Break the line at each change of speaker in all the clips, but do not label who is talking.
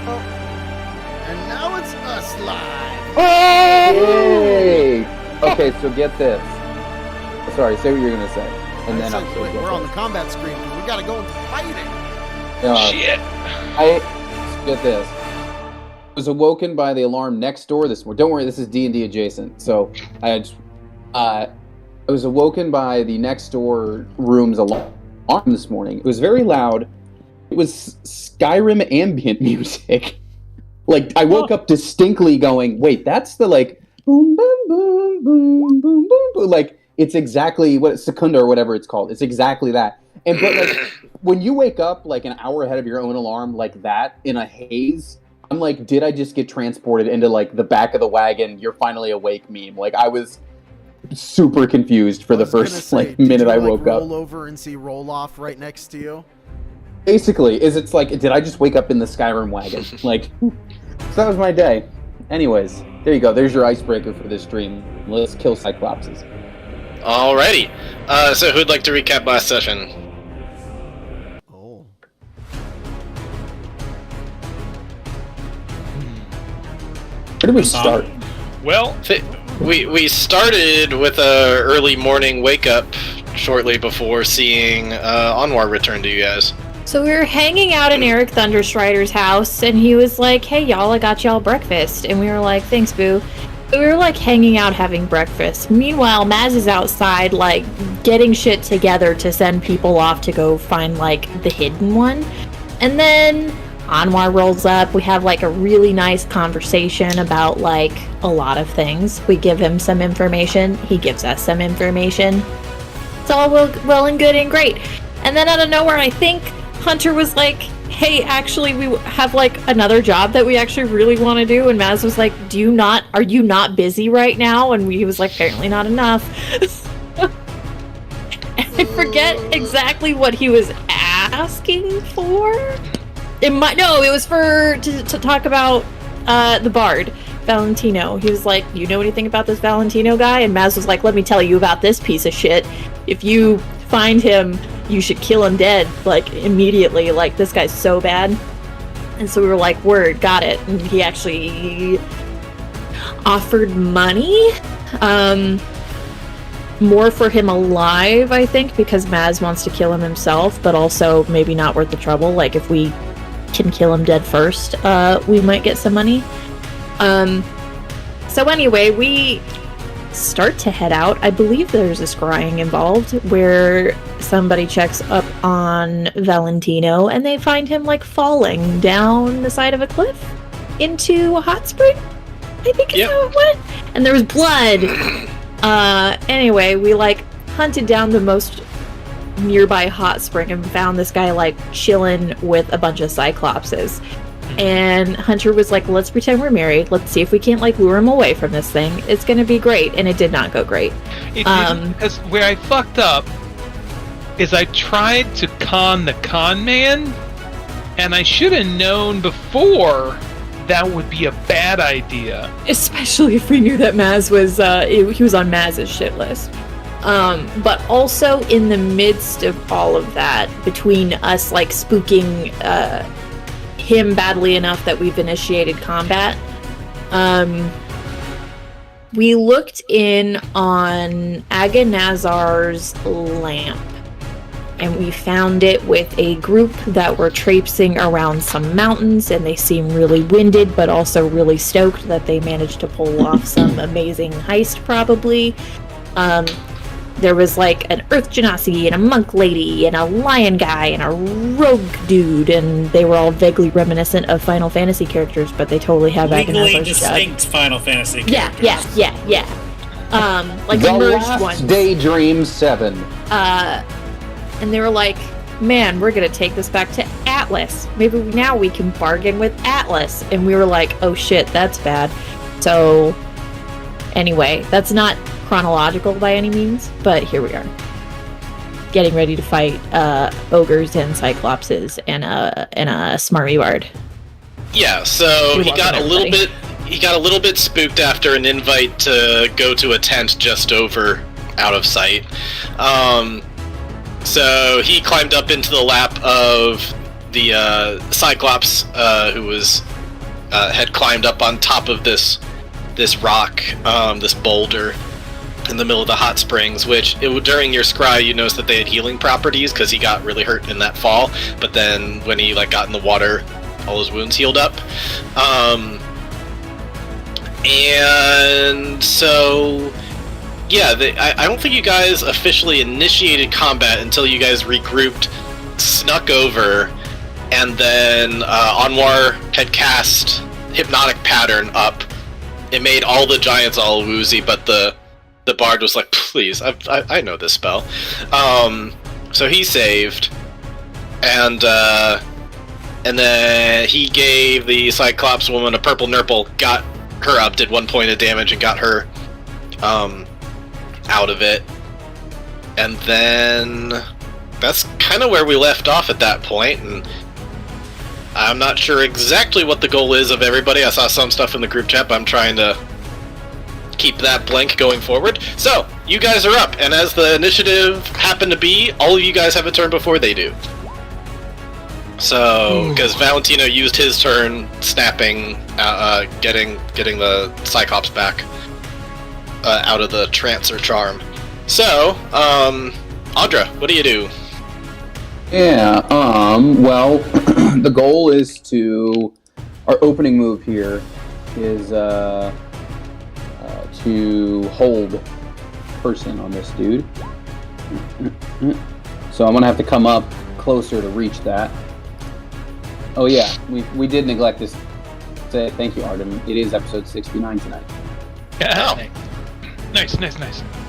Oh, and now it's us live.
Hey! Okay, so get this. Sorry, say what you're gonna say, and then I'm
wait, we're on the combat screen. We gotta go into fighting.
Shit!
Get this. I was awoken by the alarm next door this morning. Don't worry, this is D&D adjacent. So I was awoken by the next door room's alarm this morning. It was very loud. It was Skyrim ambient music. Like, I woke up distinctly going, wait, that's the, like, boom, boom, boom, boom, boom, boom, boom. Like, it's exactly what Secunda or whatever it's called. It's exactly that. And but like, when you wake up like an hour ahead of your own alarm like that in a haze, I'm like, did I just get transported into like the back of the wagon? You're finally awake meme. Like, I was super confused for the first minute I woke up.
Roll over and see roll off right next to you.
Basically, it's like, did I just wake up in the Skyrim wagon? Like, so that was my day. Anyways, there you go. There's your icebreaker for this stream. Let's kill Cyclopses.
Alrighty. So who'd like to recap last session?
Oh.
Where did we start?
Well,
We started with a early morning wake up shortly before seeing Anwar return to you guys.
So we were hanging out in Eric Thunderstrider's house, and he was like, hey, y'all, I got y'all breakfast. And we were like, thanks, boo. So we were, like, hanging out having breakfast. Meanwhile, Maz is outside, like, getting shit together to send people off to go find, like, the hidden one. And then Anwar rolls up. We have, like, a really nice conversation about, like, a lot of things. We give him some information. He gives us some information. It's all well and good and great. And then out of nowhere, I think Hunter was like, hey, actually, we have, like, another job that we actually really want to do. And Maz was like, are you not busy right now? And he was like, apparently not enough. And I forget exactly what he was asking for. It was to talk about the Bard, Valentino. He was like, you know anything about this Valentino guy? And Maz was like, let me tell you about this piece of shit. If you find him, you should kill him dead, like, immediately. Like, this guy's so bad. And so we were like, word, got it. And he actually offered money, more for him alive, I think, because Maz wants to kill him himself, but also maybe not worth the trouble. Like, if we can kill him dead first, we might get some money. So anyway, we start to head out. I believe there's a scrying involved where somebody checks up on Valentino and they find him, like, falling down the side of a cliff into a hot spring, I think is how it went. And there was blood. Anyway, we, like, hunted down the most nearby hot spring and found this guy, like, chilling with a bunch of Cyclopses. And Hunter was like, let's pretend we're married. Let's see if we can't, like, lure him away from this thing. It's gonna be great. And it did not go great.
Because where I fucked up is I tried to con the con man, and I should have known before that would be a bad idea.
Especially if we knew that Maz was, he was on Maz's shit list. But also in the midst of all of that, between us, like, spooking, him badly enough that we've initiated combat, we looked in on Aganazar's lamp, and we found it with a group that were traipsing around some mountains, and they seem really winded, but also really stoked that they managed to pull off some amazing heist, probably. There was, like, an Earth Genasi and a monk lady and a lion guy and a rogue dude, and they were all vaguely reminiscent of Final Fantasy characters, but they totally have
legally distinct Final Fantasy characters.
Yeah. Like
the
merged
last
ones.
Daydream 7.
And they were like, man, we're gonna take this back to Atlas. Maybe now we can bargain with Atlas. And we were like, oh shit, that's bad. So, anyway, that's not chronological by any means, but here we are, getting ready to fight ogres and cyclopses and a smarmy bard.
Yeah, so he got a little bit spooked after an invite to go to a tent just over out of sight. So he climbed up into the lap of the Cyclops who was had climbed up on top of this rock, this boulder in the middle of the hot springs, which during your scry you noticed that they had healing properties because he got really hurt in that fall, but then when he got in the water, all his wounds healed up. And so yeah, I don't think you guys officially initiated combat until you guys regrouped, snuck over, and then Anwar had cast Hypnotic Pattern up. It made all the giants all woozy, but the bard was like, please, I know this spell. So he saved, and then he gave the Cyclops woman a purple nurple, got her up, did 1 point of damage, and got her out of it. And then that's kind of where we left off at that point, and I'm not sure exactly what the goal is of everybody. I saw some stuff in the group chat, but I'm trying to keep that blank going forward. So, you guys are up, and as the initiative happened to be, all of you guys have a turn before they do. So, because Valentino used his turn snapping, getting the Cyclops back out of the trance or charm. So, Audra, what do you do?
Yeah, well, the goal is our opening move here is, to hold person on this dude. So I'm gonna have to come up closer to reach that. Oh yeah, we did neglect this. Say thank you, Artem. It is episode 69 tonight.
Yeah. Nice.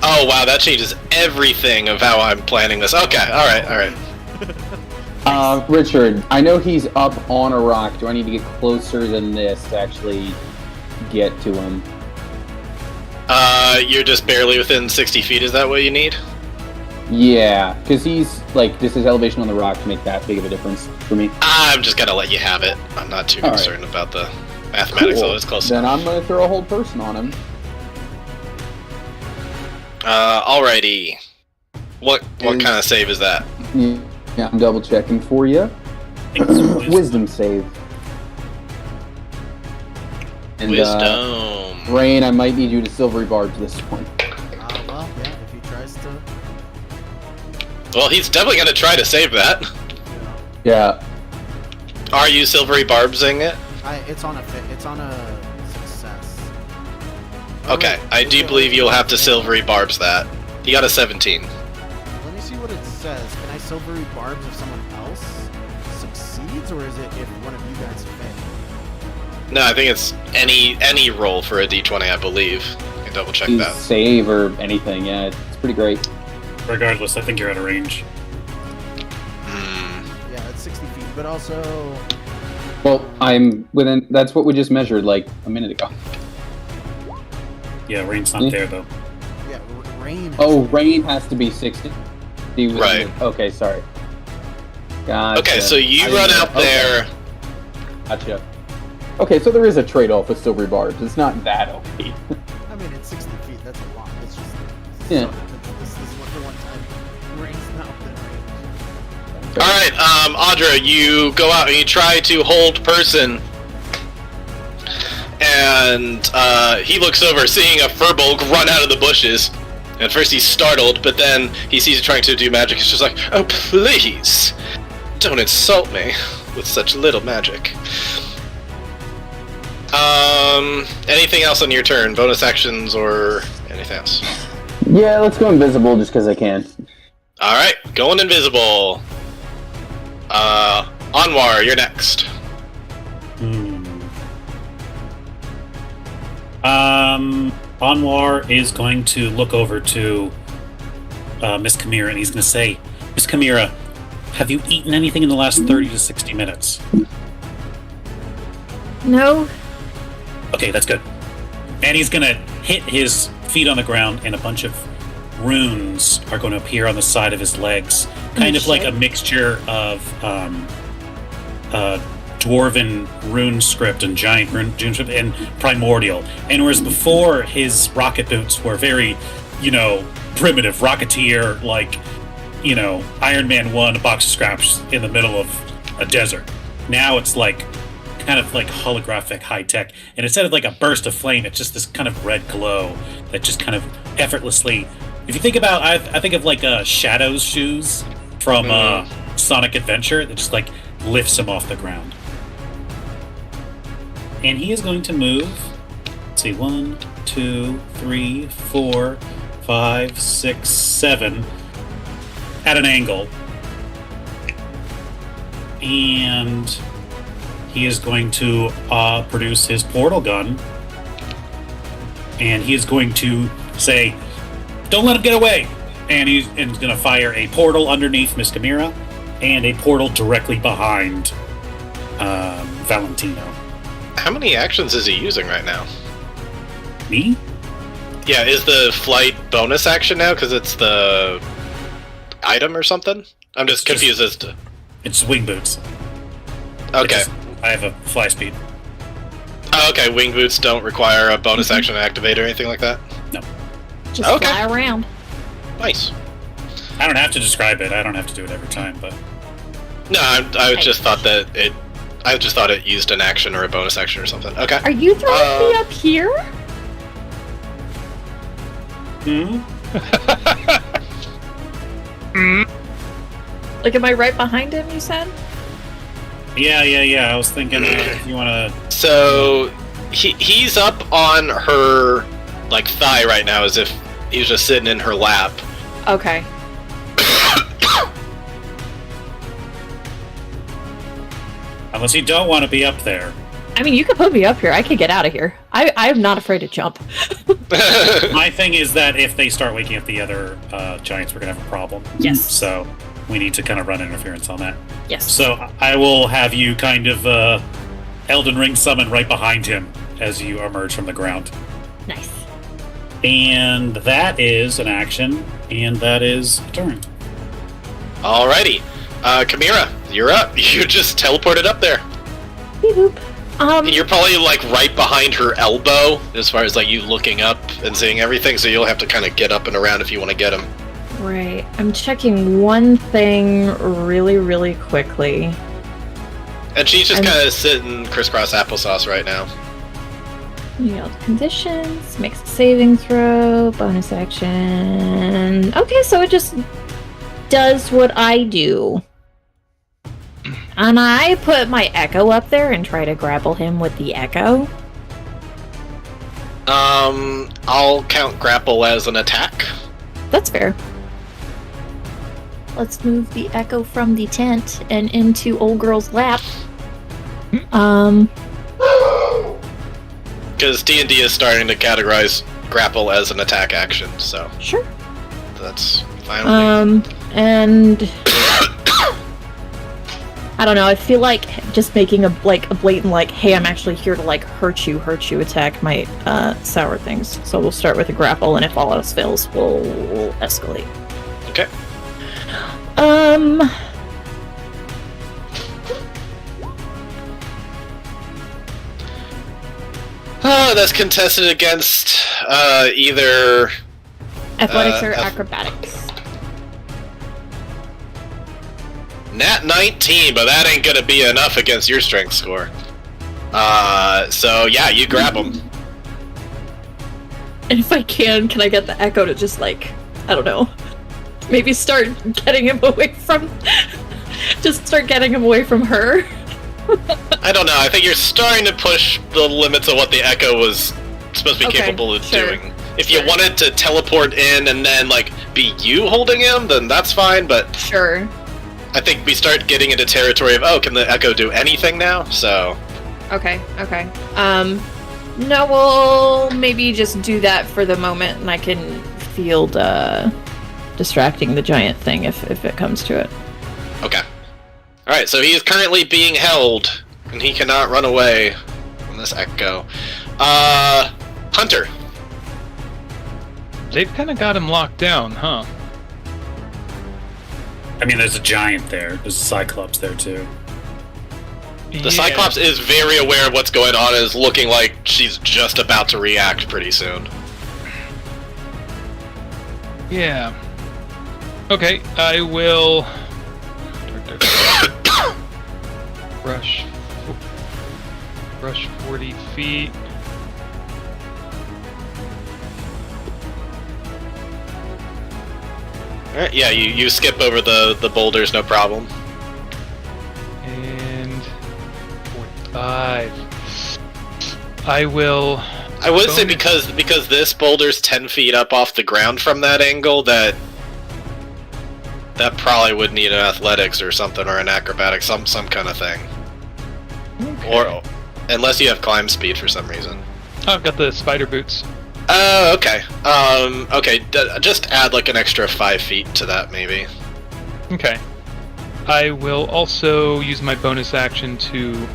Oh wow, that changes everything of how I'm planning this. Okay, all right.
Richard, I know he's up on a rock. Do I need to get closer than this to actually get to him?
You're just barely within 60 feet, is that what you need?
Yeah, because he's, just his elevation on the rock to make that big of a difference for me.
I'm just gonna let you have it. I'm not too concerned about the mathematics, so it's close
enough. Then
enough.
I'm gonna throw a hold person on him.
Alrighty. What kind of save is that?
Yeah, I'm double checking for you. Wisdom save. And,
Wisdom.
Rain, I might need you to silvery barge this one.
Well, yeah, if he tries to.
Well, he's definitely gonna try to save that.
Yeah.
Are you silvery barbsing it?
It's on a success.
Okay, I do believe you'll have to silvery barbs that. You got a 17.
Let me see what it says. Can I silvery barbs if someone else succeeds, or is it if one of you guys fail?
No, I think it's any roll for a d20, I believe. You can double check that.
Save or anything, yeah, it's pretty great.
Regardless, I think you're out of range.
Yeah, it's 60 feet, but also...
Well, I'm within... That's what we just measured, a minute ago.
Yeah, rain's not there, though.
Yeah, rain...
Rain has to be 60.
Right.
Okay, sorry. Gotcha.
Okay, so you run out there...
Okay. Gotcha. Okay, so there is a trade-off with silvery barbs. It's not that OP.
I mean, it's 60 feet. That's a lot. It's just...
Yeah.
This is the one time rain's not within range.
Alright, Audra, you go out and you try to hold person. And he looks over, seeing a furbolg run out of the bushes. At first he's startled, but then he sees it trying to do magic. He's just like, oh please, don't insult me with such little magic. Anything else on your turn? Bonus actions or anything else?
Yeah, let's go invisible just because I can.
Alright, going invisible. Anwar, you're next.
Anwar is going to look over to Miss Chimera, and he's going to say, Miss Chimera, have you eaten anything in the last 30 to 60 minutes?
No.
Okay, that's good. And he's going to hit his feet on the ground, and a bunch of runes are going to appear on the side of his legs. Kind of like a mixture of dwarven rune script and giant rune script and primordial. And whereas before his rocket boots were very, primitive, Rocketeer, Iron Man 1, a box of scraps in the middle of a desert. Now it's kind of like holographic high tech, and instead of like a burst of flame, it's just this kind of red glow that just kind of effortlessly. If you think about, I think of like Shadow's shoes from Sonic Adventure that just like lifts him off the ground. And he is going to move. Let's see, 1, 2, 3, 4, 5, 6, 7 at an angle. And he is going to produce his portal gun. And he is going to say, "Don't let him get away!" And he's going to fire a portal underneath Miss Chimera and a portal directly behind Valentino.
How many actions is he using right now?
Me?
Yeah, is the flight bonus action now because it's the item or something? I'm just confused as to...
It's wing boots.
Okay.
I have a fly speed.
Oh, okay, wing boots don't require a bonus action to activate or anything like that?
No.
Just
Okay.
fly around.
Nice.
I don't have to describe it. I don't have to do it every time, but...
No, I just thought that it... I just thought it used an action or a bonus action or something. Okay.
Are you throwing me up here? Like, am I right behind him, you said?
Yeah. I was thinking if you want to...
So, he's up on her, like, thigh right now as if he was just sitting in her lap.
Okay.
Unless you don't want to be up there.
I mean, you could put me up here. I could get out of here. I'm not afraid to jump.
My thing is that if they start waking up the other giants, we're going to have a problem.
Yes.
So we need to kind of run interference on that.
Yes.
So I will have you kind of Elden Ring summon right behind him as you emerge from the ground.
Nice.
And that is an action, and that is a turn.
Alrighty. Chimera, you're up. You just teleported up there.
Beep boop.
You're probably like right behind her elbow as far as like you looking up and seeing everything, so you'll have to kind of get up and around if you want to get him.
Right. I'm checking one thing really, really quickly.
And she's just kind of sitting crisscross applesauce right now.
Yield conditions, makes a saving throw, bonus action. Okay, so it just does what I do. And I put my echo up there and try to grapple him with the echo.
I'll count grapple as an attack.
That's fair. Let's move the echo from the tent and into old girl's lap.
Because D&D is starting to categorize grapple as an attack action, so
Sure.
that's fine with me.
And I don't know, I feel like just making a blatant like, hey, I'm actually here to like hurt you attack might sour things. So we'll start with a grapple, and if all else fails, we'll escalate.
Okay. That's contested against either
Athletics or acrobatics.
Nat 19, but that ain't gonna be enough against your strength score. So yeah, you grab him.
And if I can I get the echo to just like, I don't know, maybe start getting him away from just start getting him away from her.
I don't know, I think you're starting to push the limits of what the echo was supposed to be capable of doing. If you wanted to teleport in and then like be you holding him, then that's fine, but
Sure.
I think we start getting into territory of, oh, can the echo do anything now? So
Okay. No, we'll maybe just do that for the moment, and I can field distracting the giant thing if it comes to it.
okay. Alright, so he is currently being held, and he cannot run away from this echo. Hunter.
They've kind of got him locked down, huh?
I mean, there's a giant there. There's a Cyclops there, too.
The Cyclops is very aware of what's going on and is looking like she's just about to react pretty soon.
Yeah. Okay, I will... Rush. rush 40 feet.
Alright, yeah, you skip over the boulders, no problem.
And 45. I will.
I would say
bonus-
because this boulder's 10 feet up off the ground from that angle, that probably would need an athletics or something, or an acrobatics, some kind of thing.
Okay.
Or unless you have climb speed for some reason.
Oh, I've got the spider boots.
Oh, okay. Okay, just add like an extra 5 feet to that, maybe.
Okay. I will also use my bonus action to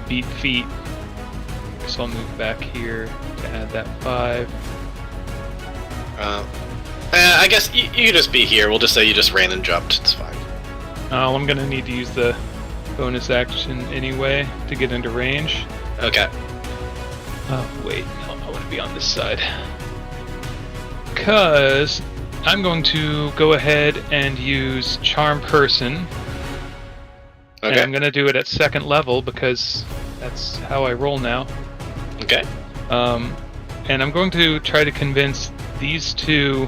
beat feet. So I'll move back here to add that 5.
I guess you can just be here. We'll just say you just ran and jumped. It's fine.
I'm gonna need to use the bonus action anyway to get into range.
Okay.
Wait, no, I want to be on this side. Because I'm going to go ahead and use Charm Person. And
Okay.
I'm going to do it at 2nd level because that's how I roll now.
Okay.
And I'm going to try to convince these 2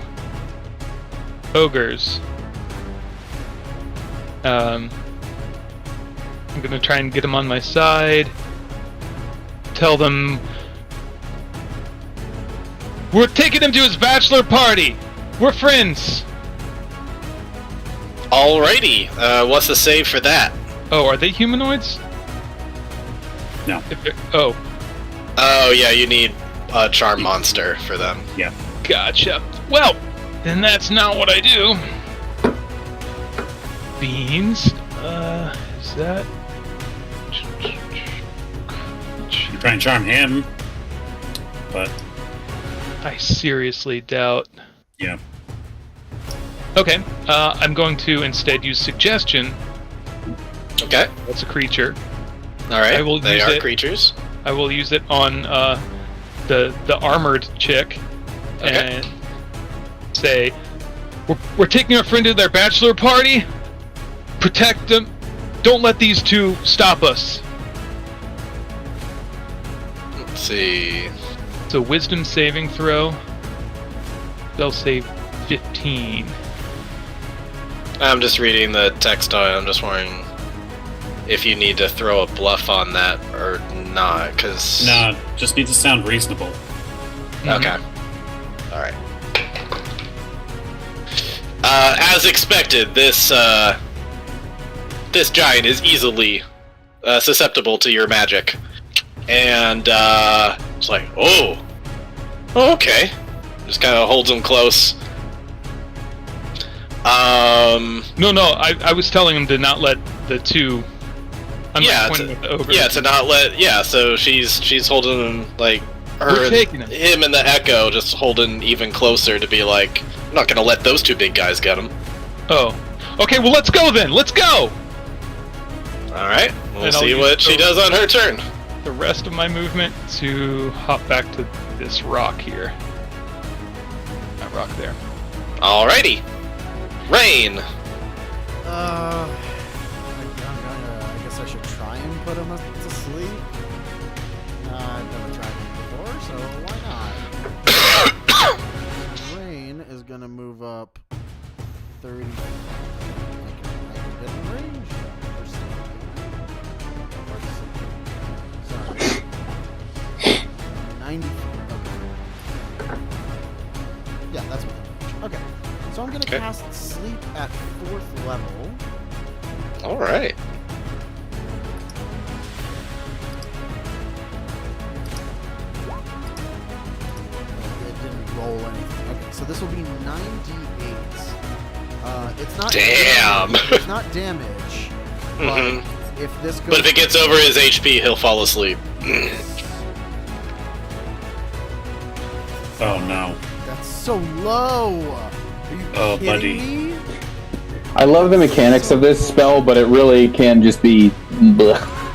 ogres. I'm going to try and get them on my side. Tell them we're taking him to his bachelor party. We're friends.
Alrighty. What's the save for that?
Oh, are they humanoids?
No.
Oh,
Oh yeah, you need a charm monster for them.
Yeah.
gotcha. Well, then that's not what I do. Beans. Is that?
You try and charm him, but
I seriously doubt.
yeah.
Okay, I'm going to instead use suggestion.
Okay.
That's a creature.
All right.
I will
they
use
are
it.
creatures.
I will use it on the armored chick,
Okay.
and say, we're taking our friend to their bachelor party. Protect them. Don't let these 2 stop us.
Let's see.
It's a wisdom saving throw. They'll save 15.
I'm just reading the text. I'm just wondering if you need to throw a bluff on that or not, because...
No, just needs to sound reasonable.
Okay. All right. As expected, this giant is easily susceptible to your magic, and it's like, oh, okay. Just kind of holds him close.
No, I was telling him to not let the 2. I'm
Yeah,
not pointing at the ogre.
Yeah, to not let. Yeah, so she's holding him like her,
We're
and
taking him.
him and the Echo just holding even closer to be like, I'm not gonna let those 2 big guys get him.
Oh. Okay, well, let's go then. Let's go.
All right, we'll
And I'll
see
use
what she
those-
does on her turn.
The rest of my movement to hop back to this rock here. That rock there.
Alrighty, Rain.
I guess I should try and put him to sleep. I've never tried it before, so why not? Rain is gonna move up 30. I can get in range. Sorry. 90. Okay. Yeah, that's what I Okay. So I'm gonna
Okay.
cast sleep at 4th level.
All right.
It didn't roll anything. Okay, so this will be 98. It's not.
Damn.
It's not damage. But
Mhm.
if this goes.
But if it gets over his HP, he'll fall asleep.
Oh no.
That's so low. Are you
Oh,
kidding
buddy.
me?
I love the mechanics of this spell, but it really can just be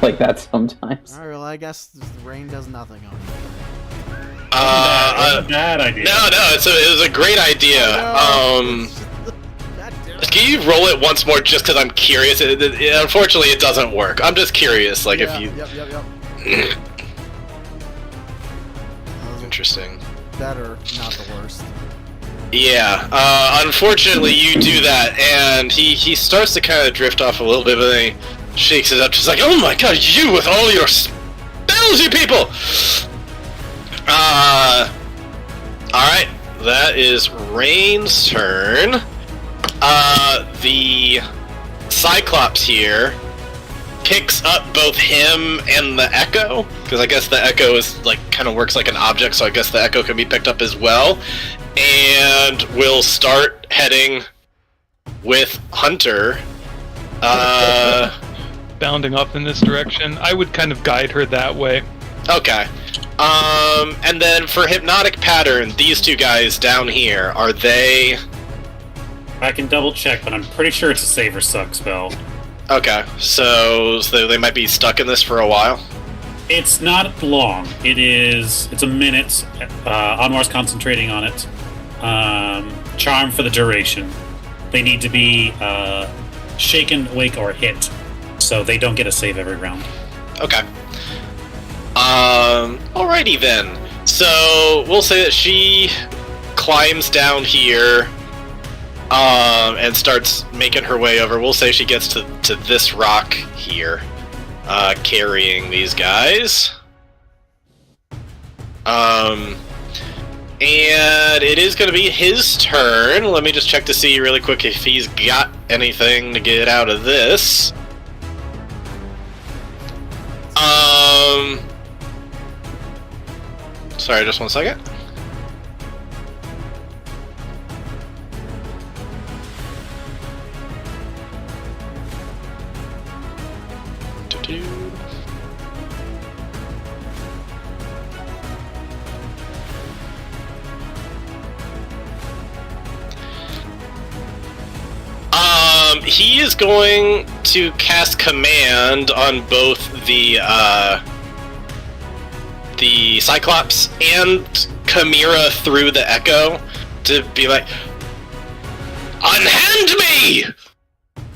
like that sometimes.
All right, well, I guess the rain does nothing on me.
That's a bad idea.
No, it was a great idea.
God damn it.
Can you roll it once more, just because I'm curious? Unfortunately, it doesn't work. I'm just curious, like
Yeah,
if you.
Yep.
Interesting.
Better, not the worst.
Yeah, unfortunately you do that, and he starts to kind of drift off a little bit, but then he shakes it up, just like, oh my god, you with all your spells, you people! Alright, that is Rain's turn. The Cyclops here picks up both him and the Echo, because I guess the Echo is like kind of works like an object, so I guess the Echo can be picked up as well, and will start heading with Hunter.
Bounding off in this direction. I would kind of guide her that way.
Okay. And then for Hypnotic Pattern, these two guys down here, are they...
I can double check, but I'm pretty sure it's a save or suck spell.
Okay, so they might be stuck in this for a while?
It's not long. It's a minute. Anwar's concentrating on it. Charm for the duration. They need to be shaken, awake, or hit. So they don't get a save every round.
Okay. Alrighty then. So we'll say that she climbs down here, and starts making her way over. We'll say she gets to this rock here, carrying these guys. And it is going to be his turn. Let me just check to see really quick if he's got anything to get out of this. Sorry, just one second. He is going to cast command on both the Cyclops and Chimera through the Echo to be like, unhand me!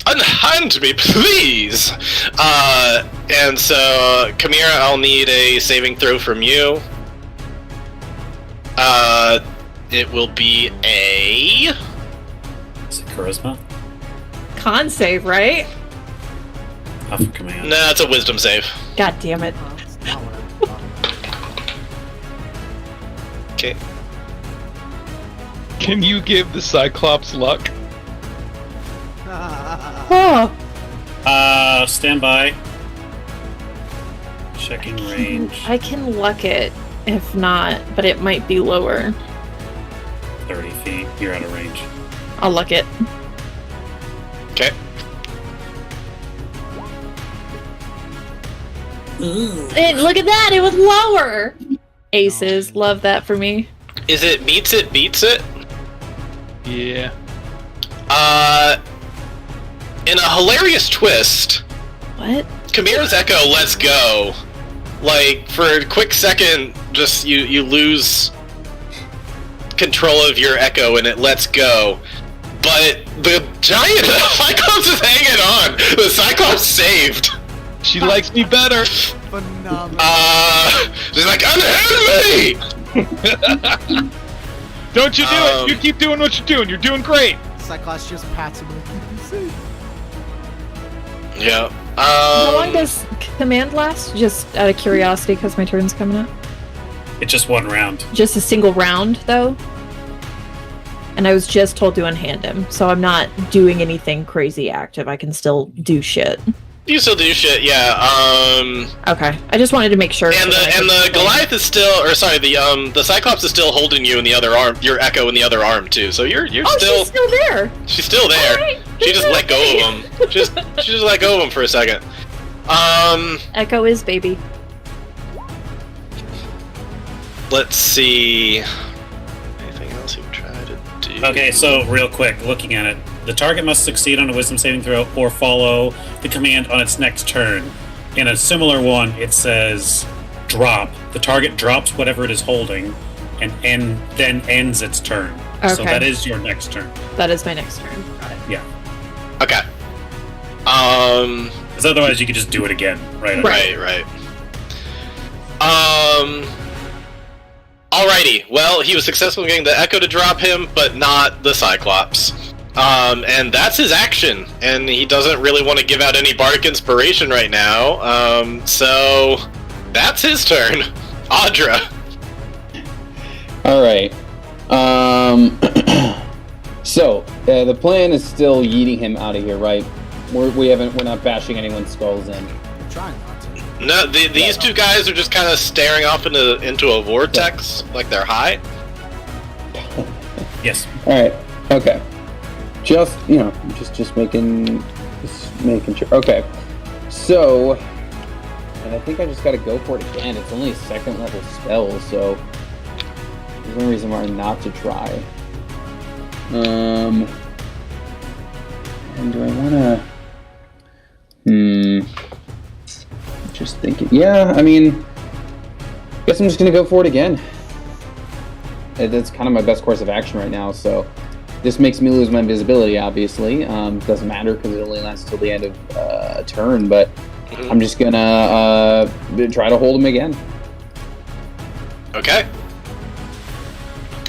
Unhand me, please! And so, Chimera, I'll need a saving throw from you. It will be a...
Is it charisma?
Con save, right?
Off of command.
Nah, it's a wisdom save.
God damn it.
That's not what I thought.
Okay.
Can you give the Cyclops luck?
Oh,
Stand by. Checking range.
I can luck it if not, but it might be lower.
30 feet. You're out of range.
I'll luck it.
Okay.
And look at that, it was lower. Aces, love that for me.
Is it meets it, beats it?
Yeah.
In a hilarious twist,
What?
Chimera's Echo lets go. Like, for a quick second, just you lose control of your Echo and it lets go. But the giant Cyclops is hanging on! The Cyclops saved!
She likes me better.
Phenomenal.
She's like, unhand me!
Don't you do it. You keep doing what you're doing. You're doing great.
Cyclops just pats him and keep him safe.
Yeah.
How long does command last? Just out of curiosity, because my turn's coming up.
It's just one round.
Just a single round, though? And I was just told to unhand him, so I'm not doing anything crazy active. I can still do shit.
You still do shit, yeah.
Okay, I just wanted to make sure.
And the Goliath is still, or sorry, the Cyclops is still holding you in the other arm, your Echo in the other arm too. So you're
Oh,
still.
she's still there.
She's still there.
Alright,
She just let go of him. She just let go of him for a second.
Echo is baby.
Let's see. Anything else you would try to do?
Okay, so real quick, looking at it, the target must succeed on a wisdom saving throw or follow the command on its next turn. In a similar one, it says drop. The target drops whatever it is holding and then ends its turn. So
Okay.
that is your next turn.
That is my next turn. Got it.
Yeah.
Okay.
Because otherwise you could just do it again, right?
Right. Alrighty. Well, he was successful in getting the Echo to drop him, but not the Cyclops. And that's his action, and he doesn't really want to give out any Bardic Inspiration right now. So that's his turn. Audra.
All right. So the plan is still yeeting him out of here, right? We're not bashing anyone's skulls in.
I'm trying not to.
No, these two guys are just kind of staring off into a vortex, like they're high.
Yes.
All right. Okay. Just making sure. Okay. So, and I think I just got to go for it again. It's only a 2nd level spell, so there's no reason why not to try. And do I want to? Just thinking. Yeah, I mean, guess I'm just gonna go for it again. That's kind of my best course of action right now. So this makes me lose my invisibility. Obviously, doesn't matter because it only lasts till the end of a turn. But I'm just gonna try to hold him again.
Okay.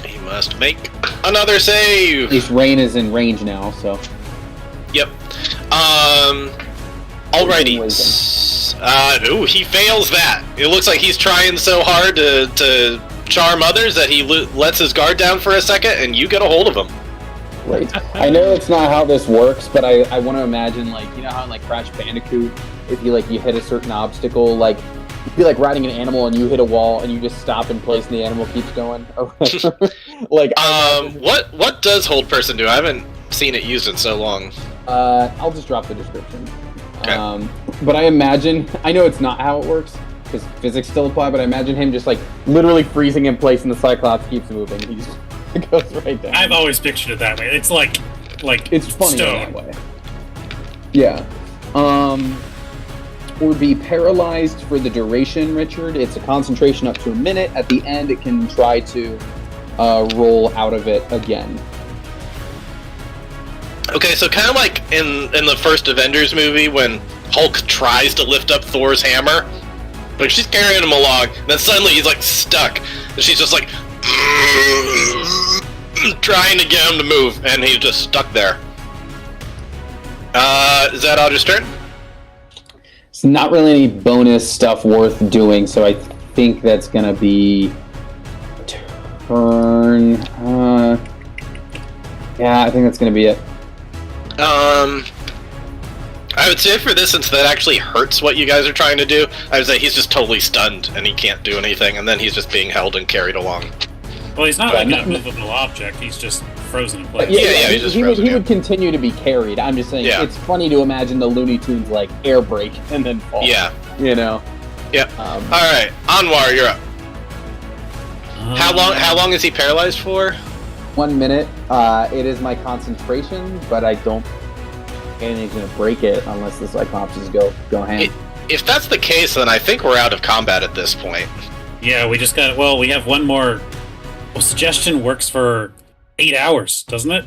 He must make another save.
At least Rain is in range now, so.
Yep. Alrighty. Ooh, he fails that. It looks like he's trying so hard to charm others that he lets his guard down for a second, and you get a hold of him.
Right. I know it's not how this works, but I want to imagine, like, you know how in like Crash Bandicoot, if you hit a certain obstacle, like you'd be like riding an animal and you hit a wall and you just stop in place and the animal keeps going. Like,
what does hold person do? I haven't seen it used in so long.
I'll just drop the description.
Okay.
But I imagine, I know it's not how it works because physics still apply, but I imagine him just like literally freezing in place and the Cyclops keeps moving. He just goes right down.
I've always pictured it that way. It's like
it's funny
stone.
in that way. Yeah. Or be paralyzed for the duration, Richard. It's a concentration up to a minute. At the end, it can try to roll out of it again.
Okay, so kind of like in the first Avengers movie when Hulk tries to lift up Thor's hammer, but she's carrying him along, and then suddenly he's like stuck, and she's just like trying to get him to move, and he's just stuck there. Is that Audra's turn?
It's not really any bonus stuff worth doing, so I think that's gonna be turn. Yeah, I think that's gonna be it.
I would say for this, since that actually hurts what you guys are trying to do, I would say he's just totally stunned and he can't do anything, and then he's just being held and carried along.
Well, he's not like a movable object. He's just frozen in place.
He would continue to be carried. I'm just saying, it's funny to imagine the Looney Tunes like air brake and then fall.
Yeah.
You know.
Yep. All right, Anwar, you're up. How long is he paralyzed for?
1 minute. It is my concentration, but I don't think anything's gonna break it unless the Cyclopses go ham.
If that's the case, then I think we're out of combat at this point.
Yeah, we just got. Well, we have one more. Well, suggestion works for 8 hours, doesn't it?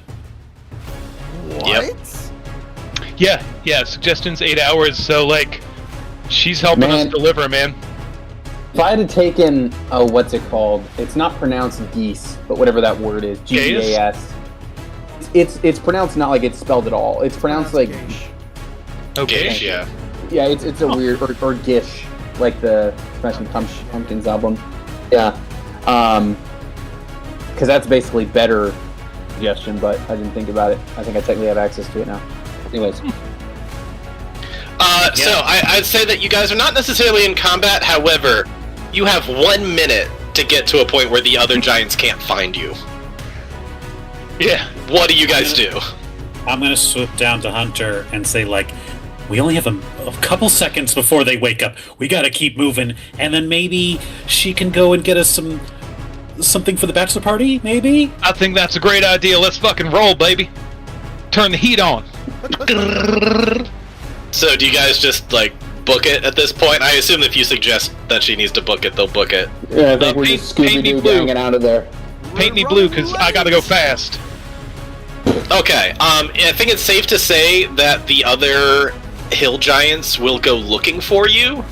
What?
Yep.
Yeah. Suggestion's 8 hours, so like, she's helping us deliver, man.
If I had taken, what's it called? It's not pronounced geese, but whatever that word is, G-E-A-S. It's pronounced not like it's spelled at all. It's pronounced like
Okay.
Gish, yeah.
Yeah, it's a weird or Gish, like the Smashing Pumpkins album. Yeah, because that's basically better suggestion, but I didn't think about it. I think I technically have access to it now. Anyways.
So I'd say that you guys are not necessarily in combat. However, you have 1 minute to get to a point where the other giants can't find you.
Yeah.
What do you guys do?
I'm gonna swoop down to Hunter and say, like, we only have a couple seconds before they wake up. We gotta keep moving, and then maybe she can go and get us something for the bachelor party. Maybe.
I think that's a great idea. Let's fucking roll, baby. Turn the heat on.
So do you guys just like book it at this point? I assume if you suggest that she needs to book it, they'll book it.
Yeah, I think we're just Scooby-Doo banging out of there.
Paint me blue, because I gotta go fast.
Okay, I think it's safe to say that the other hill giants will go looking for you.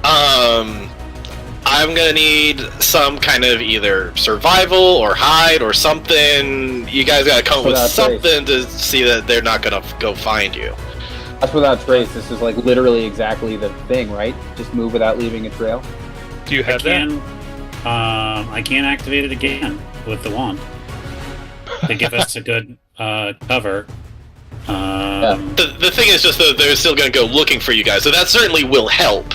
I I'm gonna need some kind of either survival or hide or something. You guys gotta come up with something to see that they're not gonna go find you.
That's without trace. This is like literally exactly the thing, right? Just move without leaving a trail.
Do you have that?
I can activate it again with the wand to give us a good cover.
The thing is just that they're still going to go looking for you guys, so that certainly will help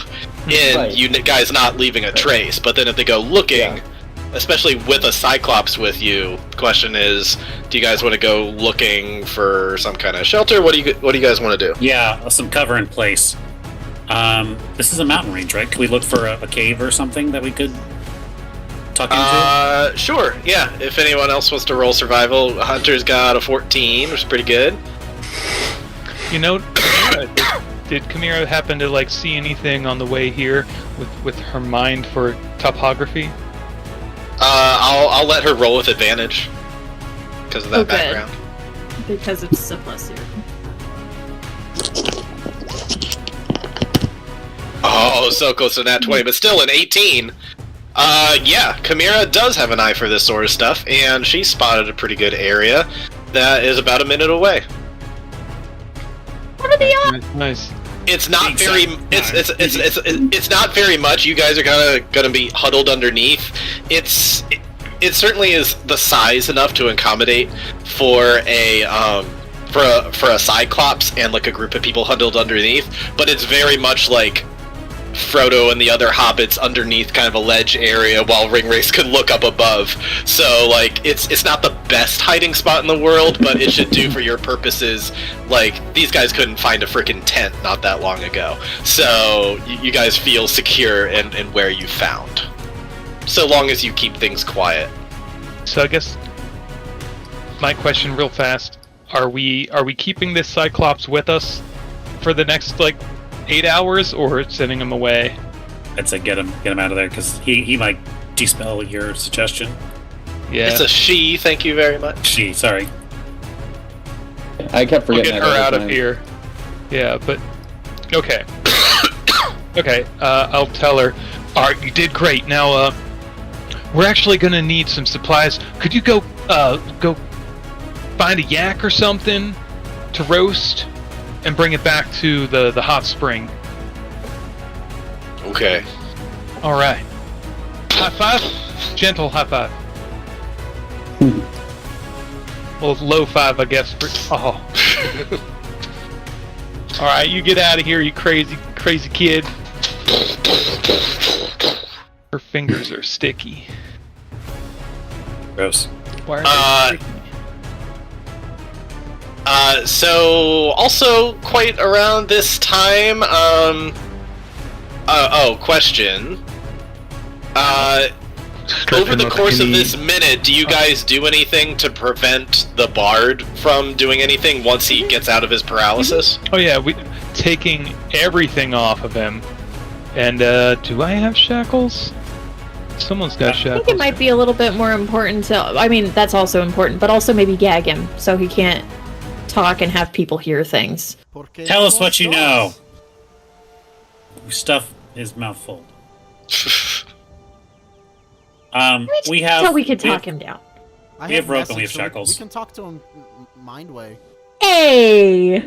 in you guys not leaving a trace. But then if they go looking, especially with a Cyclops with you, the question is, do you guys want to go looking for some kind of shelter? What do you guys want to do?
Yeah, some cover in place. This is a mountain range, right? Could we look for a cave or something that we could tuck into?
Sure, yeah. If anyone else wants to roll survival, Hunter's got a 14, which is pretty good.
You know, did Chimera happen to like see anything on the way here with her mind for topography?
I'll let her roll with advantage because of that background.
Because it's so plus here.
Oh, so close to that 20, but still an 18. Yeah, Chimera does have an eye for this sort of stuff, and she spotted a pretty good area that is about a minute away.
What are the odds?
Nice.
It's not very. It's not very much. You guys are kind of gonna be huddled underneath. It certainly is the size enough to accommodate for a for a Cyclops and like a group of people huddled underneath. But it's very much like Frodo and the other hobbits underneath kind of a ledge area while Ringwraiths could look up above. So like it's not the best hiding spot in the world, but it should do for your purposes. Like these guys couldn't find a freaking tent not that long ago. So you guys feel secure in where you found. So long as you keep things quiet.
So I guess my question real fast, are we keeping this Cyclops with us for the next like 8 hours, or sending him away?
I'd say get him out of there, because he might dispel your suggestion.
Yeah.
It's a she, thank you very much.
She, sorry.
I kept forgetting
We'll get
that
her out
every
of
time.
here. Yeah, but okay. Okay, I'll tell her. Alright, you did great. Now, we're actually gonna need some supplies. Could you go find a yak or something to roast and bring it back to the hot spring?
Okay.
Alright. High five? Gentle high five. Well, low five, I guess. Oh. Alright, you get out of here, you crazy kid. Her fingers are sticky.
Gross.
Why are they sticky?
So also quite around this time, question. Over the course of this minute, do you guys do anything to prevent the bard from doing anything once he gets out of his paralysis?
Oh yeah, we taking everything off of him. And do I have shackles? Someone's got
I
shackles.
think it might be a little bit more important to. I mean, that's also important, but also maybe gag him so he can't talk and have people hear things.
Tell us what you know. Stuff his mouth full. We have.
So we could talk him down.
We have rope and we have
message, so
shackles.
We can talk to him mind way.
Hey!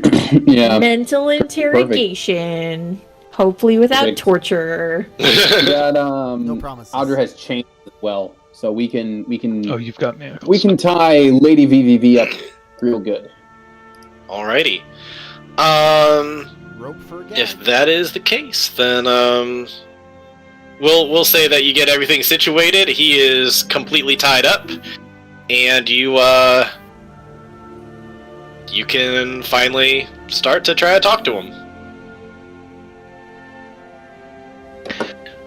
Yeah.
Mental interrogation. Hopefully without
Perfect.
torture.
We got,
No promises.
Audra has chains as well, so we can.
Oh, you've got manacles.
We can tie Lady VVV up real good.
Alrighty.
Rope for a gag.
If that is the case, then we'll say that you get everything situated. He is completely tied up, and you can finally start to try to talk to him.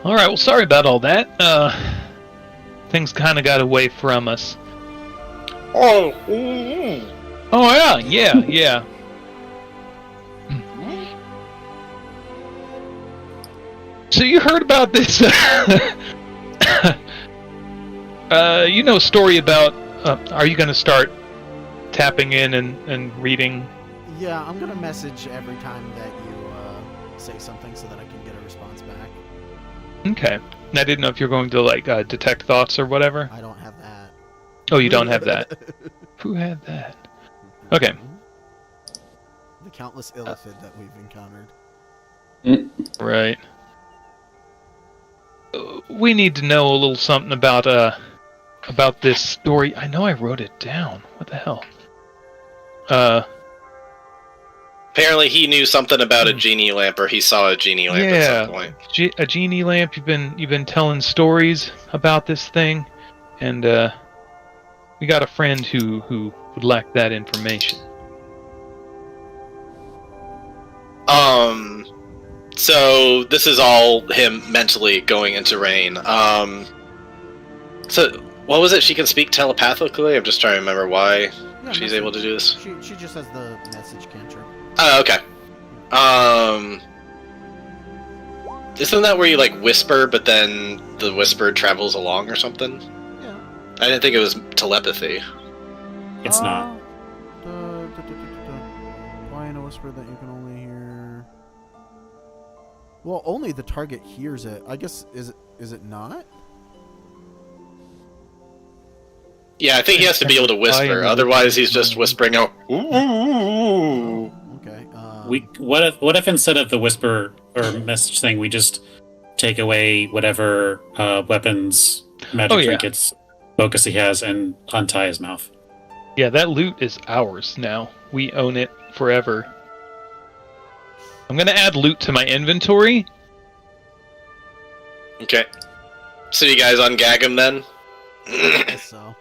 Alright, well, sorry about all that. Things kind of got away from us.
Oh,
Oh, yeah. So you heard about this, you know, story about, are you going to start tapping in and reading?
Yeah, I'm gonna message every time that you say something so that I can get a response back.
Okay. And I didn't know if you're going to like detect thoughts or whatever.
I don't have that.
Oh, you don't have that. Who had that? Okay.
The countless illithid that we've encountered.
Right. We need to know a little something about this story. I know I wrote it down. What the hell?
Apparently, he knew something about a genie lamp, or he saw a genie lamp at
Yeah,
some point.
a genie lamp. You've been telling stories about this thing, and we got a friend who would lack that information.
So this is all him mentally going into Rain. So what was it? She can speak telepathically? I'm just trying to remember why she's able to do this.
She just has the message cantrip.
Oh, okay. Isn't that where you like whisper, but then the whisper travels along or something?
Yeah.
I didn't think it was telepathy.
It's not.
Why in a whisper that you can only hear? Well, only the target hears it. I guess is it not?
Yeah, I think he has to be able to whisper. Otherwise, he's just whispering out. Ooh.
Okay.
What if instead of the whisper or message thing, we just take away whatever weapons, magic trinkets, focus he has, and untie his mouth?
Yeah, that loot is ours now. We own it forever. I'm gonna add loot to my inventory.
Okay. So you guys ungag him then?
I guess so.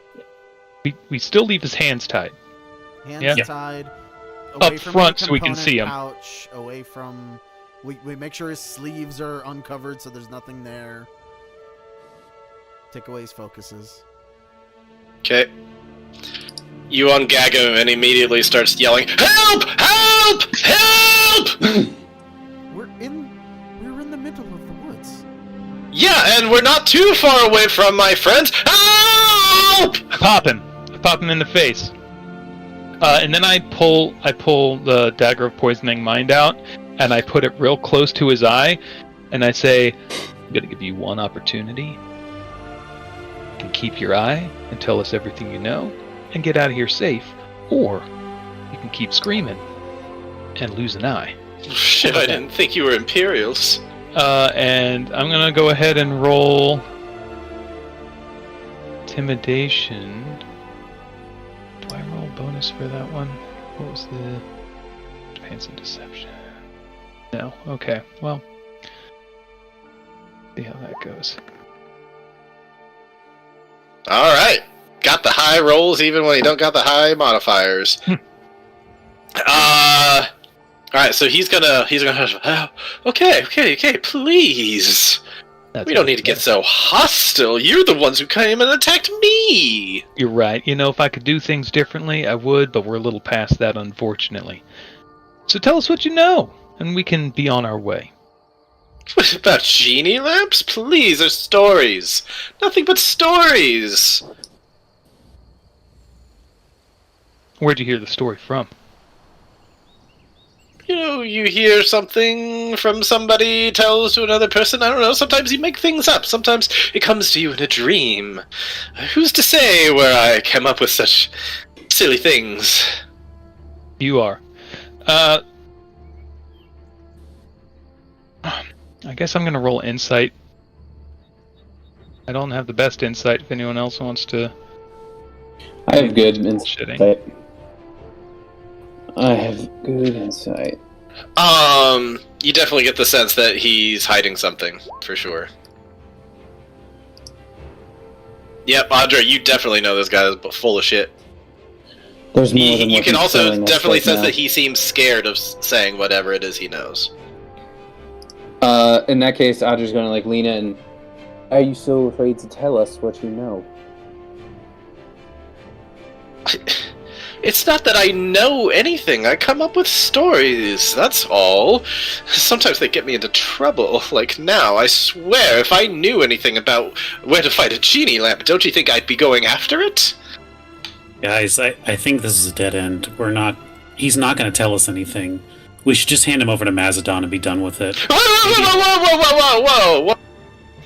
We still leave his hands tied.
Hands tied.
Up
Away from
front
any
so we can see him.
Pouch, away from. We make sure his sleeves are uncovered so there's nothing there. Take away his focuses.
Okay. You ungag him and immediately starts yelling, "Help! Help! Help!"
We're in the middle of the woods.
Yeah, and we're not too far away from my friends. Help!
I pop him in the face. And then I pull the dagger of poisoning mind out, and I put it real close to his eye, and I say, "I'm gonna give you one opportunity. You can keep your eye and tell us everything you know, and get out of here safe, or you can keep screaming and lose an eye."
Shit, I didn't think you were Imperials.
And I'm gonna go ahead and roll intimidation. Do I roll bonus for that one? What was the advance and deception? No. Okay. Well, see how that goes.
All right, got the high rolls even when you don't got the high modifiers. All right, so he's gonna. Okay, please. We don't need to get so hostile. You're the ones who came and attacked me.
You're right. You know, if I could do things differently, I would, but we're a little past that, unfortunately. So tell us what you know, and we can be on our way.
What about genie lamps? Please, they're stories. Nothing but stories.
Where'd you hear the story from?
You know, you hear something from somebody, tells to another person. I don't know, sometimes you make things up. Sometimes it comes to you in a dream. Who's to say where I came up with such silly things?
You are. I guess I'm gonna roll insight. I don't have the best insight if anyone else wants to.
I have good insight.
Shitting.
I have good insight.
You definitely get the sense that he's hiding something, for sure. Yep, Andre, you definitely know this guy is full of shit.
There's more than
You
what
can
he's
also
telling us
definitely
right
sense
now.
that he seems scared of saying whatever it is he knows.
In that case, Audrey's gonna like lean in. Are you so afraid to tell us what you know?
It's not that I know anything. I come up with stories, that's all. Sometimes they get me into trouble. Like now, I swear, if I knew anything about where to fight a genie lamp, don't you think I'd be going after it?
Guys, I think this is a dead end. He's not going to tell us anything. We should just hand him over to Mazadon and be done with it.
Whoa!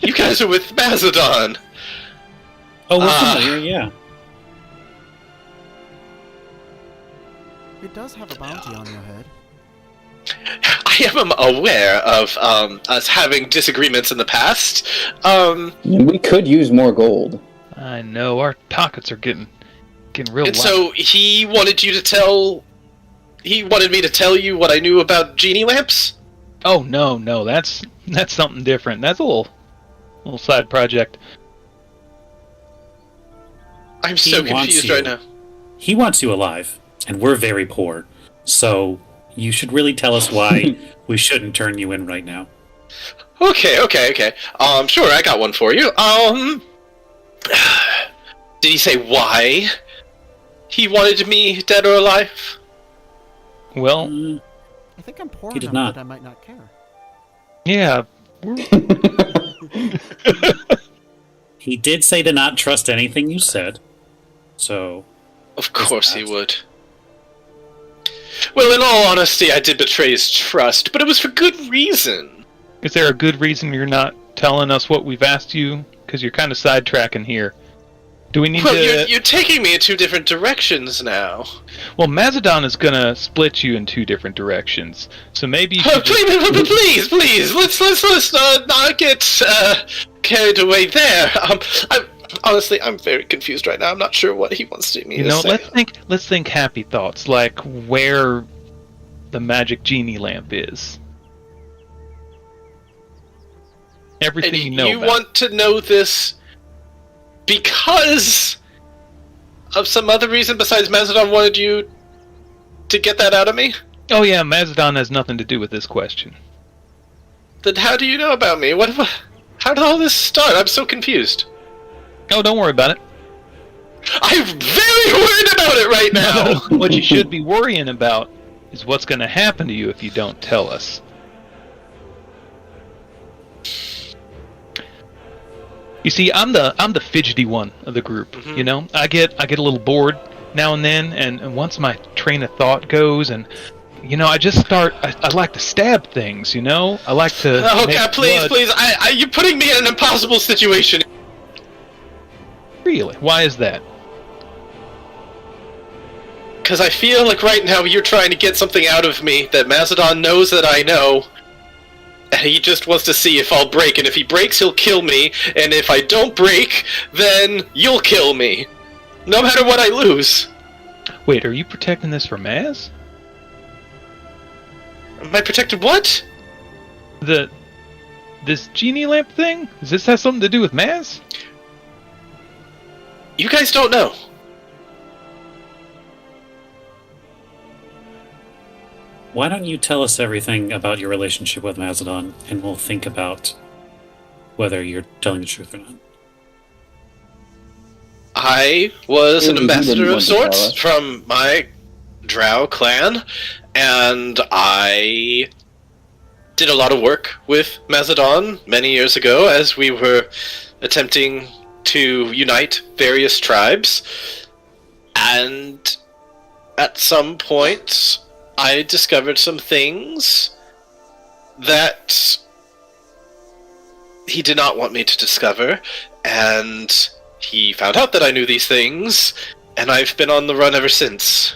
You guys are with Mazadon.
Oh, we're
Ah.
familiar, yeah.
It does have a bounty on your head.
I am aware of us having disagreements in the past.
And we could use more gold.
I know our pockets are getting real.
And
light.
so he wanted you to tell. He wanted me to tell you what I knew about genie lamps.
Oh no, that's something different. That's a little side project.
I'm so
He wants
confused
you.
right now.
He wants you alive, and we're very poor. So you should really tell us why we shouldn't turn you in right now.
Okay. Sure, I got one for you. Did he say why he wanted me dead or alive?
Well,
Mm,
I think I'm poor
He did
enough
not.
that I might not care.
yeah.
he did say to not trust anything you said. So
Of course he would. Well, in all honesty, I did betray his trust, but it was for good reason.
Is there a good reason you're not telling us what we've asked you? Because you're kind of sidetracking here. Do we need
Well,
to?
you're taking me in two different directions now.
Well, Mazadon is gonna split you in two different directions. So maybe you
Oh,
should just...
please, let's not get carried away there. Honestly, I'm very confused right now. I'm not sure what he wants me
You
to
know,
say.
let's think happy thoughts, like where the magic genie lamp is. Everything
And
you know
you
about.
want to know this because of some other reason besides Mazadon wanted you to get that out of me?
Oh yeah, Mazadon has nothing to do with this question.
Then how do you know about me? How did all this start? I'm so confused.
Oh, don't worry about it.
I'm very worried about it right now.
What you should be worrying about is what's going to happen to you if you don't tell us. You see, I'm the fidgety one of the group.
Mhm.
You know, I get a little bored now and then, and once my train of thought goes, and you know, I just start. I like to stab things. You know, I like to.
Oh
make
God, please! You're putting me in an impossible situation.
Really? Why is that?
Because I feel like right now you're trying to get something out of me that Mazadon knows that I know. And he just wants to see if I'll break, and if he breaks, he'll kill me, and if I don't break, then you'll kill me. No matter what I lose.
Wait, are you protecting this from Maz?
Am I protected what?
This genie lamp thing? Does this have something to do with Maz?
You guys don't know.
why don't you tell us everything about your relationship with Mazadon, and we'll think about whether you're telling the truth or not.
I was an
Clearly, he
ambassador
didn't
of
want to tell
sorts
us.
from my Drow clan, and I did a lot of work with Mazadon many years ago as we were attempting to unite various tribes. And at some point, I discovered some things that he did not want me to discover, and he found out that I knew these things, and I've been on the run ever since.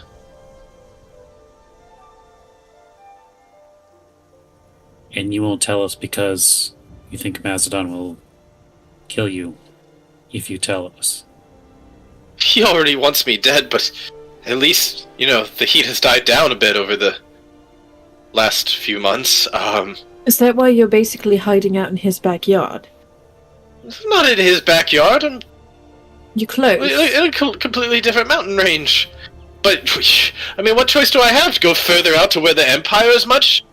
And you won't tell us because you think Mazadon will kill you if you tell us.
He already wants me dead, but at least, you know, the heat has died down a bit over the last few months.
Is that why you're basically hiding out in his backyard?
Not in his backyard. I'm
You close.
in a completely different mountain range. But, I mean, what choice do I have? To go further out to where the Empire is much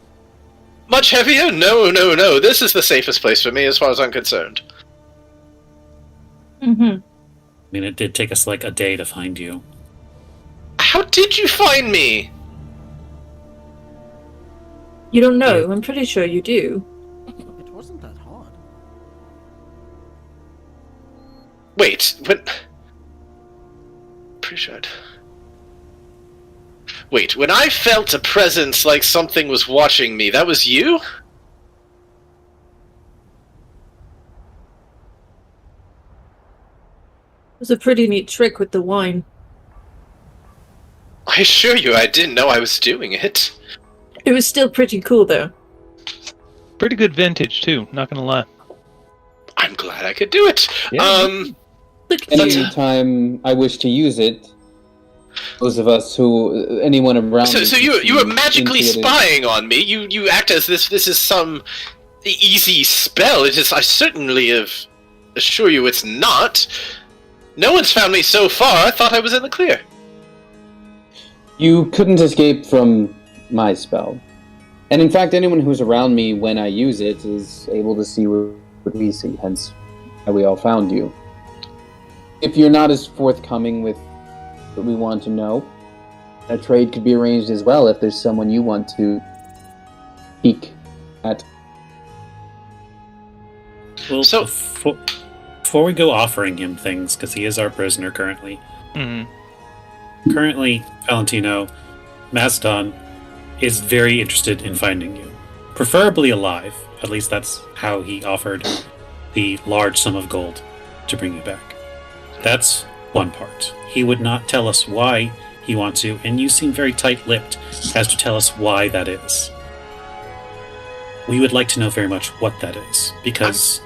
heavier? No. This is the safest place for me as far as I'm concerned.
Mm-hmm.
I mean, it did take us like a day to find you.
How did you find me?
You don't know. I'm pretty sure you do.
It wasn't that hard.
Wait, when... Pretty sure Wait, when I felt a presence like something was watching me, that was you?
was a pretty neat trick with the wine.
I assure you, I didn't know I was doing it.
It was still pretty cool, though.
Pretty good vintage too. Not gonna lie.
I'm glad I could do it.
Yeah.
Look at you.
Anytime I wish to use it, those of us who, anyone around me...
So you were magically
into it.
spying on me. You act as this is some easy spell. I certainly assure you it's not. No one's found me so far. I thought I was in the clear.
You couldn't escape from my spell. And in fact, anyone who's around me when I use it is able to see what we see, hence how we all found you. If you're not as forthcoming with what we want to know, a trade could be arranged as well if there's someone you want to peek at.
Well,
So-
before we go offering him things, because he is our prisoner currently, currently, Valentino, Macedon is very interested in finding you. Preferably alive. At least that's how he offered the large sum of gold to bring you back. That's one part. He would not tell us why he wants you, and you seem very tight-lipped as to tell us why that is. We would like to know very much what that is, because...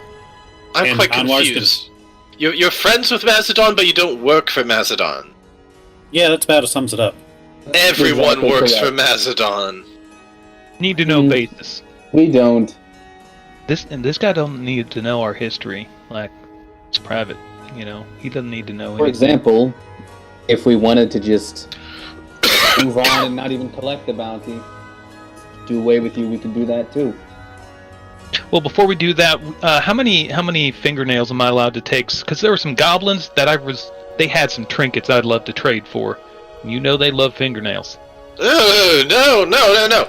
I'm
And
quite
Anwar's
confused. You're friends with Macedon, but you don't work for Macedon.
Yeah, that's about sums it up.
Everyone
Exactly
works
correct.
for Macedon.
Need to know basis.
We don't.
This guy don't need to know our history. Like, it's private. You know, he doesn't need to know.
For
anything.
example, if we wanted to just move on and not even collect the bounty, do away with you, we could do that too.
Well, before we do that, how many fingernails am I allowed to take? Because there were some goblins that they had some trinkets I'd love to trade for. You know they love fingernails.
No.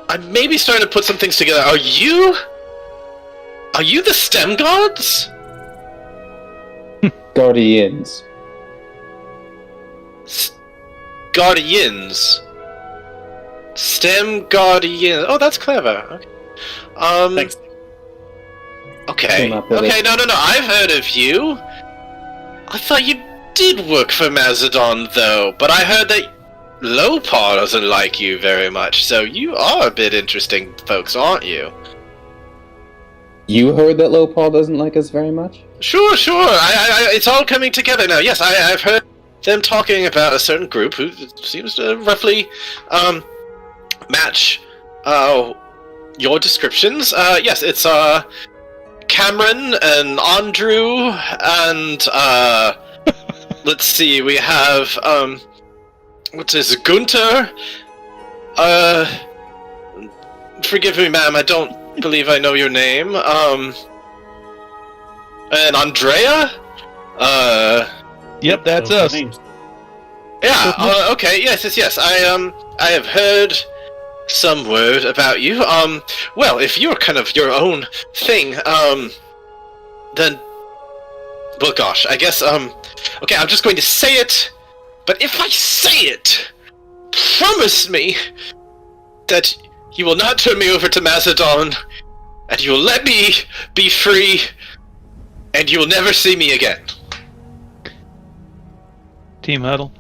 I'm maybe starting to put some things together. Are you the STEM gods?
Guardians.
Guardians. STEM Guardian. Oh, that's clever. Okay.
Thanks.
Okay.
Came up with
Okay,
it.
no. I've heard of you. I thought you did work for Macedon, though, but I heard that Lopar doesn't like you very much, so you are a bit interesting folks, aren't you?
You heard that Lopal doesn't like us very much?
Sure. It's all coming together now. Yes, I've heard them talking about a certain group who seems to roughly match your descriptions. Yes, it's Cameron and Andrew and let's see, we have what's this, Gunter? Forgive me, ma'am, I don't believe I know your name. And Andrea?
Yep, that's
Those are
us.
names.
Yeah, okay, yes. I have heard some word about you. Well, if you're kind of your own thing, then... Well, gosh, I guess, okay, I'm just going to say it, but if I say it, promise me that you will not turn me over to Macedon, and you will let me be free, and you will never see me again.
Team huddle.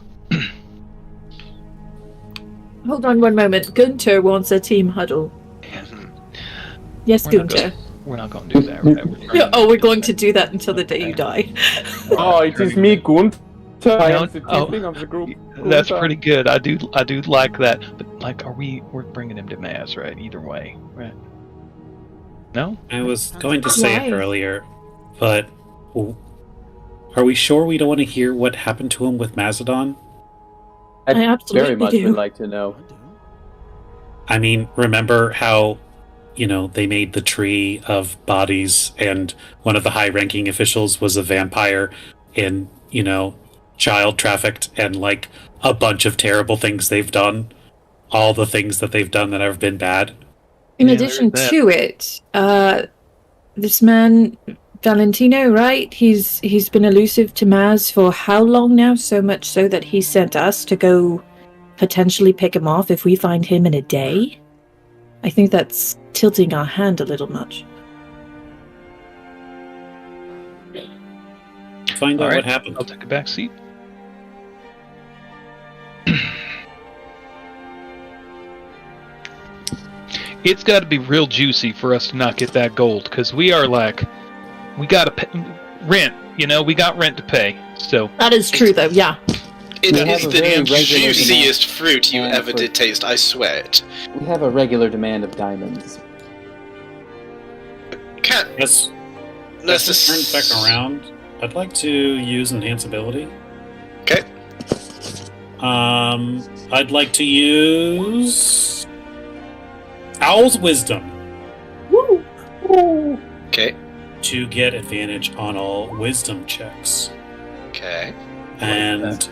Hold on one moment. Gunter wants a team huddle. Yes,
We're not
Gunter.
We're not going to do that. Right?
Oh, we're going to do that until the day you die.
Oh, it is me, Gunther. I
No,
am the
oh.
chieftain of the group.
That's
Gunther.
pretty good. I do like that. But like, we're bringing him to Maz, right? Either way, right? No.
I was going to say it
Why?
earlier, but are we sure we don't want to hear what happened to him with Macedon?
I absolutely
very much
do.
would like to know.
I mean, remember how, they made the tree of bodies and one of the high-ranking officials was a vampire and, child trafficked and, like, a bunch of terrible things they've done? All the things that they've done that have been bad?
In
Yeah,
addition
there is
to it, this man Valentino, right? He's been elusive to Maz for how long now? So much so that he sent us to go potentially pick him off if we find him in a day. I think that's tilting our hand a little much.
find out
All right,
what happened.
I'll take a back seat. It's got to be real juicy for us to not get that gold, because we are like, we got to pay rent. You know, we got rent to pay. So
That is true, though. Yeah.
It
We have
is
a
the
very regular
juiciest fruit you
demand
ever
for-
did taste, I swear it.
We have a regular demand of diamonds.
Can't
Yes. Let's just turn back around. I'd like to use enhance ability.
Okay.
I'd like to use Owl's Wisdom
Woo!
Okay.
to get advantage on all wisdom checks.
Okay.
And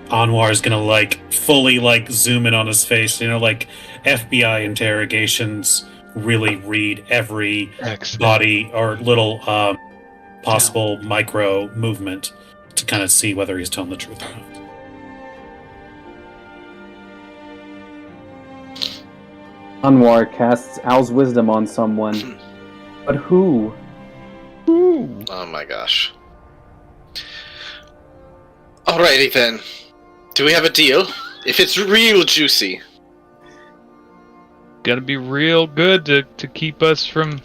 Anwar is gonna fully zoom in on his face. You know, like FBI interrogations really read every
excellent.
body or little possible micro movement to kind of see whether he's telling the truth or not.
Anwar casts Owl's Wisdom on someone. But who?
Oh my gosh. Alrighty then. Do we have a deal? If it's real juicy.
Got to be real good to keep us from.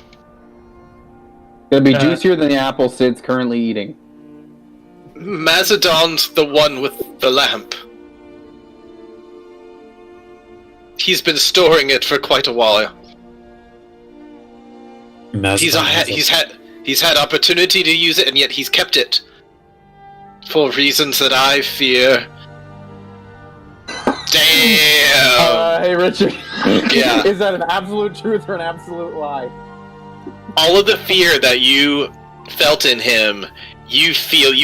Gonna be juicier than the apple Sid's currently eating.
Mazadon's the one with the lamp. He's been storing it for quite a while. He's had opportunity to use it, and yet he's kept it for reasons that I fear. Damn.
Hey Richard.
Yeah.
Is that an absolute truth or an absolute lie?
All of the fear that you felt in him, you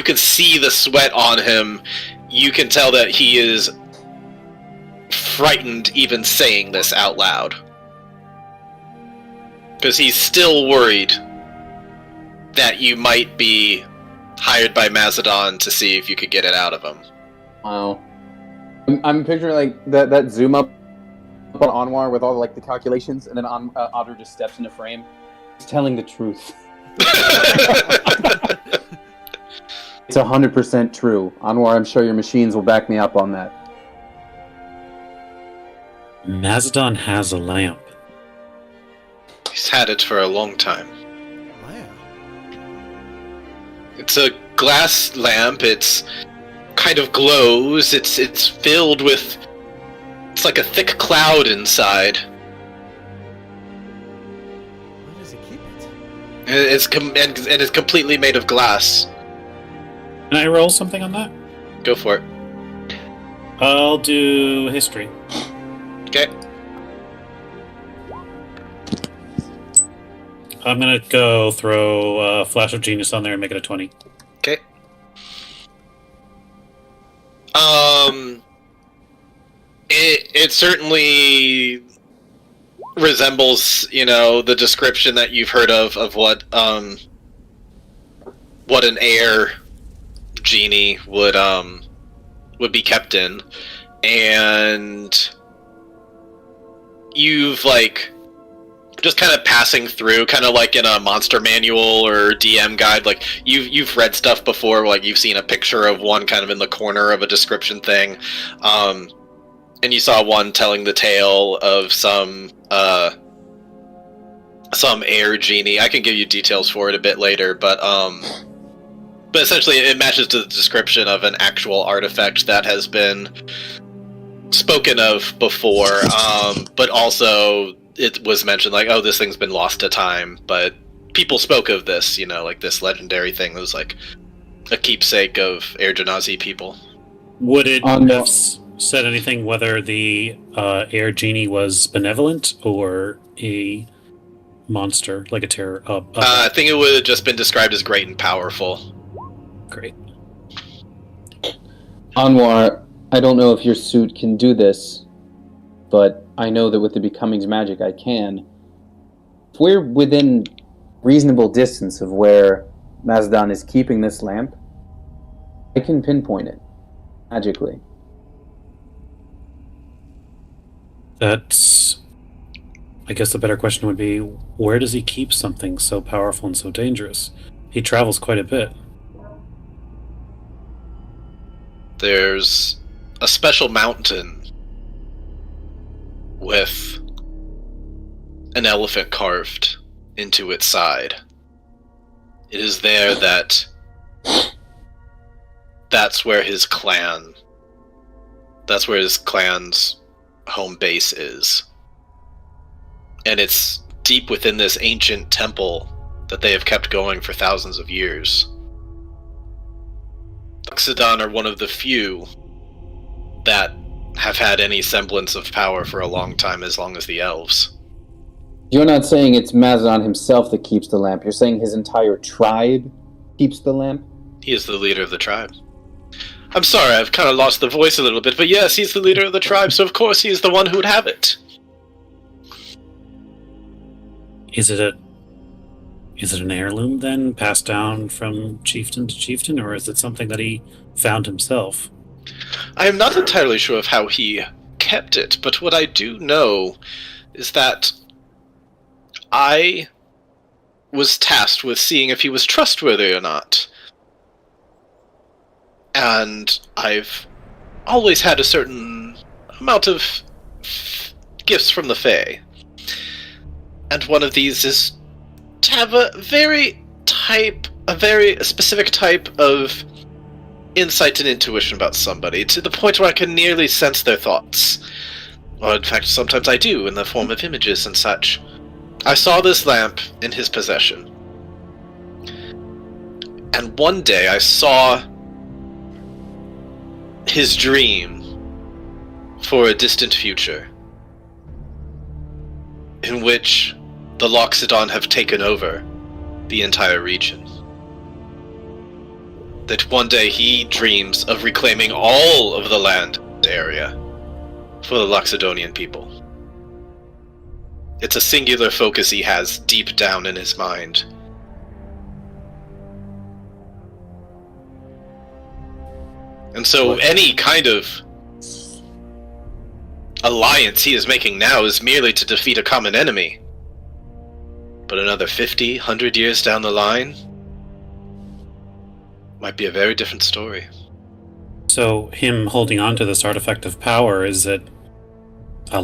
can see the sweat on him. You can tell that he is frightened even saying this out loud. Because he's still worried that you might be hired by Mazadon to see if you could get it out of him.
Wow. I'm picturing that zoom up on Anwar with all the calculations, and then Otter just steps into frame. He's telling the truth. It's 100% true. Anwar, I'm sure your machines will back me up on that.
Mazadon has a lamp.
He's had it for a long time.
Wow.
It's a glass lamp. It's kind of glows. It's filled with. It's like a thick cloud inside.
Where does he keep it?
And it's completely made of glass.
Can I roll something on that?
Go for it.
I'll do history.
Okay.
I'm gonna go throw Flash of Genius on there and make it a 20.
Okay. It certainly resembles, the description that you've heard of what an air genie would be kept in, and you've just kind of passing through, kind of like in a monster manual or DM guide, you've read stuff before, you've seen a picture of one kind of in the corner of a description thing, and you saw one telling the tale of some air genie. I can give you details for it a bit later, but essentially it matches to the description of an actual artifact that has been spoken of before, but also it was mentioned this thing's been lost to time, but people spoke of this, this legendary thing that was a keepsake of Air Genasi people.
Would it have said anything whether the air genie was benevolent or a monster, like a terror?
I think it would have just been described as great and powerful.
Great.
Anwar, I don't know if your suit can do this, but I know that with the Becoming's magic I can. If we're within reasonable distance of where Mazadon is keeping this lamp, I can pinpoint it magically.
That's... I guess the better question would be, where does he keep something so powerful and so dangerous? He travels quite a bit.
there's a special mountain with an elephant carved into its side. It is there that's where his clan's home base is. And it's deep within this ancient temple that they have kept going for thousands of years. Loxodon are one of the few that have had any semblance of power for a long time, as long as the elves.
You're not saying it's Mazadon himself that keeps the lamp. You're saying his entire tribe keeps the lamp?
He is the leader of the tribe. I'm sorry, I've kind of lost the voice a little bit, but yes, he's the leader of the tribe, so of course he's the one who would have it.
Is it an heirloom then, passed down from chieftain to chieftain, or is it something that he found himself?
I am not entirely sure of how he kept it, but what I do know is that I was tasked with seeing if he was trustworthy or not. And I've always had a certain amount of gifts from the Fae. And one of these is to have a very specific type of insight and intuition about somebody, to the point where I can nearly sense their thoughts. Or in fact, sometimes I do, in the form of images and such. I saw this lamp in his possession. And one day I saw his dream for a distant future, in which the Loxodon have taken over the entire region. That one day he dreams of reclaiming all of the land area for the Loxodonian people. It's a singular focus he has deep down in his mind. And so any kind of alliance he is making now is merely to defeat a common enemy. But another 50, 100 years down the line might be a very different story.
So him holding on to this artifact of power, is it a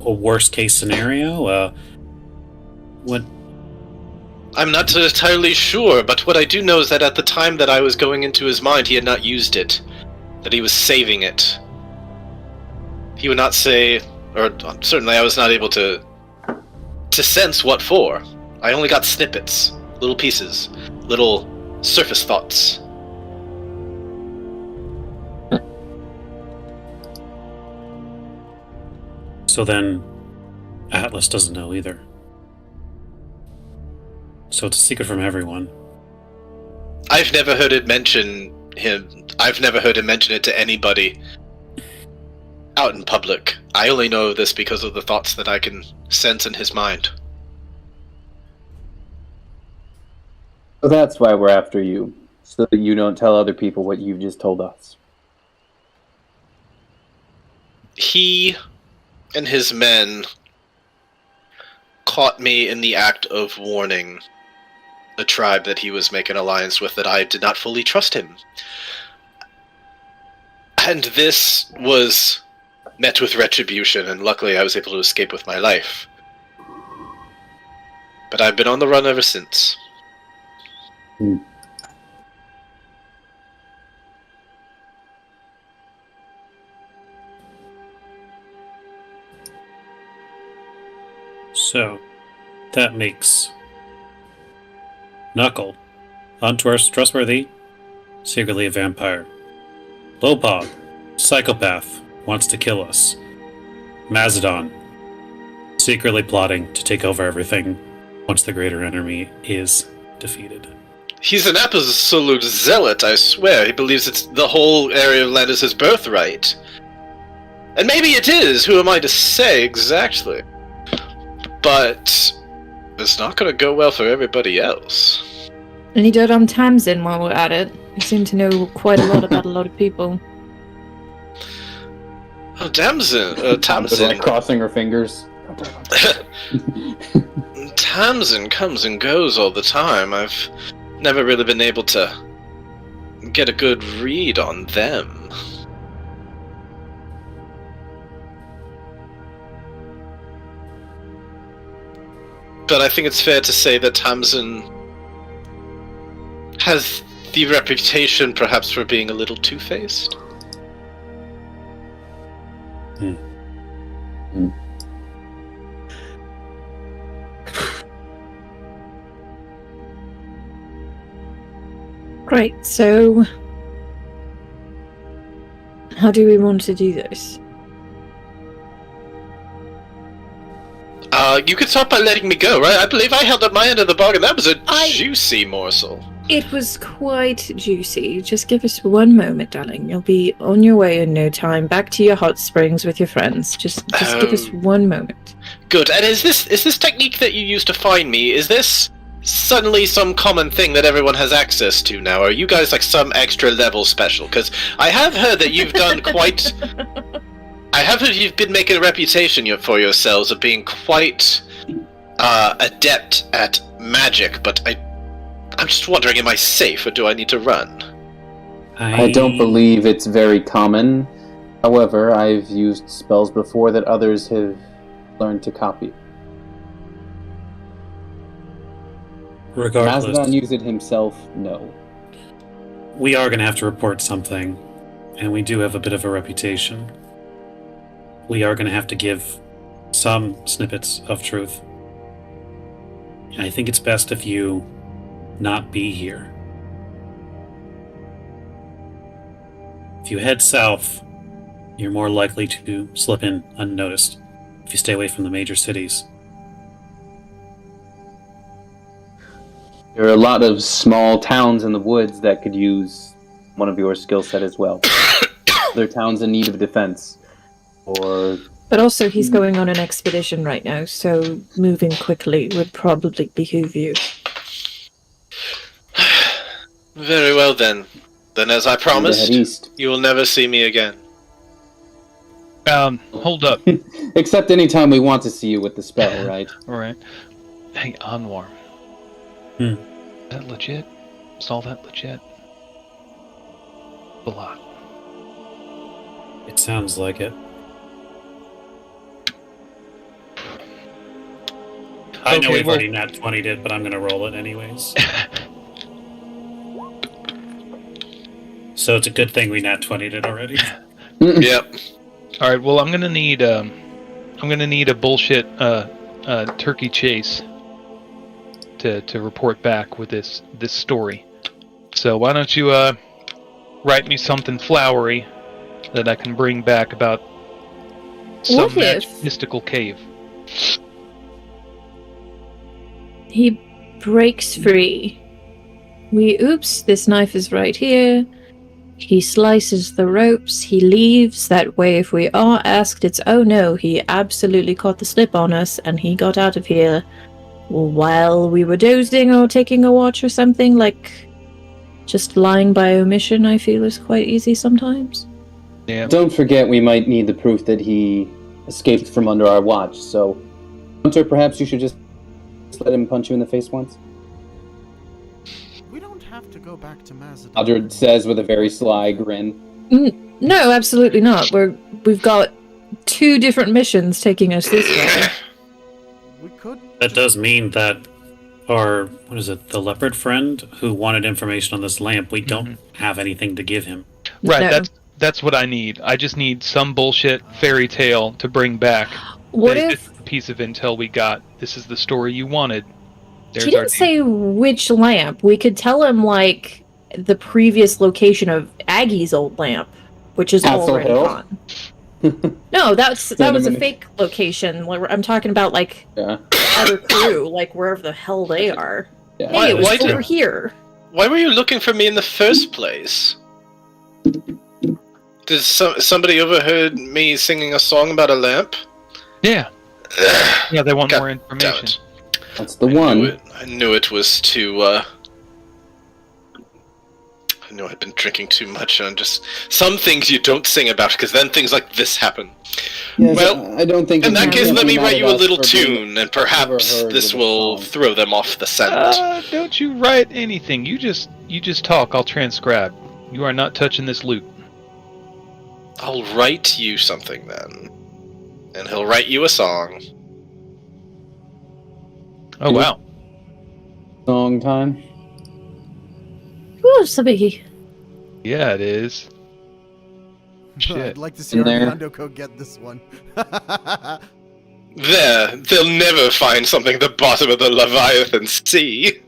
worst case scenario? What?
I'm not entirely sure, but what I do know is that at the time that I was going into his mind, he had not used it. That he was saving it. He would not say, or certainly I was not able to sense what for. I only got snippets, little pieces, little surface thoughts.
So then, Atlas doesn't know either. So it's a secret from everyone.
I've never heard it mention him. I've never heard him mention it to anybody out in public. I only know this because of the thoughts that I can sense in his mind.
So that's why we're after you, so that you don't tell other people what you've just told us.
He and his men caught me in the act of warning a tribe that he was making alliance with that I did not fully trust him. And this was met with retribution, and luckily I was able to escape with my life. But I've been on the run ever since.
So, that makes Knuckle untrustworthy, secretly a vampire. Lopog, psychopath, wants to kill us. Mazadon, secretly plotting to take over everything once the greater enemy is defeated.
He's an absolute zealot, I swear. He believes it's the whole area of land is his birthright. And maybe it is, who am I to say exactly? But it's not going to go well for everybody else.
Any dirt on Tamsin while we're at it? You seem to know quite a lot about a lot of people.
Oh, Tamsin.
Tamsin, like crossing her fingers.
Tamsin comes and goes all the time. I've never really been able to get a good read on them. But I think it's fair to say that Tamsin has the reputation perhaps for being a little two-faced.
Great, so how do we want to do this?
You could start by letting me go, right? I believe I held up my end of the bargain. That was a juicy morsel.
It was quite juicy. Just give us one moment, darling. You'll be on your way in no time, back to your hot springs with your friends. Just give us one moment.
Good. And is this technique that you used to find me, is this suddenly some common thing that everyone has access to now? Are you guys like some extra level special? Because I have heard that you've done quite... I have heard you've been making a reputation for yourselves of being quite adept at magic, but I'm just wondering, am I safe or do I need to run?
I don't believe it's very common. However, I've used spells before that others have learned to copy.
Regardless,
Mazadon used it himself, no.
we are going to have to report something, and we do have a bit of a reputation. We are going to have to give some snippets of truth. I think it's best if you not be here. If you head south, you're more likely to slip in unnoticed if you stay away from the major cities.
There are a lot of small towns in the woods that could use one of your skill set as well. They're towns in need of defense.
But also he's going on an expedition right now, so moving quickly would probably behoove you.
Very well then. Then as I promised,
head east.
you will never see me again.
Hold up.
Except anytime we want to see you with the spell, right?
Alright. Hey, Anwar.
Hmm.
Is that legit? Is all that legit? A lot.
It sounds like it. I know we've already nat 20'd it, but I'm going to roll it anyways. So it's a good thing we nat 20'd it already.
Yep.
All right. Well, I'm gonna need a bullshit turkey chase to report back with this story. So why don't you write me something flowery that I can bring back about some mystical cave.
He breaks free. This knife is right here. He slices the ropes, he leaves, that way if we are asked, it's, oh no, he absolutely caught the slip on us, and he got out of here while we were dozing or taking a watch or something, like, just lying by omission, I feel, is quite easy sometimes.
Yeah.
Don't forget we might need the proof that he escaped from under our watch, so... Hunter, perhaps you should just let him punch you in the face once?
We don't have to go back to Mazadon.
Aldred says with a very sly grin.
No, absolutely not. We've got 2 different missions taking us this way.
We could.
That does mean that our, the leopard friend who wanted information on this lamp, we don't have anything to give him.
Right,
No.
that's what I need. I just need some bullshit fairy tale to bring back.
What
Hey,
if...
this is the piece of intel we got? This is the story you wanted. There's
He didn't say which lamp. We could tell him, like, the previous location of Aggie's old lamp, which is
Castle
already
Hill?
gone. No, that was a fake location. I'm talking about, like,
Yeah.
other crew, like, wherever the hell they are.
Yeah.
Hey, it was
Why
over here.
Why were you looking for me in the first place? Did somebody overheard me singing a song about a lamp?
Yeah. Yeah, they want
God
more
damn
information.
it.
That's the one.
I knew it was too, I knew I'd been drinking too much, and just... Some things you don't sing about, because then things like this happen.
Yes,
Well,
I don't think...
In that
it's
case, let me
mad
write you a
about
little
for being
tune, and perhaps
overheard
this
with a
will
song.
throw them off the scent.
Don't you write anything. You just talk. I'll transcribe. You are not touching this loot.
I'll write you something then. And he'll write you a song.
Oh, wow.
Song time.
Ooh, sabiki.
Yeah, it is. Shit.
I'd like to see
In there.
Armando get this one.
There, they'll never find something at the bottom of the Leviathan Sea.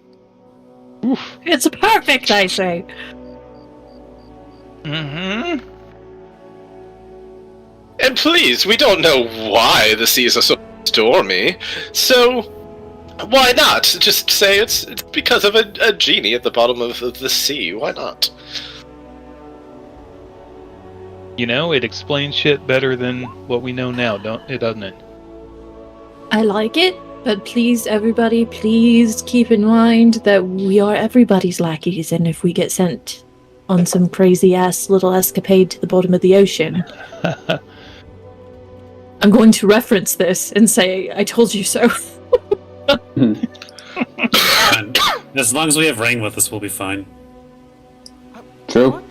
Oof.
It's perfect, I say.
Mm-hmm.
And please, we don't know why the seas are so stormy, so why not just say it's because of a genie at the bottom of the sea? Why not?
You know, it explains shit better than what we know now, doesn't it?
I like it, but please, everybody, please keep in mind that we are everybody's lackeys, and if we get sent on some crazy-ass little escapade to the bottom of the ocean, I'm going to reference this and say, I told you so.
And as long as we have Rain with us, we'll be fine.
True.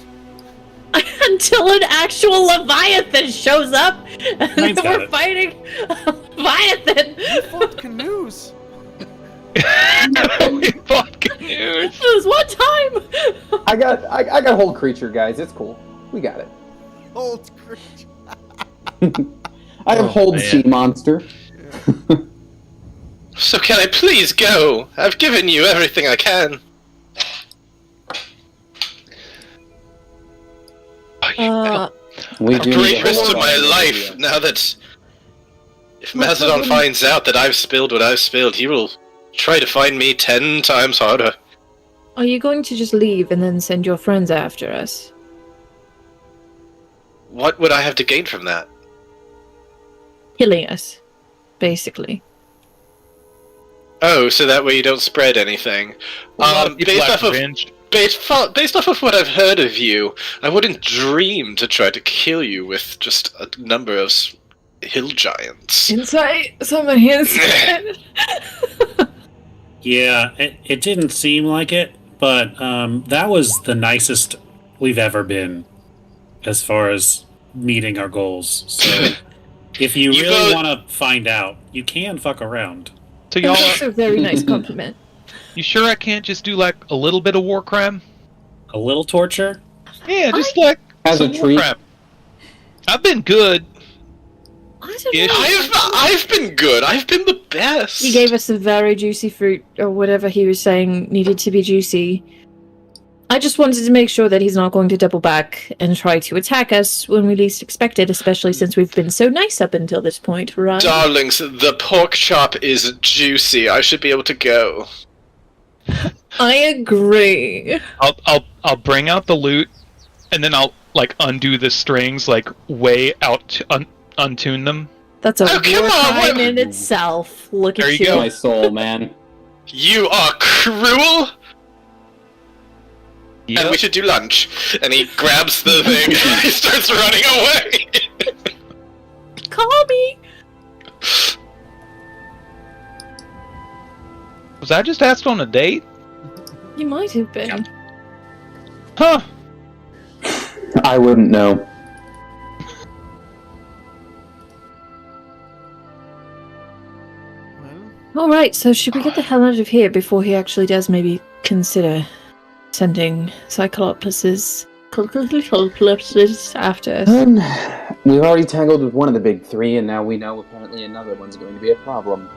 Until an actual Leviathan shows up, and
Rain's got
we're
it.
fighting a Leviathan.
We fought canoes.
We fought canoes.
It was one time.
I got whole creature, guys. It's cool. We got it.
Old creature.
I have hold
man.
sea monster.
So can I please go? I've given you everything I can.
We
A
do
great
need
risk
hold
to
on
my
the
life
idea.
now that if Macedon finds out that I've spilled what I've spilled, he will try to find me 10 times harder.
Are you going to just leave and then send your friends after us?
What would I have to gain from that?
Killing us, basically.
Oh, so that way you don't spread anything.
A lot of people
Based
have
off of
revenge.
based off of what I've heard of you, I wouldn't dream to try to kill you with just a number of hill giants.
Inside, someone inside.
Yeah, it didn't seem like it, but that was the nicest we've ever been as far as meeting our goals. So if you
You
really
both-
want to find out, you can fuck around.
So y'all,
That's a very nice compliment.
you sure I can't just do like a little bit of war crime?
A little torture?
Yeah, just like
As a
some war
treat.
crime. I've been good.
I don't
Ish.
know.
I've been good. I've been the best.
He gave us a very juicy fruit, or whatever he was saying needed to be juicy. I just wanted to make sure that he's not going to double back and try to attack us when we least expect it, especially since we've been so nice up until this point, right?
Darlings, the pork chop is juicy. I should be able to go.
I agree.
I'll bring out the loot, and then I'll like undo the strings, like way out to untune them.
That's a
Oh, come
war
on,
crime
what-
in itself. Look
There
at
you go.
My soul, man.
You are cruel, and
Yep.
we should do lunch. And he grabs the thing and he starts running away.
Call me.
Was I just asked on a date?
You might have been.
Huh?
I wouldn't know.
Well,
All right, so should we get the hell out of here before he actually does maybe consider sending Cyclopses after us?
We've already tangled with one of the big three, and now we know apparently another one's going to be a problem.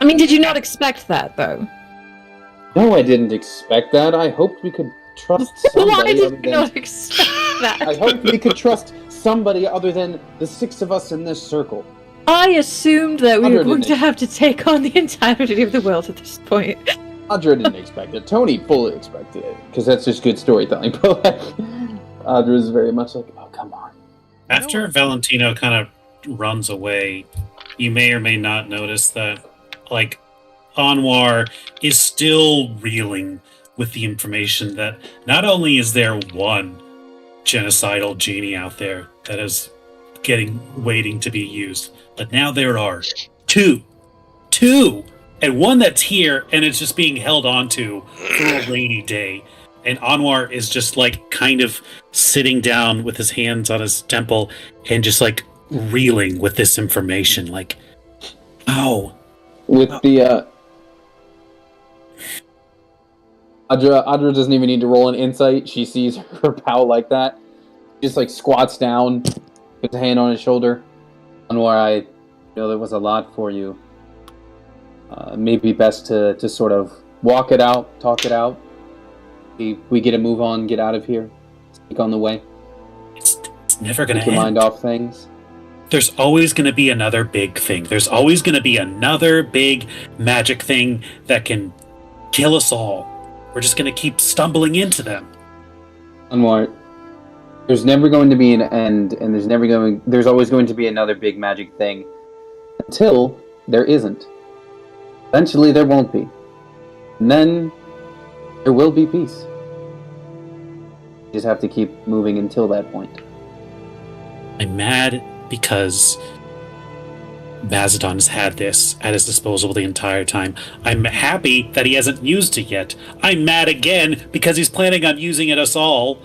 I mean, did you not expect that, though?
No, I didn't expect that. I hoped we could trust
Why
somebody
did
other
you
than...
not expect
I
that?
hoped we could trust somebody other than the six of us in this circle.
I assumed that we were
Under
going
the
to have to take on the entirety of the world at this point.
Audra didn't expect it. Tony fully expected it, because that's just good storytelling. But like, Audra is very much like, oh, come on.
After Valentino kind of runs away, you may or may not notice that, like, Anwar is still reeling with the information that not only is there one genocidal genie out there that is waiting to be used, but now there are two, and one that's here and it's just being held onto for a rainy day. And Anwar is just like kind of sitting down with his hands on his temple and just like reeling with this information. Like, oh.
With the Audra doesn't even need to roll an insight. She sees her pal like that. She just like squats down, puts a hand on his shoulder. Anwar, I know there was a lot for you. Maybe best to sort of walk it out, talk it out. We get a move on, get out of here. Speak on the way.
It's never going to
Take
end.
your mind off things.
There's always going to be another big thing. There's always going to be another big magic thing that can kill us all. We're just going to keep stumbling into them.
Anwar, there's never going to be an end, and there's always going to be another big magic thing until there isn't. Eventually there won't be. And then there will be peace. You just have to keep moving until that point.
I'm mad because Mazadon has had this at his disposal the entire time. I'm happy that he hasn't used it yet. I'm mad again because he's planning on using it us all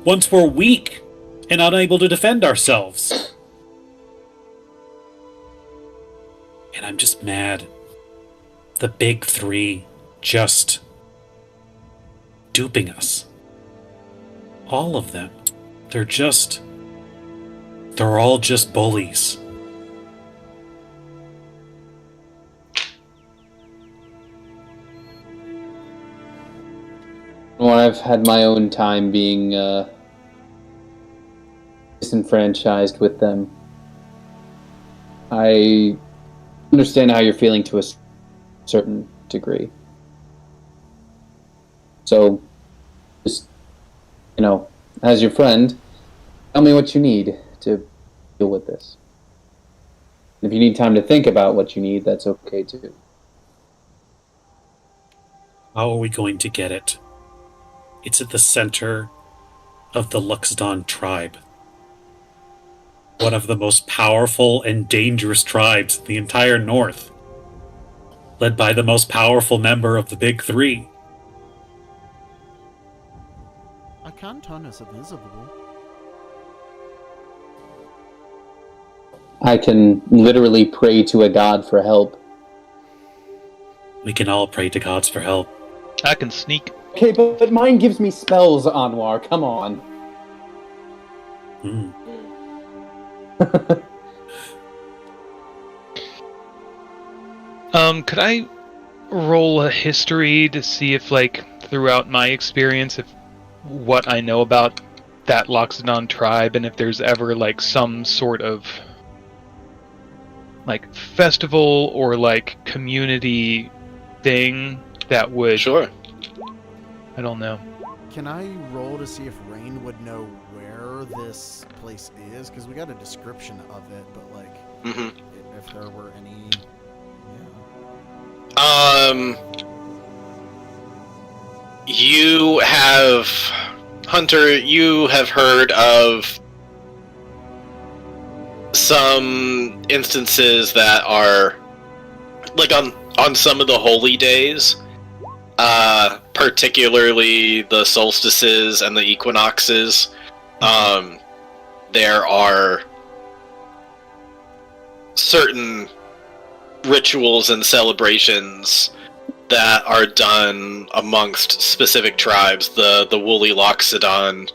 once we're weak and unable to defend ourselves. And I'm just mad. The big three just duping us. All of them. They're all just bullies.
Well, I've had my own time being disenfranchised with them. I understand how you're feeling to a certain degree. So, just, as your friend, tell me what you need to deal with this. If you need time to think about what you need, that's okay too.
How are we going to get it? It's at the center of the Luxodon tribe. One of the most powerful and dangerous tribes in the entire North. Led by the most powerful member of the Big Three.
I can't turn us invisible.
I can literally pray to a god for help.
We can all pray to gods for help.
I can sneak.
Okay, but mine gives me spells, Anwar. Come on.
Hmm.
Could I roll a history to see if, throughout my experience, if what I know about that Loxodon tribe, and if there's ever, some sort of, festival or, community thing that would...
Sure.
I don't know.
Can I roll to see if Rain would know where this place is? Because we got a description of it, but, if there were any...
You have, Hunter, you have heard of some instances that are, on some of the holy days, particularly the solstices and the equinoxes, there are certain rituals and celebrations that are done amongst specific tribes. The Woolly Loxodon,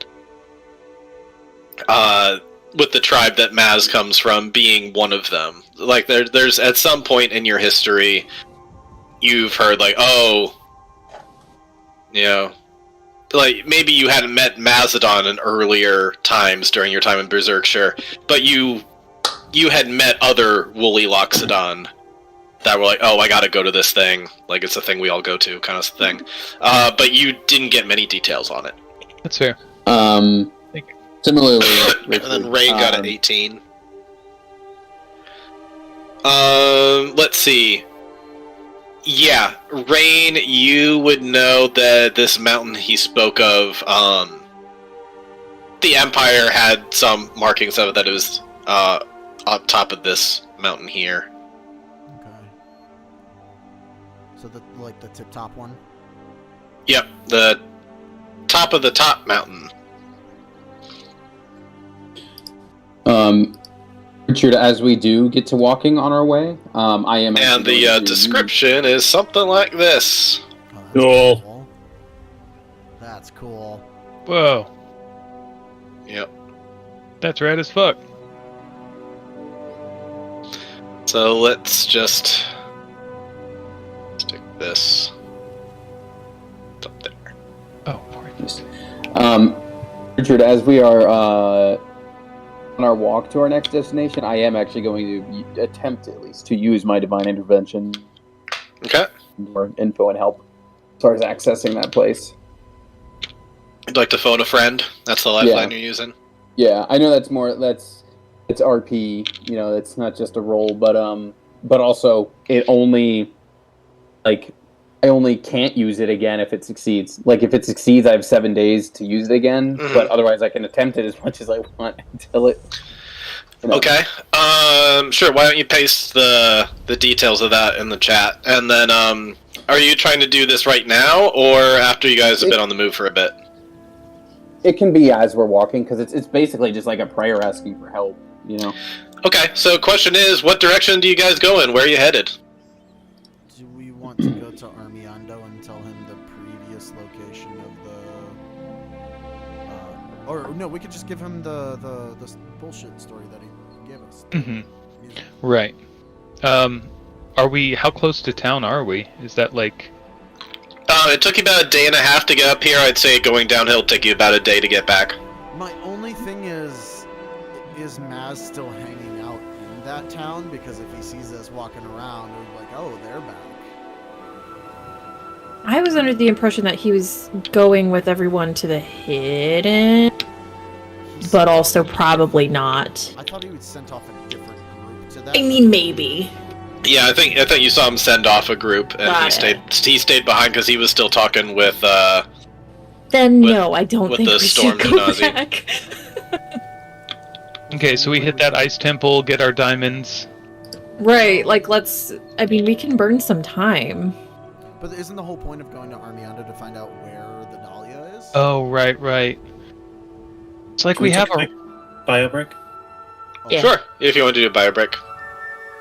with the tribe that Maz comes from being one of them. There's at some point in your history, you've heard maybe you hadn't met Mazadon in earlier times during your time in Berserkshire, but you had met other Woolly Loxodon that were oh, I gotta go to this thing. It's a thing we all go to, kind of thing. But you didn't get many details on it.
That's fair.
Similarly,
and then Rain got an 18. Let's see. Yeah, Rain, you would know that this mountain he spoke of, the Empire had some markings of it that it was on top of this mountain here.
Okay. So the tip-top one?
Yep, the top of the top mountain.
Richard, as we do get to walking on our way, I am.
And
actually
the
going to-
description is something like this.
Oh, that's
Cool.
cool. That's cool.
Whoa,
Yep.
that's rad as fuck.
So let's just stick this up there.
Oh, poor
Richard, as we are on our walk to our next destination, I am actually going to attempt, at least, to use my divine intervention
Okay.
for info and help as far as accessing that place.
You'd like to phone a friend? That's the lifeline you're using?
Yeah, I know it's RP. You know, it's not just a roll, but also it only I only can't use it again if it succeeds. Like if it succeeds, I have 7 days to use it again.
Mhm.
But otherwise, I can attempt it as much as I want until it. You know.
Okay. Sure. Why don't you paste the details of that in the chat, and then are you trying to do this right now or after you guys have been on the move for a bit?
It can be as we're walking because it's basically just like a prayer asking for help. You know.
Okay. So, question is, what direction do you guys go in? Where are you headed?
Do we want to go to Armiando and tell him the previous location of the... or no, we could just give him the bullshit story that he gave us.
Mm-hmm. Right. Are we? How close to town are we? Is that like?
It took you about a day and a half to get up here. I'd say going downhill would take you about a day to get back.
My only thing is Maz still hanging out in that town? Because if he sees us walking around, we're like, oh, they're back.
I was under the impression that he was going with everyone to the hidden, but also probably not.
I thought he would sent off a different group to that.
I mean, maybe.
Yeah, I think you saw him send off a group, and he stayed behind because he was still talking with
Then no, I don't
with
think
the
we
storm
should go
Nazi.
back.
Okay, so we hit that ice temple, get our diamonds.
Right, like I mean, we can burn some time.
But isn't the whole point of going to Armiando to find out where the Dahlia is?
Oh, right. It's like
Can
we have
take
a.
a bio break?
Yeah.
Sure, if you want to do a bio break.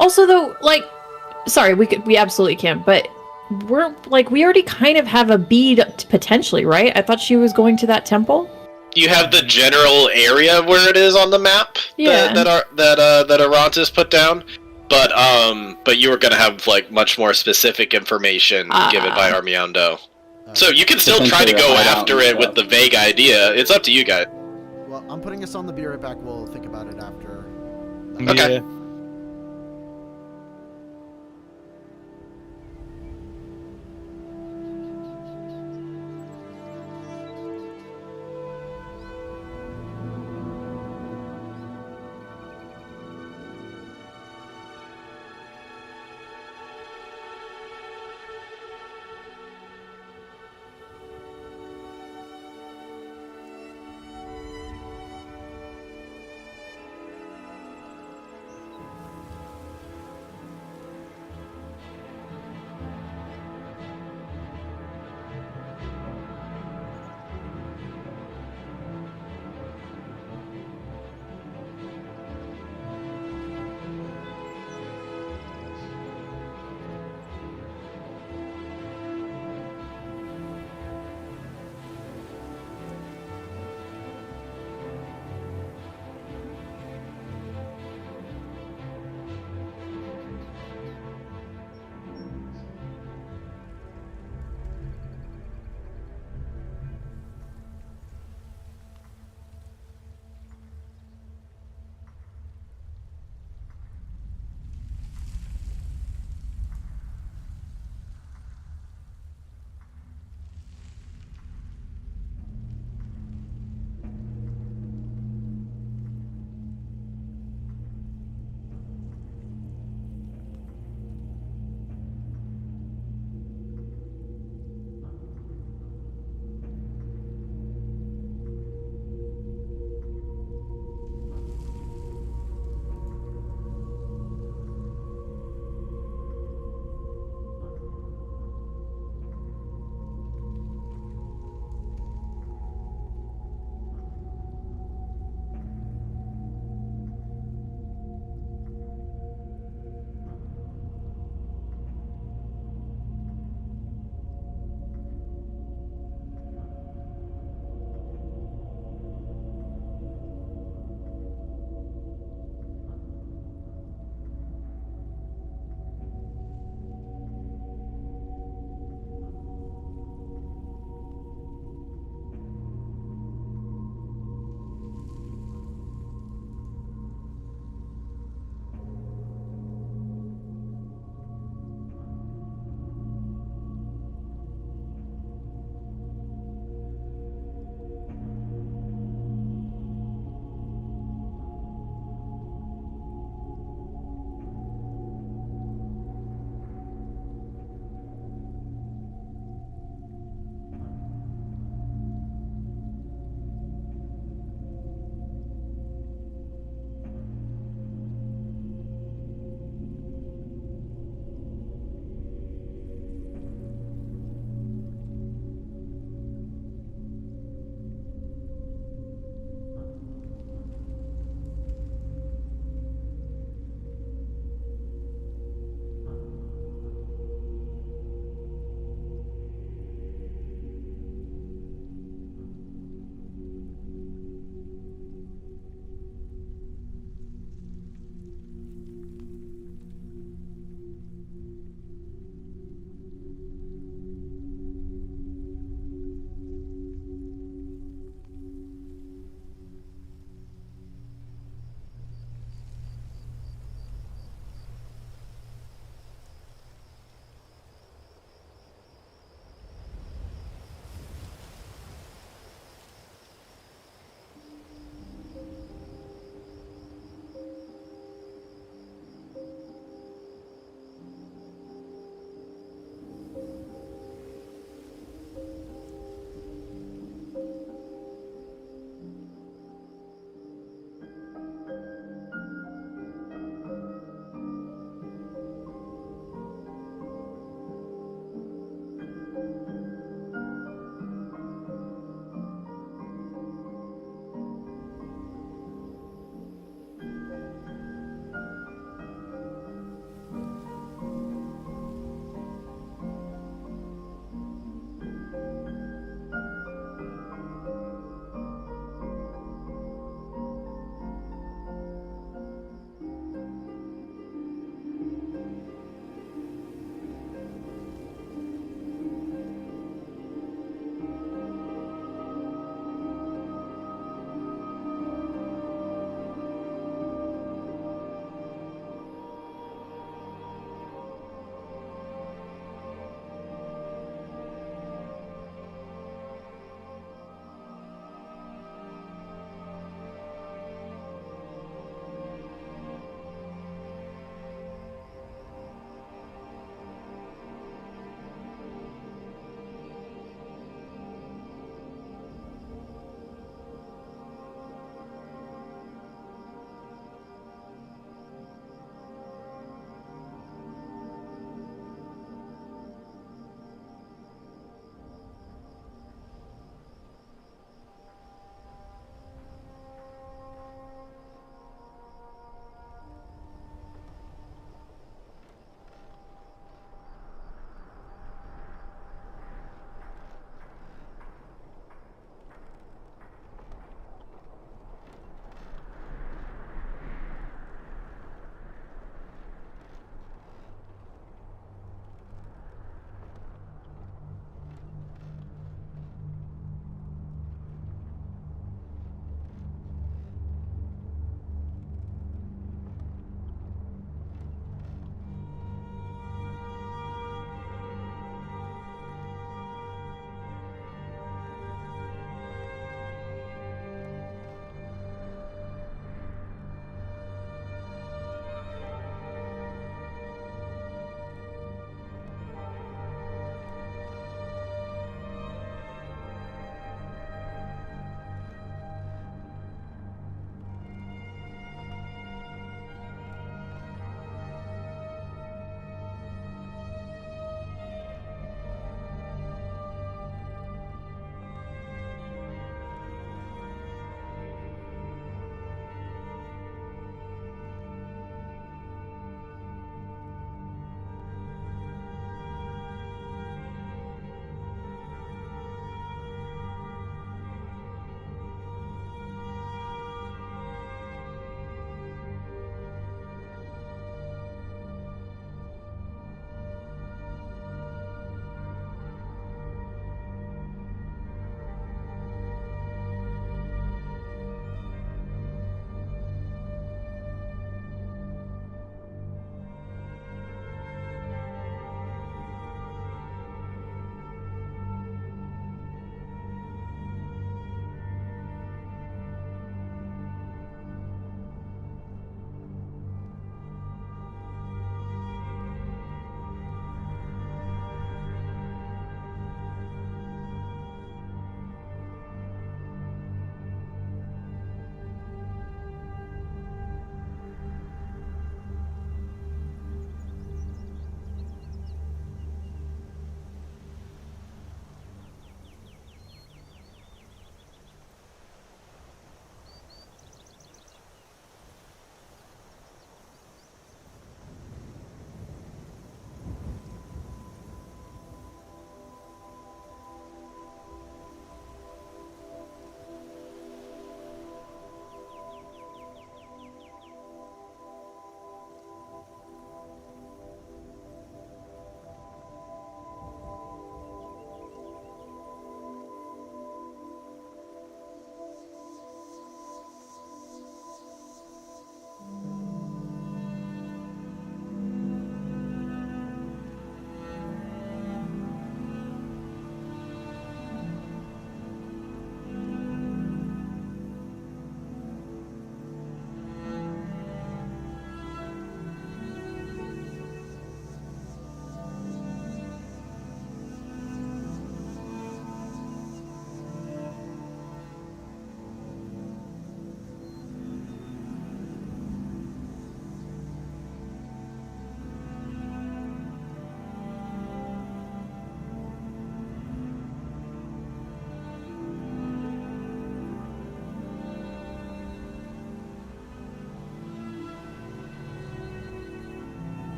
Also, though, sorry, we absolutely can, but we already kind of have a bead potentially, right? I thought she was going to that temple.
You have the general area where it is on the map
Yeah.
that Arantis put down, but you were gonna have like much more specific information given by Armiando. So you can still try to go after it with the vague idea. It's up to you guys.
Well, I'm putting us on the be right back. We'll think about it after.
Okay.
Yeah.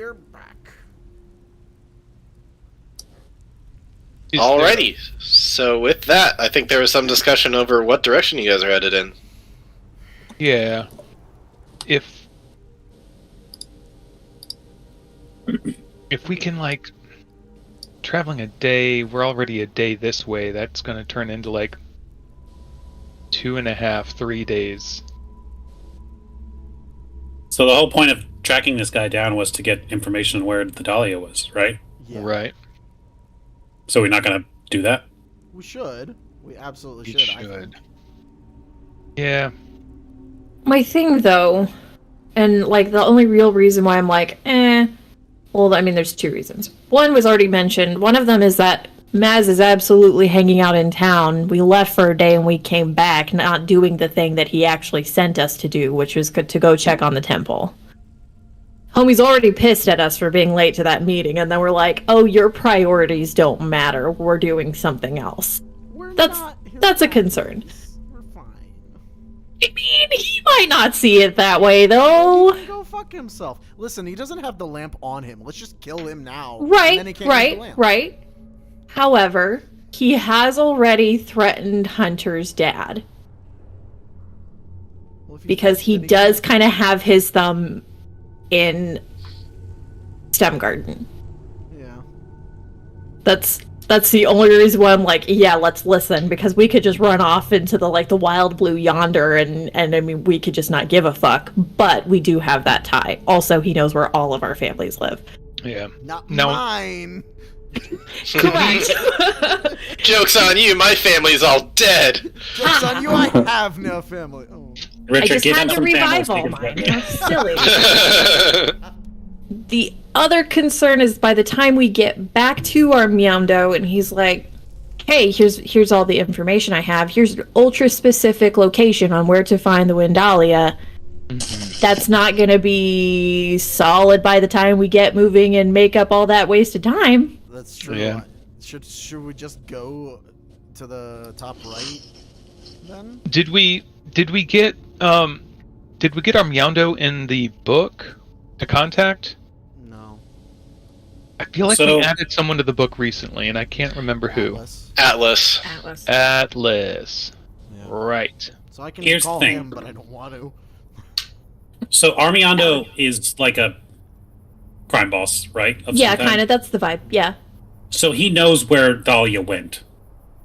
we're back.
Alrighty. So with that, I think there was some discussion over what direction you guys are headed in.
Yeah. If we can, like, traveling a day, we're already a day this way, that's going to turn into, like, 2.5, 3 days.
So the whole point of tracking this guy down was to get information on where the Dahlia was, right?
Yeah.
Right.
So we're not going to do that?
We should. We absolutely
We
should. I
should.
think.
Yeah.
My thing, though, and, like, the only real reason why I'm like, well, I mean, there's two reasons. One was already mentioned. One of them is that Maz is absolutely hanging out in town. We left for a day and we came back, not doing the thing that he actually sent us to do, which was to go check on the temple. Homie's already pissed at us for being late to that meeting, and then we're like, oh, your priorities don't matter. We're doing something else. That's a concern.
We're fine.
I mean, he might not see it that way, though.
Go fuck himself. Listen, he doesn't have the lamp on him. Let's just kill him now. and then he can't use the lamp.
Right. However, he has already threatened Hunter's dad.
Well, if
Because he
then
does
can't-
kind of have his thumb in STEM Garden.
Yeah.
That's the only reason why I'm like, yeah, let's listen, because we could just run off into the wild blue yonder, and I mean, we could just not give a fuck. But we do have that tie. Also, he knows where all of our families live.
Yeah.
Not
No.
mine.
Correct.
Joke's on you, my family's all dead.
Joke's on you, I have no family. Oh.
I
Richard,
just
give
had
him
to
some
revive
families,
all
take his
mine.
breath.
That's silly. The other concern is by the time we get back to our Myeondo and he's like, hey, here's all the information I have. Here's an ultra-specific location on where to find the Windalia. That's not going to be solid by the time we get moving and make up all that wasted time.
That's true.
Yeah.
Should we just go to the top right then?
Did we get our Myeondo in the book to contact?
No.
I feel like
So-
we added someone to the book recently, and I can't remember who.
Atlas.
Atlas.
Atlas.
Yeah.
Right.
So I can
Here's the
call
thing.
him, but I don't want to.
So Armiondo is like a crime boss, right?
Yeah, kind of. That's the vibe. Yeah.
So he knows where Dahlia went,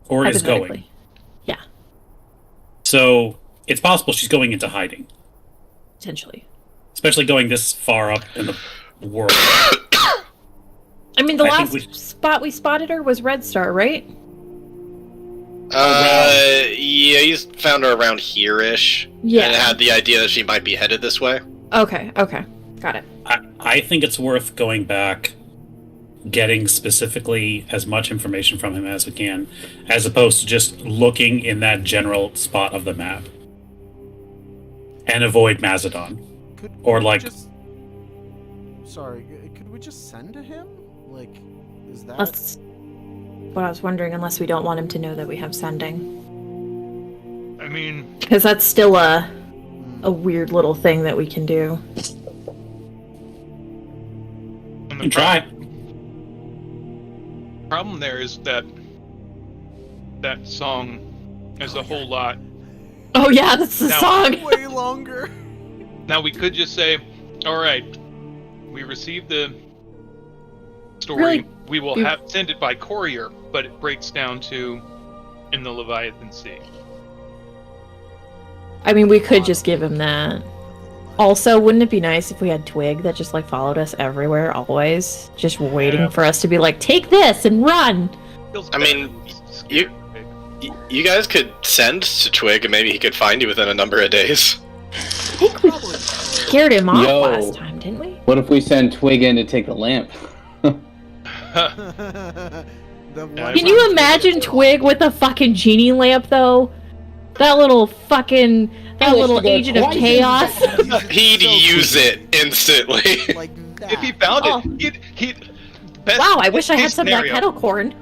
or is going.
Hypothetically. Yeah,
So it's possible she's going into hiding,
potentially.
especially going this far up in the world.
I mean, the
I think
last spot we spotted her was Red Star, right?
Yeah, you found her around here-ish.
Yeah.
And had the idea that she might be headed this way.
Okay, got it.
I think it's worth going back, getting specifically as much information from him as we can, as opposed to just looking in that general spot of the map. And avoid Mazadon.
Could
Or,
we
like-
just... Sorry, could we just send to him? Like, is that...
That's what I was wondering, unless we don't want him to know that we have sending.
I mean,
Because that's still a weird little thing that we can do.
the
You can try.
problem there is that song is a whole lot.
Oh yeah, that's the
Now-
song!
Way longer.
Now we could just say, all right, we received the story.
Really?
We will
We-
send it by courier, but it breaks down to in the Leviathan Sea.
I mean, we could just give him that. Also, wouldn't it be nice if we had Twig that just followed us everywhere, always? Just waiting
Yeah.
for us to be like, take this and run!
Feels
I
bad.
mean, you guys could send to Twig, and maybe he could find you within a number of days.
I think we scared him off
Yo.
last time, didn't we?
What if we send Twig in to take the lamp?
The one
Can
Can you
time
imagine
Twig-
Twig with a fucking genie lamp, though? That little fucking... That
wish
little
you were
agent of
quite
chaos.
He'd use it instantly.
like that.
If he found
Oh.
it, he'd best
Wow, I wish I had
case
some of that
scenario.
kettle corn.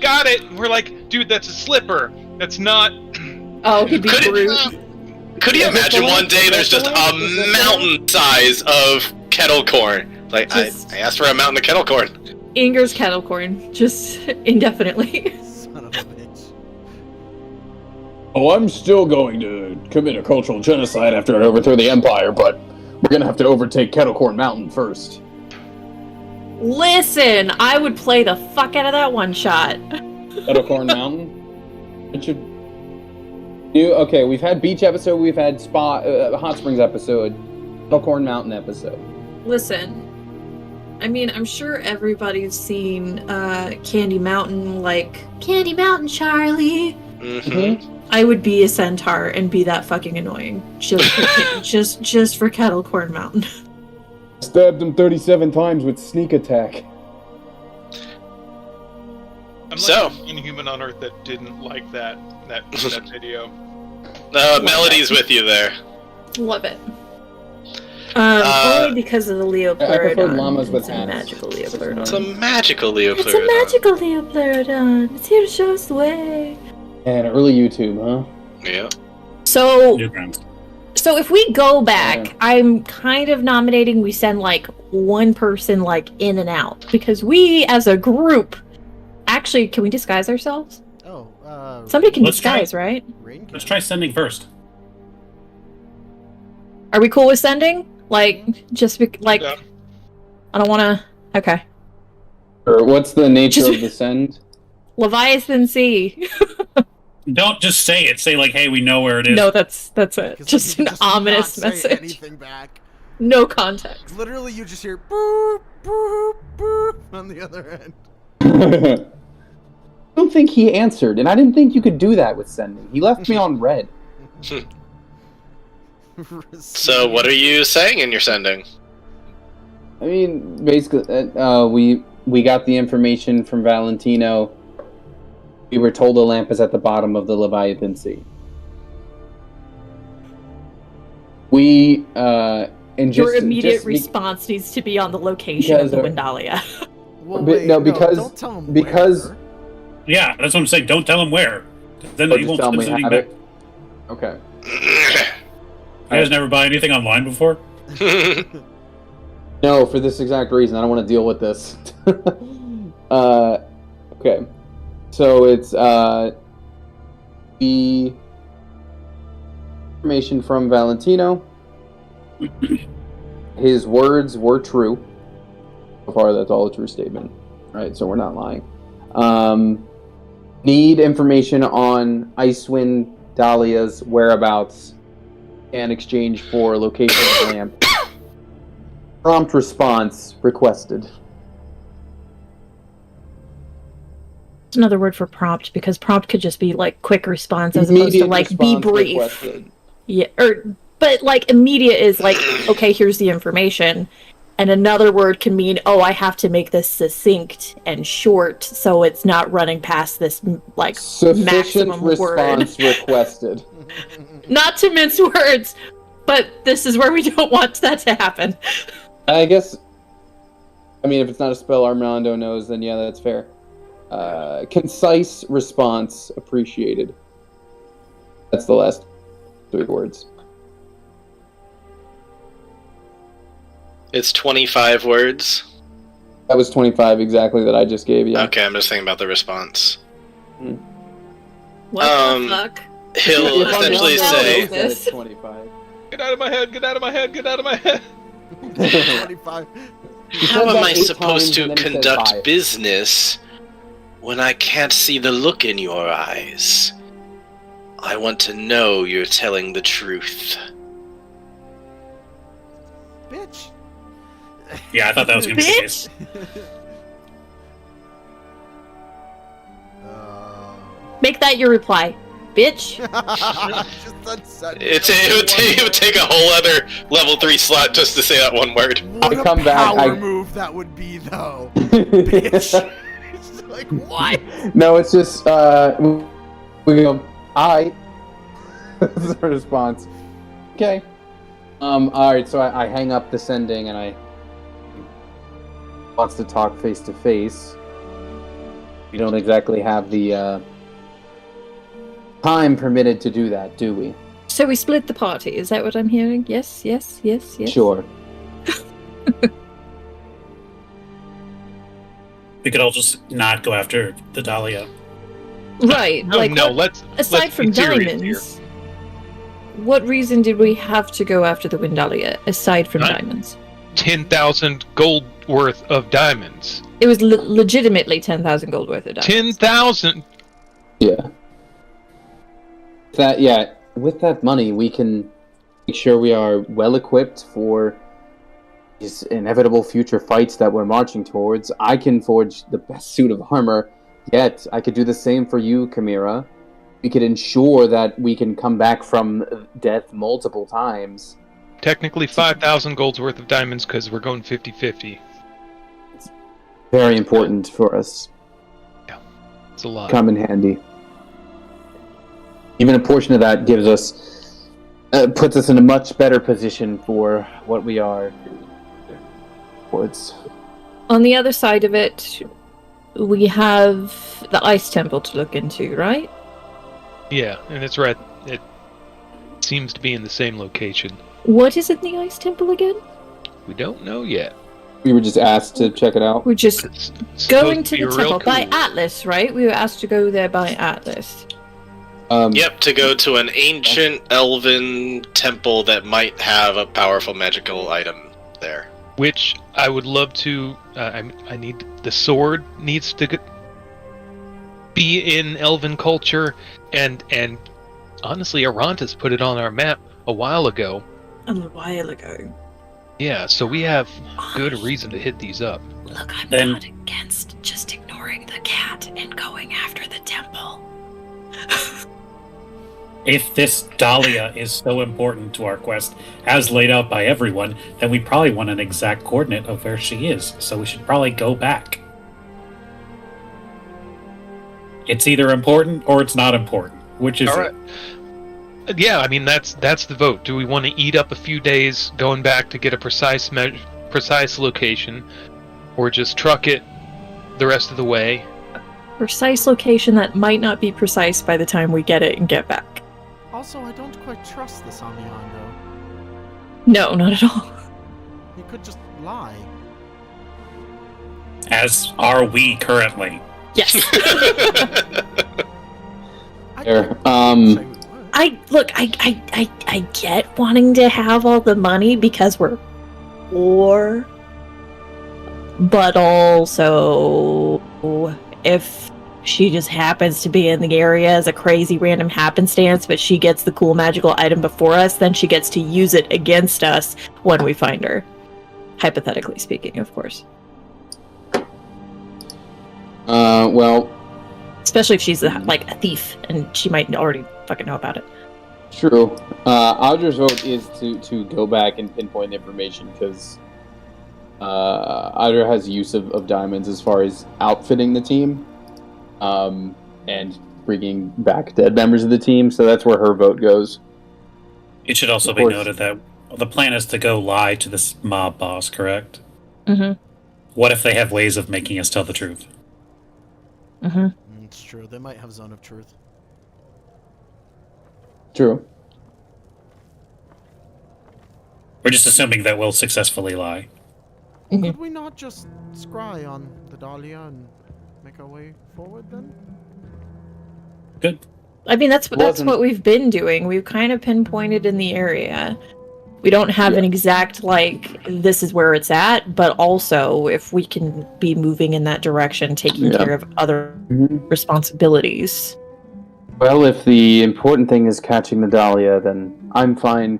Got it. We're like, dude, that's a slipper. That's not.
Oh, he'd be
Could it-
Groot.
Could you imagine one day there's just a mountain size of kettle corn? Like, I asked for a mountain of kettle corn.
Inger's kettle corn, just indefinitely.
Son of a bitch.
Oh, I'm still going to commit a cultural genocide after I overthrow the Empire, but we're gonna have to overtake Kettlecorn Mountain first.
Listen, I would play the fuck out of that one shot.
Kettlecorn Mountain? It should... Okay, we've had beach episode, we've had hot springs episode, Kettlecorn Mountain episode.
Listen, I mean, I'm sure everybody's seen Candy Mountain, like, Candy Mountain, Charlie.
Mm-hmm.
I would be a centaur and be that fucking annoying. Just for Kettlecorn Mountain.
Stabbed him 37 times with sneak attack.
I'm
So-
like an inhuman on Earth that didn't like that video.
Melody's with you there.
Love it. Only because of the Leopleurodon.
prefer llamas with
it's a
hats.
magical Leopleurodon.
It's a magical Leopleurodon.
It's a magical Leopleurodon. It's here to show us the way.
And early YouTube, huh?
Yeah.
So
Newgrounds.
if we go back,
Yeah.
I'm kind of nominating we send like one person like in and out because we as a group actually can we disguise ourselves?
Oh,
Somebody can
Let's try.
disguise, right?
Rain
Let's try sending first.
Are we cool with sending? Like like
Yeah.
I don't want to. Okay,
Or what's the nature
Just-
of the send?
Leviathan Sea.
Don't just say it. Say like, "Hey, we know where it is."
No, that's it. Just an ominous
not say
message.
anything back.
No context.
Literally, you just hear boop, boop, boop on the other end.
I don't think he answered, and I didn't think you could do that with sending. He left me on red.
So what are you saying in your sending?
I mean, basically, we got the information from Valentino. We were told the lamp is at the bottom of the Leviathan Sea. We and
Your immediate
just
response needs to be on the location of the
Because,
Windalia.
Well,
But- no, because-
don't tell him
because-
where.
Yeah, that's what I'm saying. Don't tell him where. Then
Or
he
just
won't
tell
send
me
anything
how
back.
to- Okay.
You guys never buy anything online before?
No, for this exact reason, I don't want to deal with this. Okay. So it's the information from Valentino. His words were true. So far, that's all a true statement. Right, so we're not lying. Need information on Icewind Dahlia's whereabouts and exchange for location of lamp. Prompt response requested.
It's another word for prompt because prompt could just be like quick response as opposed to
Immediate
like be
response
brief.
requested.
Yeah, but like immediate is like okay, here's the information, and another word can mean oh, I have to make this succinct and short so it's not running past this like
Sufficient
maximum word.
response requested.
Not to mince words, but this is where we don't want that to happen.
I guess. I mean, if it's not a spell Armando knows, then yeah, that's fair. Concise response appreciated. That's the last 3 words.
It's 25 words.
That was 25 exactly that I just gave you.
Okay, I'm just thinking about the response.
What
Um,
the fuck?
He'll
If I'm
essentially
wrong,
say,
I'll this.
25.
Get out of my head! Get out of my head! Get out of my head!
25.
"How
said
am
that
I
8
supposed
times
to
and then he said
conduct
bye."
business when I can't see the look in your eyes? I want to know you're telling the truth."
Bitch.
Yeah, I thought that was going to be the case.
Make that your reply, bitch.
Just that sudden-
It would take a whole other level 3 slot just to say that one word.
What
I
a
come back,
power
I-
move that would be, though. Bitch. It's like, what?
No, it's just we go. I. That's our response. Okay. All right. So I hang up the sending and I wants to talk face to face. We don't exactly have the time permitted to do that, do we?
So we split the party. Is that what I'm hearing? Yes.
Sure.
We could all just not go after the Dahlia.
Right.
No,
like,
no.
what-
Let's
aside
be
from
serious
diamonds, what reason did we have to go after the Windalia aside from
Right.
diamonds?
10,000 gold worth of diamonds.
It was legitimately 10,000 gold worth of diamonds.
10,000.
Yeah. With that money, we can make sure we are well equipped for these inevitable future fights that we're marching towards. I can forge the best suit of armor, yet I could do the same for you, Chimera. We could ensure that we can come back from death multiple times.
Technically 5,000 gold's worth of diamonds because we're going 50-50.
Very important for us.
It's a lot.
Come in handy. Even a portion of that gives us, puts us in a much better position for what we are towards.
On the other side of it, we have the Ice Temple to look into, right?
Yeah, and it's right. It seems to be in the same location.
What is in the Ice Temple again?
We don't know yet.
We were just asked to check it out.
We're just
It's
going
supposed
to
be
the
real
temple by
cool.
Atlas, right? We were asked to go there by Atlas.
Yep, to go to an ancient elven temple that might have a powerful magical item there.
Which I would love to. I need the sword needs to be in Elven culture, and honestly, Arantas put it on our map a while ago.
A little while ago.
Yeah, so we have good reason to hit these up.
Look, I'm
Then-
not against just ignoring the cat and going after the temple.
If this Dahlia is so important to our quest, as laid out by everyone, then we probably want an exact coordinate of where she is, so we should probably go back. It's either important or it's not important. Which is
All right. Yeah, I mean that's the vote. Do we want to eat up a few days going back to get a precise location, or just truck it the rest of the way?
Precise location that might not be precise by the time we get it and get back.
Also, I don't quite trust this Amion, though.
No, not at all.
He could just lie.
As are we currently.
Yes.
There.
I get wanting to have all the money because we're poor, but also if she just happens to be in the area as a crazy random happenstance, but she gets the cool magical item before us, then she gets to use it against us when we find her. Hypothetically speaking, of course.
Well,
Especially if she's like a thief and she might already fucking know about it.
true. Audra's vote is to go back and pinpoint information because Audra has use of diamonds as far as outfitting the team, and bringing back dead members of the team. So that's where her vote goes.
It should also
Of
be
course.
noted that the plan is to go lie to this mob boss, correct?
Mm-hmm.
What if they have ways of making us tell the truth?
Mm-hmm.
It's true. They might have Zone of Truth.
True.
We're just assuming that we'll successfully lie.
Could we not just scry on the Dahlia and make our way forward then?
Good.
I mean, that's
Wasn't-
what we've been doing. We've kind of pinpointed in the area. We don't have an exact, like, this is where it's at, but also, if we can be moving in that direction, taking
Yeah.
care of other
Mhm.
responsibilities.
Well, if the important thing is catching the Dahlia, then I'm fine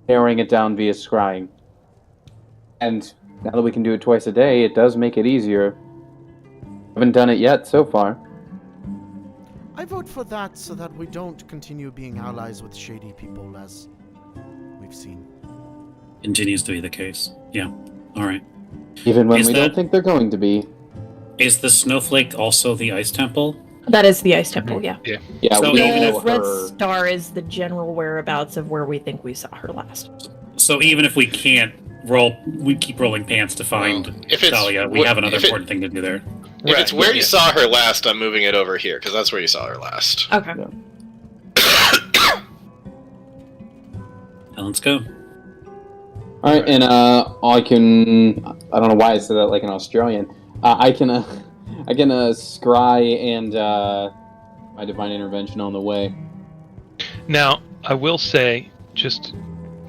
narrowing it down via scrying. And now that we can do it twice a day, it does make it easier. Haven't done it yet so far.
I vote for that so that we don't continue being allies with shady people as we've seen.
Continues to be the case. Yeah. All right.
Even when
Is
we
that-
don't think they're going to be.
Is the snowflake also the ice temple?
That is the Ice Temple, yeah.
Yeah,
So
we
even
don't
The
know
Red
her.
Star is the general whereabouts of where we think we saw her last.
So even if we can't roll, we keep rolling pants to find
Well, if it's-
Dahlia. We have another
if it-
important thing to do there.
If it's where
yeah.
you saw her last, I'm moving it over here because that's where you saw her last.
Okay.
Let's go.
All right, and I don't know why I said that like an Australian. I can scry and my divine intervention on the way.
Now, I will say, just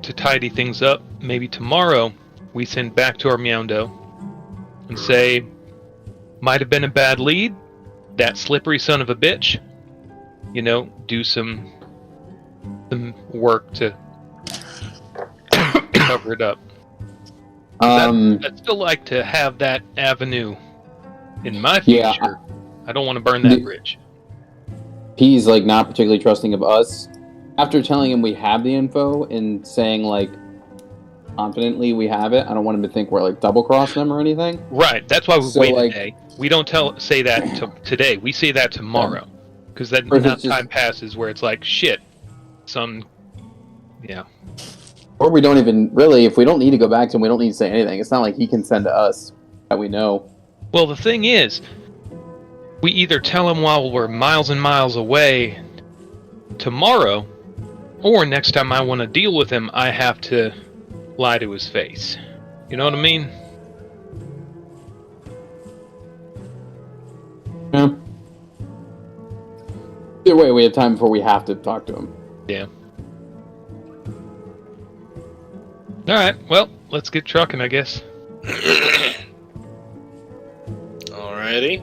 to tidy things up, maybe tomorrow we send back to our Meowndo and say, might have been a bad lead, that slippery son of a bitch, do some work to cover it up. I'd still like to have that avenue in my future.
Yeah,
I don't want to burn that bridge.
P's like not particularly trusting of us. After telling him we have the info and saying like confidently we have it, I don't want him to think we're like double crossing him or anything.
Right. That's why we wait
like,
a day. We don't say that today. We say that tomorrow, because then enough time passes where it's like shit.
Or we don't even really. If we don't need to go back to him, we don't need to say anything. It's not like he can send to us that we know.
Well, the thing is, we either tell him while we're miles and miles away tomorrow, or next time I want to deal with him, I have to lie to his face. You know what I mean?
Yeah. Either way, we have time before we have to talk to him.
Yeah. Alright, well, let's get trucking, I guess.
Alrighty.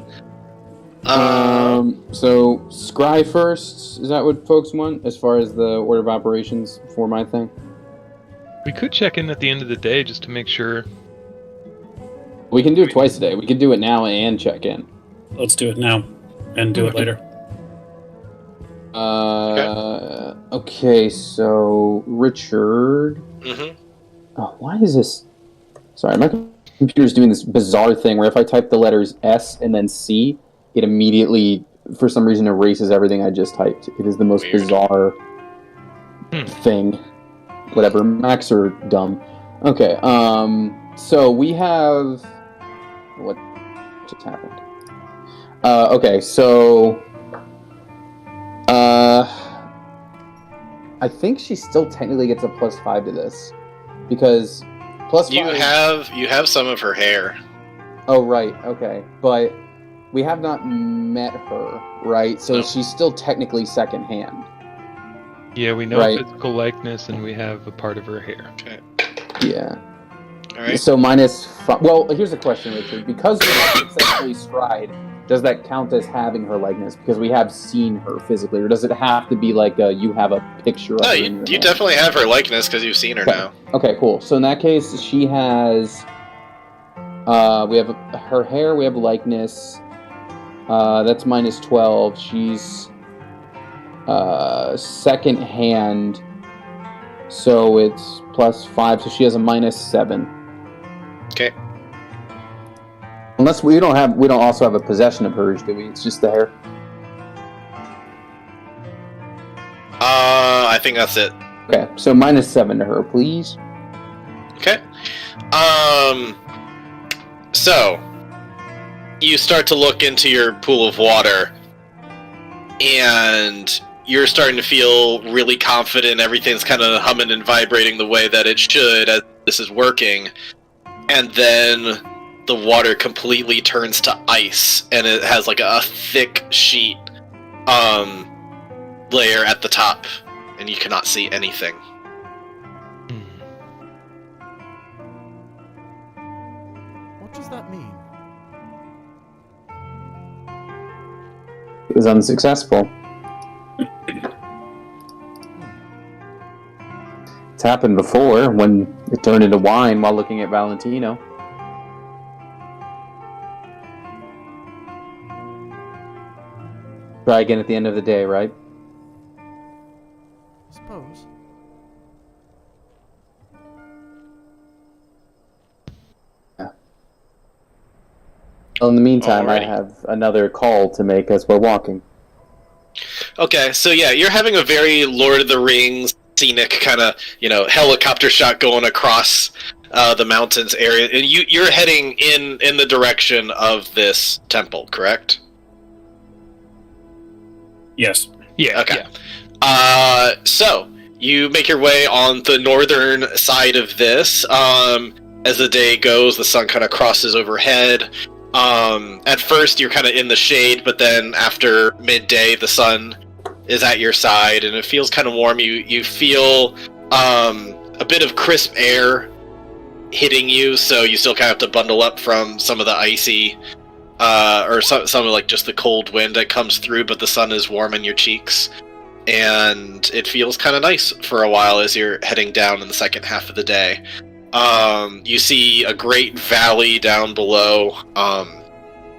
So, scry first, is that what folks want, as far as the order of operations for my thing?
We could check in at the end of the day just to make sure.
We can do it twice a day. We can do it now and check in.
Let's do it now and do it later.
Okay, so Richard.
Mm-hmm.
Oh, why is this? Sorry, my computer's doing this bizarre thing where if I type the letters S and then C, it immediately, for some reason, erases everything I just typed. It is the most bizarre thing. Whatever, Macs are dumb. Okay, so we have... What just happened? Okay, so... I think she still technically gets a +5 to this. Because +5...
You have some of her hair.
Oh, right, okay. But we have not met her, right? So she's still technically second-hand.
Yeah, we know physical likeness, and we have a part of her hair.
Okay.
Yeah.
All right.
So -5. Well, here's a question, Richard. Because we're not successfully scried, does that count as having her likeness? Because we have seen her physically, or does it have to be like you have a picture of her?
No, you definitely have her likeness because you've seen her now.
Okay, cool. So in that case, she has. We have her hair. We have likeness. That's -12. She's second hand, so it's +5. So she has a -7.
Okay.
Unless we don't also have a possession of hers, do we? It's just the hair.
I think that's it.
Okay, so -7 to her, please.
Okay. So you start to look into your pool of water, and you're starting to feel really confident. Everything's kind of humming and vibrating the way that it should as this is working. And then the water completely turns to ice, and it has like a thick sheet layer at the top, and you cannot see anything.
What does that mean?
It was unsuccessful. It's happened before when it turned into wine while looking at Valentino. Try again at the end of the day, right?
I suppose.
Well, in the meantime,
Alrighty.
I have another call to make as we're walking.
Okay, so yeah, you're having a very Lord of the Rings scenic kind of, helicopter shot going across the mountains area, and you're heading in the direction of this temple, correct?
Yes.
Yeah.
Okay.
Yeah.
So you make your way on the northern side of this. As the day goes, the sun kind of crosses overhead. At first, you're kind of in the shade, but then after midday, the sun is at your side, and it feels kind of warm. You feel a bit of crisp air hitting you, so you still kind of have to bundle up from some of the icy, or some of like just the cold wind that comes through, but the sun is warm in your cheeks. And it feels kind of nice for a while as you're heading down in the second half of the day. You see a great valley down below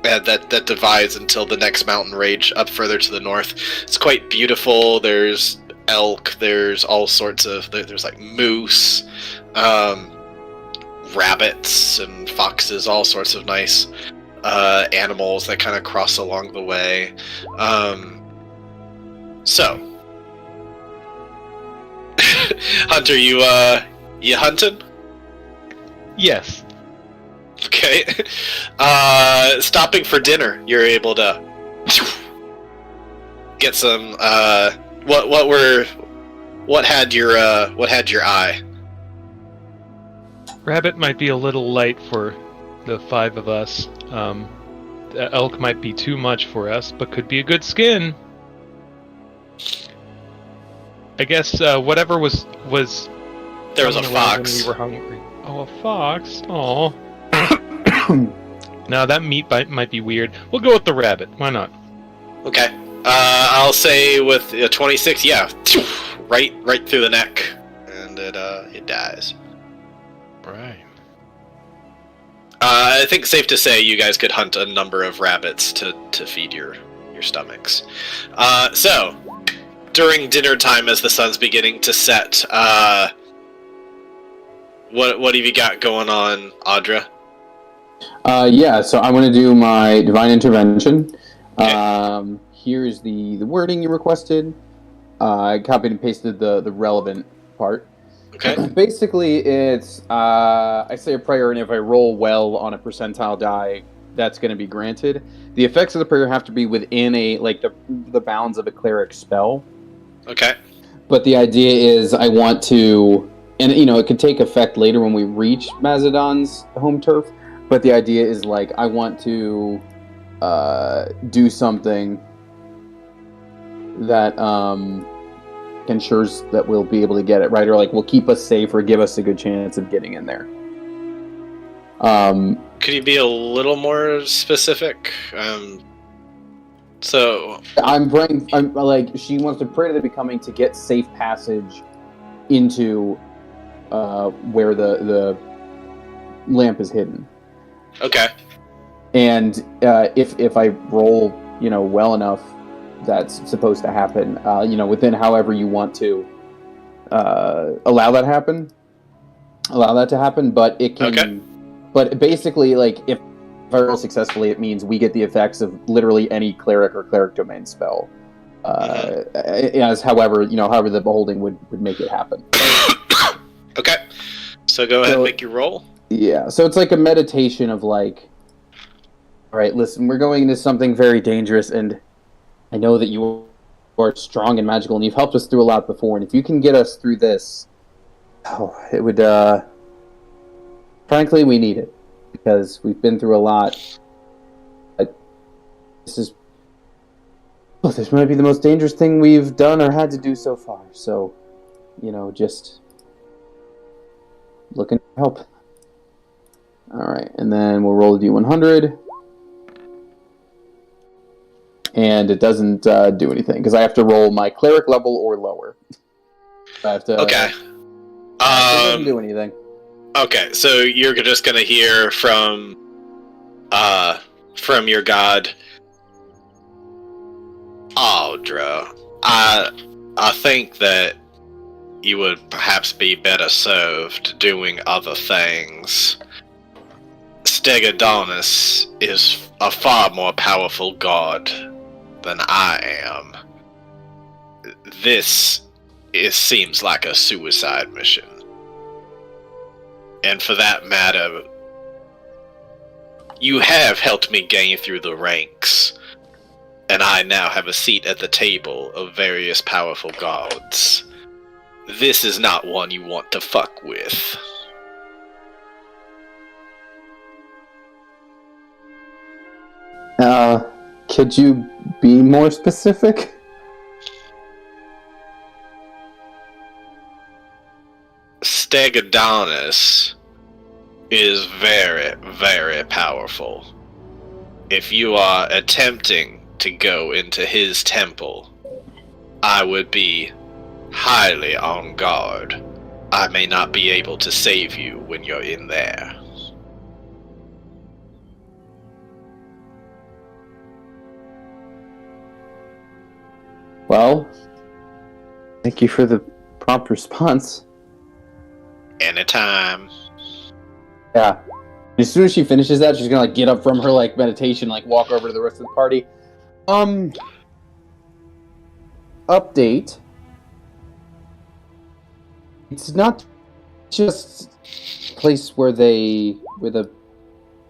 that divides until the next mountain range up further to the north. It's quite beautiful. There's elk, there's all sorts of... There's like moose, rabbits and foxes, all sorts of nice animals that kind of cross along the way. So... Hunter, you hunting? Yes. Okay. Stopping for dinner, you're able to get some. What had your eye?
Rabbit might be a little light for the 5 of us. The elk might be too much for us, but could be a good skin. I guess whatever was.
There was a fox.
When we were hungry. Oh, a fox. Oh. Now that meat might be weird. We'll go with the rabbit. Why not?
Okay. I'll say with a 26. Yeah. Right through the neck, and it dies.
Right.
I think it's safe to say you guys could hunt a number of rabbits to feed your stomachs. So. During dinner time, as the sun's beginning to set, what have you got going on, Audra?
Yeah, so I want to do my divine intervention.
Okay.
Here's the wording you requested. I copied and pasted the relevant part.
Okay.
Basically, it's I say a prayer, and if I roll well on a percentile die, that's going to be granted. The effects of the prayer have to be within the bounds of a cleric spell.
Okay.
But the idea is I want to, and it could take effect later when we reach Mazadon's home turf, but the idea is I want to do something that ensures that we'll be able to get it, right? Or will keep us safe or give us a good chance of getting in there.
Could you be a little more specific? So
I'm praying. She wants to pray to the becoming to get safe passage into where the lamp is hidden.
Okay.
And if I roll, well enough, that's supposed to happen. Within however you want to allow that to happen. But it can.
Okay.
But basically, if I roll successfully, it means we get the effects of literally any cleric or cleric domain spell. As however the beholding would make it happen.
Okay. So go ahead and make your roll.
Yeah, so it's like a meditation of all right, listen, we're going into something very dangerous, and I know that you are strong and magical, and you've helped us through a lot before, and if you can get us through this, it would, frankly, we need it. Because we've been through a lot. This might be the most dangerous thing we've done or had to do so far. So, just looking for help. Alright, and then we'll roll a D100. And it doesn't do anything, because I have to roll my cleric level or lower. I have to...
Okay.
It doesn't do anything.
Okay, so you're just gonna hear from your god, Audra. I think that you would perhaps be better served doing other things. Stegodonis is a far more powerful god than I am. This seems like a suicide mission. And for that matter, you have helped me gain through the ranks, and I now have a seat at the table of various powerful gods. this is not one you want to fuck with.
Could you be more specific?
Stegodonis is very, very powerful. If you are attempting to go into his temple, I would be highly on guard. I may not be able to save you when you're in there.
Well, thank you for the prompt response.
Anytime.
Yeah. As soon as she finishes that, she's gonna get up from her meditation, walk over to the rest of the party. Update. It's not just a place where the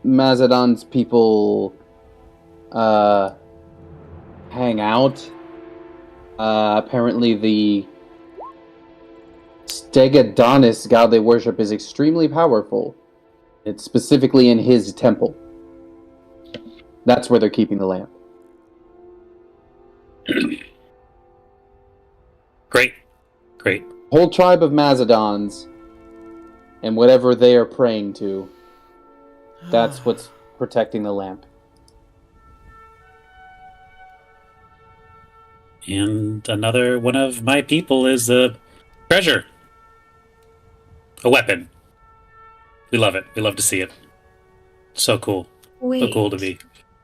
Mazadon's people hang out. Apparently the Stegodonis god they worship is extremely powerful. It's specifically in his temple. That's where they're keeping the lamp.
Great.
Whole tribe of Mazadons and whatever they are praying to, that's what's protecting the lamp.
And another one of my people is a treasure. A weapon. We love it. We love to see it. So cool.
Wait.
So cool to be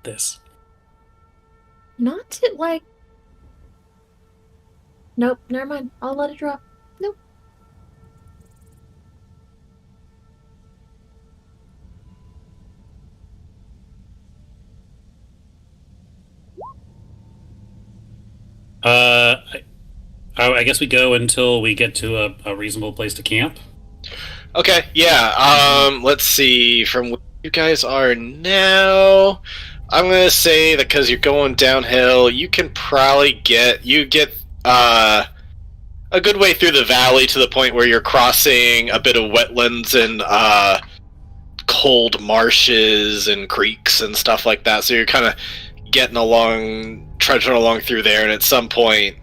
this.
Not to Nope, never mind. I'll let it drop. Nope.
I guess we go until we get to a reasonable place to camp.
Okay, yeah, let's see, from where you guys are now, I'm gonna say that because you're going downhill, you can probably get a good way through the valley to the point where you're crossing a bit of wetlands and, cold marshes and creeks and stuff like that, so you're kind of trudging along through there, and at some point,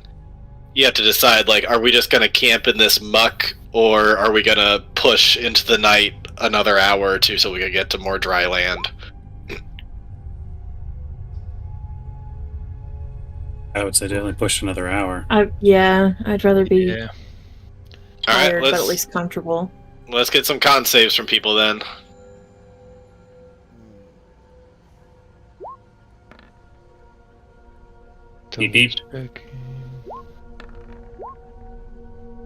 you have to decide, are we just gonna camp in this muck, or are we gonna push into the night another hour or two so we can get to more dry land?
I would say definitely push another hour.
I'd rather be
All
tired,
right,
but at least comfortable.
let's get some con saves from people then.
Beep, beep.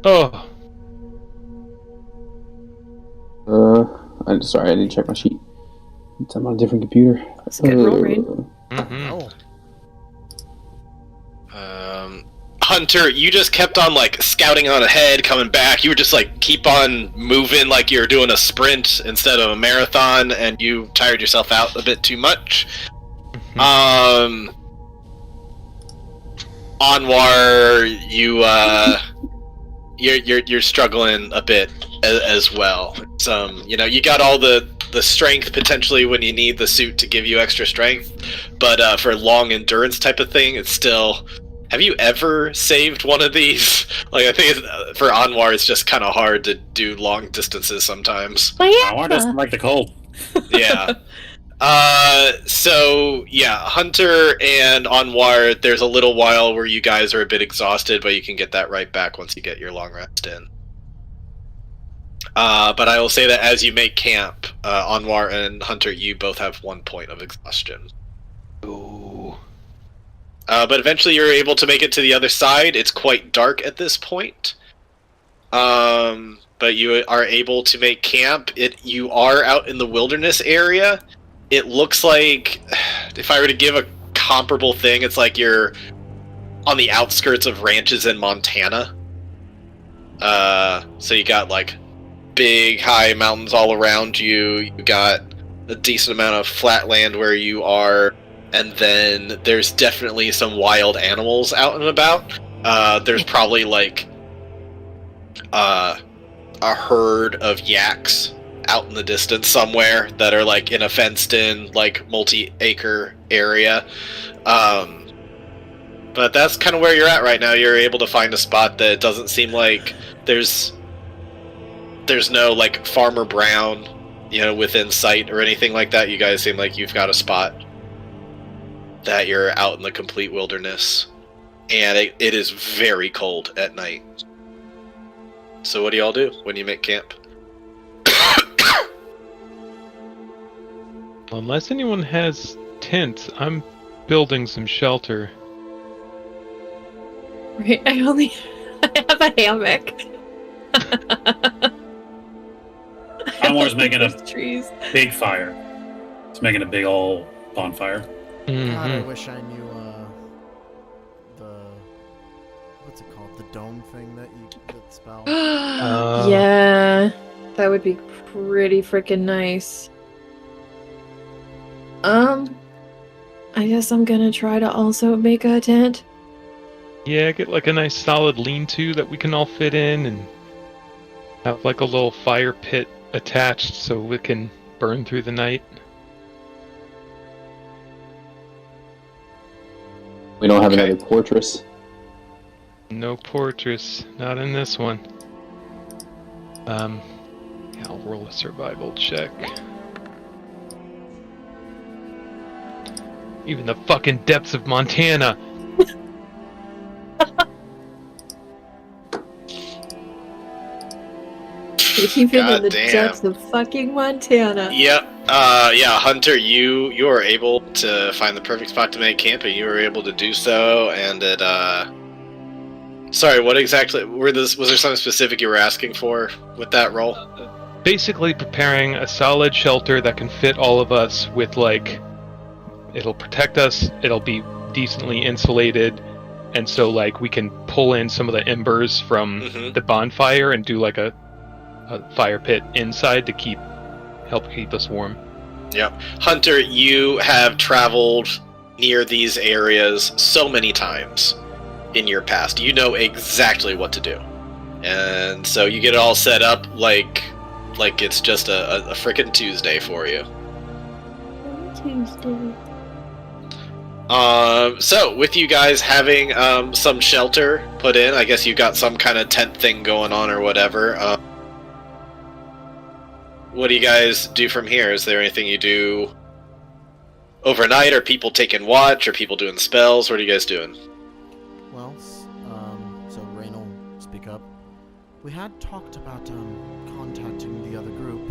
Oh,
I'm sorry, I didn't check my sheet. I'm on a different computer.
That's a good roll, Rain.
Oh.
Hunter, you just kept on scouting on ahead, coming back. You were just keep on moving like you're doing a sprint instead of a marathon, and you tired yourself out a bit too much. Anwar, you're struggling a bit as well. You got all the strength potentially when you need the suit to give you extra strength, but for long endurance type of thing, it's still. Have you ever saved one of these? I think for Anwar, it's just kind of hard to do long distances sometimes.
Anwar doesn't like the cold.
Yeah. So yeah, Hunter and Anwar, there's a little while where you guys are a bit exhausted, but you can get that right back once you get your long rest in. But I will say that as you make camp, Anwar and Hunter, you both have 1 point of exhaustion.
ooh.
But eventually you're able to make it to the other side. It's quite dark at this point. But you are able to make camp. You are out in the wilderness area. It looks like, if I were to give a comparable thing, it's like you're on the outskirts of ranches in Montana. So you got big high mountains all around you. You got a decent amount of flat land where you are, and then there's definitely some wild animals out and about. There's probably a herd of yaks out in the distance somewhere that are like in a fenced-in, like multi-acre area. But that's kind of where you're at right now. You're able to find a spot that doesn't seem like there's no like Farmer Brown, within sight or anything like that. You guys seem like you've got a spot that you're out in the complete wilderness, and it is very cold at night. So what do y'all do when you make camp?
Unless anyone has tents, I'm building some shelter.
Right, I have a hammock.
Anwar's making a
trees.
big fire. He's making a big old bonfire.
God, I
Mhm.
wish I knew what's it called? The dome thing that spell.
Yeah, that would be pretty freaking nice. I guess I'm gonna try to also make a tent.
Yeah, get like a nice solid lean-to that we can all fit in, and have like a little fire pit attached so we can burn through the night.
We don't have
Okay.
another fortress.
No fortress, not in this one. Yeah, I'll roll a survival check. Even the fucking depths of Montana.
Even in the
Goddamn.
depths of fucking Montana.
Yep. Yeah, Hunter, you are able to find the perfect spot to make camp, and you were able to do so, and it, Sorry, what exactly, was there something specific you were asking for with that roll?
Basically preparing a solid shelter that can fit all of us with, like, it'll protect us, it'll be decently insulated, and so, like, we can pull in some of the embers from
Mhm.
the bonfire and do, like, a fire pit inside to help keep us warm.
Yep. Hunter, you have traveled near these areas so many times in your past. You know exactly what to do. And so you get it all set up like it's just a frickin' Tuesday for you.
Tuesday.
So with you guys having some shelter put in, I guess you got some kind of tent thing going on or whatever. What do you guys do from here? Is there anything you do overnight? Are people taking watch? Are people doing spells? What are you guys doing?
Well, so Rain will speak up. We had talked about contacting the other group,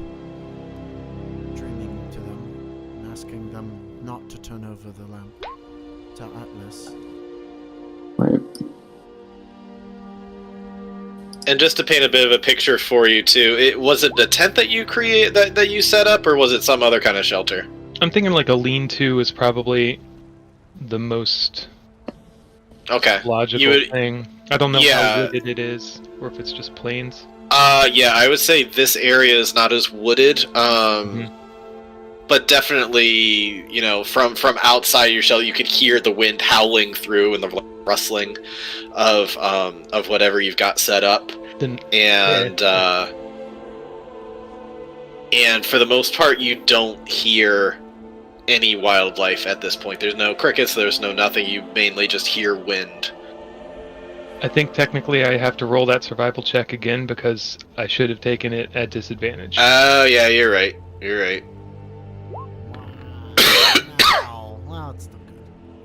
dreaming to them, and asking them not to turn over the lamp to Atlas.
Right.
And just to paint a bit of a picture for you too, was it the tent that you that you set up, or was it some other kind of shelter?
I'm thinking like a lean-to is probably the most
Okay.
logical thing. I don't know
Yeah.
how wooded it is, or if it's just plains.
Yeah, I would say this area is not as wooded, but definitely, from outside your shelter, you could hear the wind howling through and the rustling of whatever you've got set up,
Then
and for the most part, you don't hear any wildlife at this point. There's no crickets, there's no nothing. You mainly just hear wind.
I think technically I have to roll that survival check again because I should have taken it at disadvantage.
Oh yeah, you're right. You're right.
Wow, it's still good.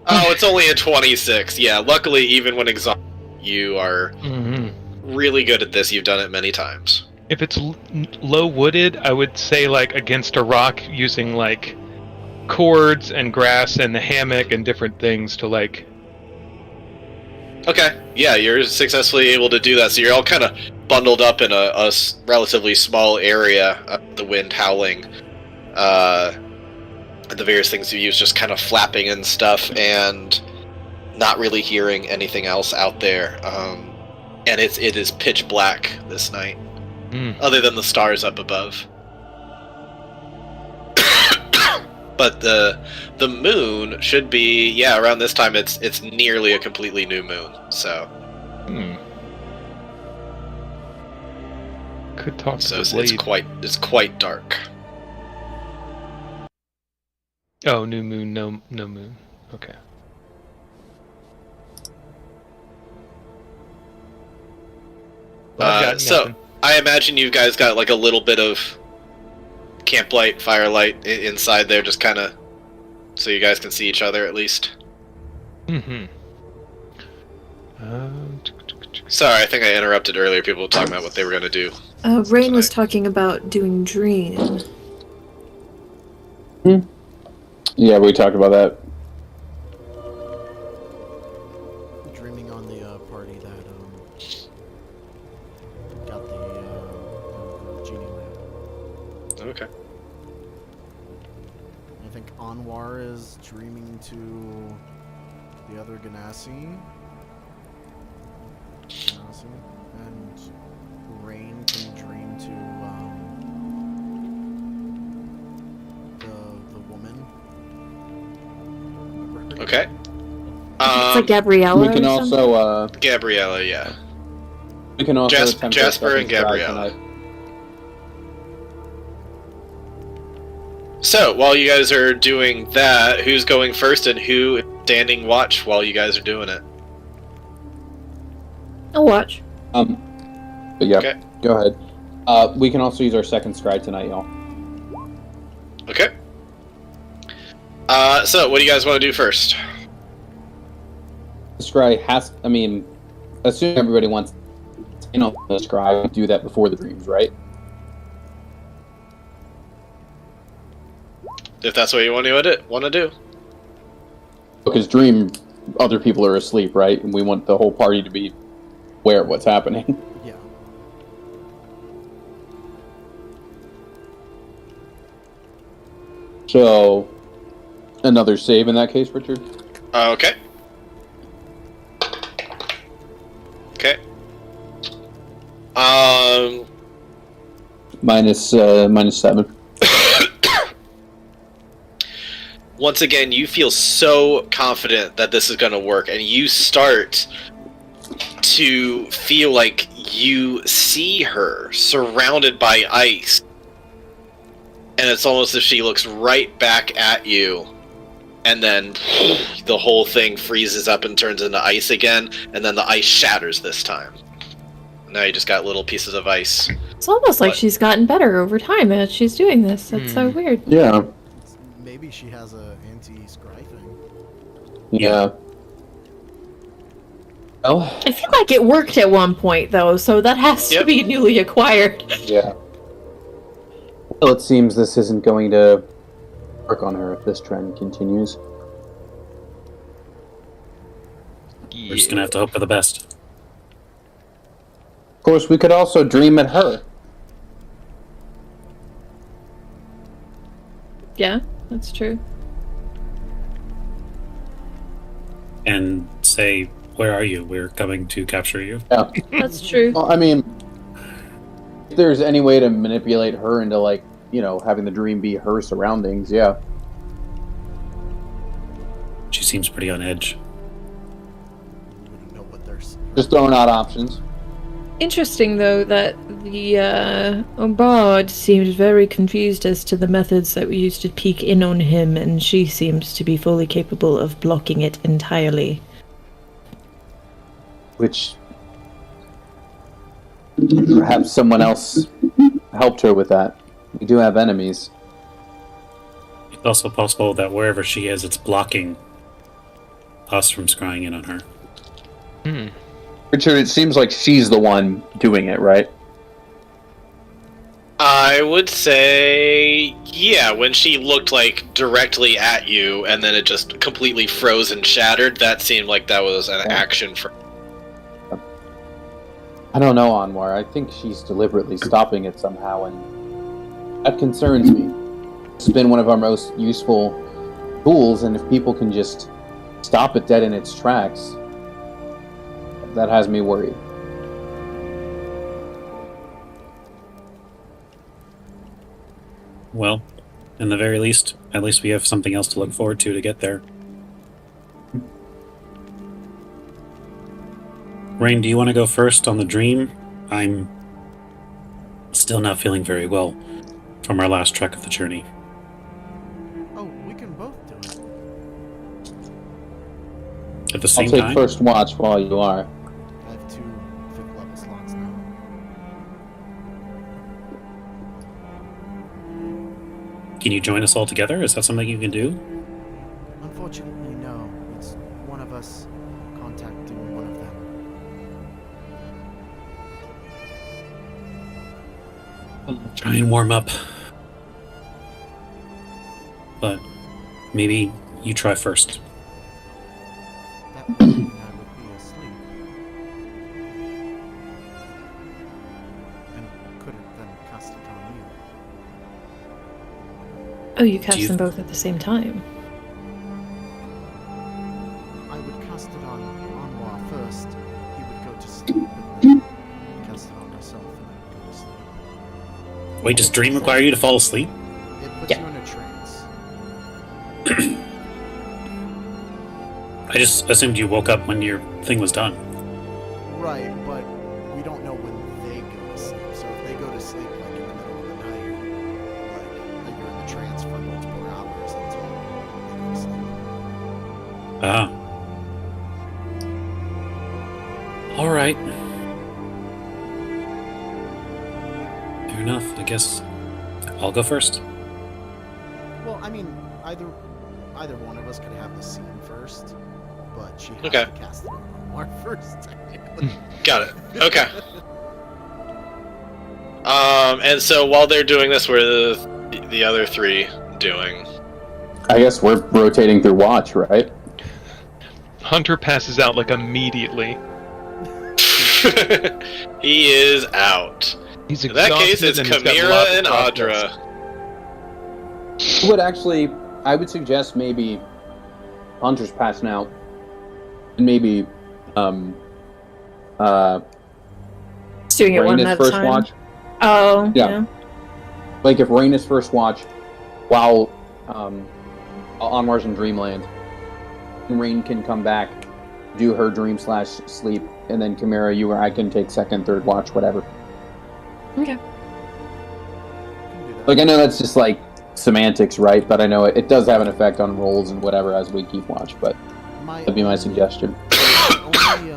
Oh, it's only a 26. Yeah, luckily, even when exhausted, you are really good at this. You've done it many times.
If it's low wooded, I would say like against a rock using like cords and grass and the hammock and different things to like.
Okay, yeah, you're successfully able to do that. So you're all kind of bundled up in a relatively small area, the wind howling, the various things you use just kind of flapping and stuff, and not really hearing anything else out there. And it is pitch black this night, other than the stars up above. But the moon should be, around this time it's nearly a completely new moon. So
Could talk to
So
the
it's
blade.
it's quite dark.
Oh, new moon, no moon. Okay. Well, I've got
So
nothing.
I imagine you guys got like a little bit of camp light, firelight inside there, just kind of so you guys can see each other at least.
Mm-hmm.
Sorry, I think I interrupted earlier. People were talking about what they were going to do.
Rain was talking about doing Dream.
Yeah, we talked about that.
Dreaming on the party that got the genie lamp.
Okay.
I think Anwar is dreaming to the other Ganassi. And Rain can dream to the woman. Remember her?
Okay.
It's like Gabriella.
We can
or
also
something?
Gabriella, yeah.
we can also attempt our
Jasper and
second strike
Gabriella.
tonight.
So while you guys are doing that, who's going first and who is standing watch while you guys are doing it?
I'll watch.
But yeah,
Okay.
go ahead. We can also use our second scribe tonight, y'all.
Okay. So what do you guys want to do first?
The scribe has. I mean, assume everybody wants. The scribe do that before the dreams, right?
If that's what you want to do.
Because dream, other people are asleep, right? And we want the whole party to be aware of what's happening.
Yeah.
So, another save in that case, Richard.
Okay. Okay.
Minus 7.
Once again, you feel so confident that this is going to work, and you start to feel like you see her surrounded by ice. And it's almost as if she looks right back at you, and then the whole thing freezes up and turns into ice again, and then the ice shatters this time. Now you just got little pieces of ice.
It's almost like
What?
she's gotten better over time as she's doing this. That's so weird.
Yeah.
Maybe she has a anti-scry thing.
Yeah. Well,
I feel like it worked at one point, though, so that has to
Yep.
be newly acquired.
yeah. Well, it seems this isn't going to work on her if this trend continues.
We're just gonna have to hope for the best.
Of course, we could also dream at her.
Yeah, that's true.
And say, where are you? We're coming to capture you.
Yeah.
That's true.
Well, I mean, if there's any way to manipulate her into, like, having the dream be her surroundings, yeah.
She seems pretty on edge.
We wouldn't know what there's.
Just throwing out options.
Interesting, though, that the bard seemed very confused as to the methods that we used to peek in on him, and she seems to be fully capable of blocking it entirely.
Which perhaps someone else helped her with that. We do have enemies.
It's also possible that wherever she is, it's blocking us from scrying in on her.
Richard, it seems like she's the one doing it, right?
I would say, yeah, when she looked like directly at you and then it just completely froze and shattered, that seemed like that was an action for.
I don't know, Anwar. I think she's deliberately stopping it somehow, and that concerns me. It's been one of our most useful tools, and if people can just stop it dead in its tracks, that has me worried.
Well, in the very least, at least we have something else to look forward to get there. Rain, do you want to go first on the dream? I'm still not feeling very well from our last trek of the journey.
Oh, we can both do it.
At the
I'll
same
take
time,
first watch while you are.
I have 2 5th level slots now.
can you join us all together? Is that something you can do?
Unfortunately, no. It's one of us contacting one of them.
Try and warm up. But maybe you try first.
That would mean I would be asleep. And couldn't then cast it on you.
Oh, you cast
you-
them both at the same time.
I would cast it on Anwar first. He would go to sleep, and then cast it on myself, and then go to sleep.
Wait, does dream require you to fall asleep?
It puts
Yeah.
you in a trance.
I just assumed you woke up when your thing was done.
Right, but we don't know when they go to sleep. So if they go to sleep like in the middle of the night, like you're in the trance for multiple hours until they go to sleep.
Ah. All right. Fair enough. I guess I'll go first.
Well, I mean, either one of us could have the scene first, but she has
Okay.
to cast it on Omar first, technically.
Got it. Okay. And so while they're doing this, what are the other 3 doing?
I guess we're rotating through watch, right?
Hunter passes out like immediately.
He is out.
He's
In that case, it's
exhausted and he's got
Chimera
lots of
and
prospects.
Audra.
I would suggest maybe Hunter's passing out, and maybe
Just doing it one
Raina's
at a
first
time.
watch.
Oh,
Yeah.
yeah.
Like if Raina's first watch, while Anwar's in Dreamland, and Rain can come back, do her dream/sleep, and then Chimera, you or I can take second, third watch, whatever.
Okay.
Can do that.
Like I know that's just like semantics, right? But I know it does have an effect on rolls and whatever as we keep watch. But that'd be my suggestion.
only,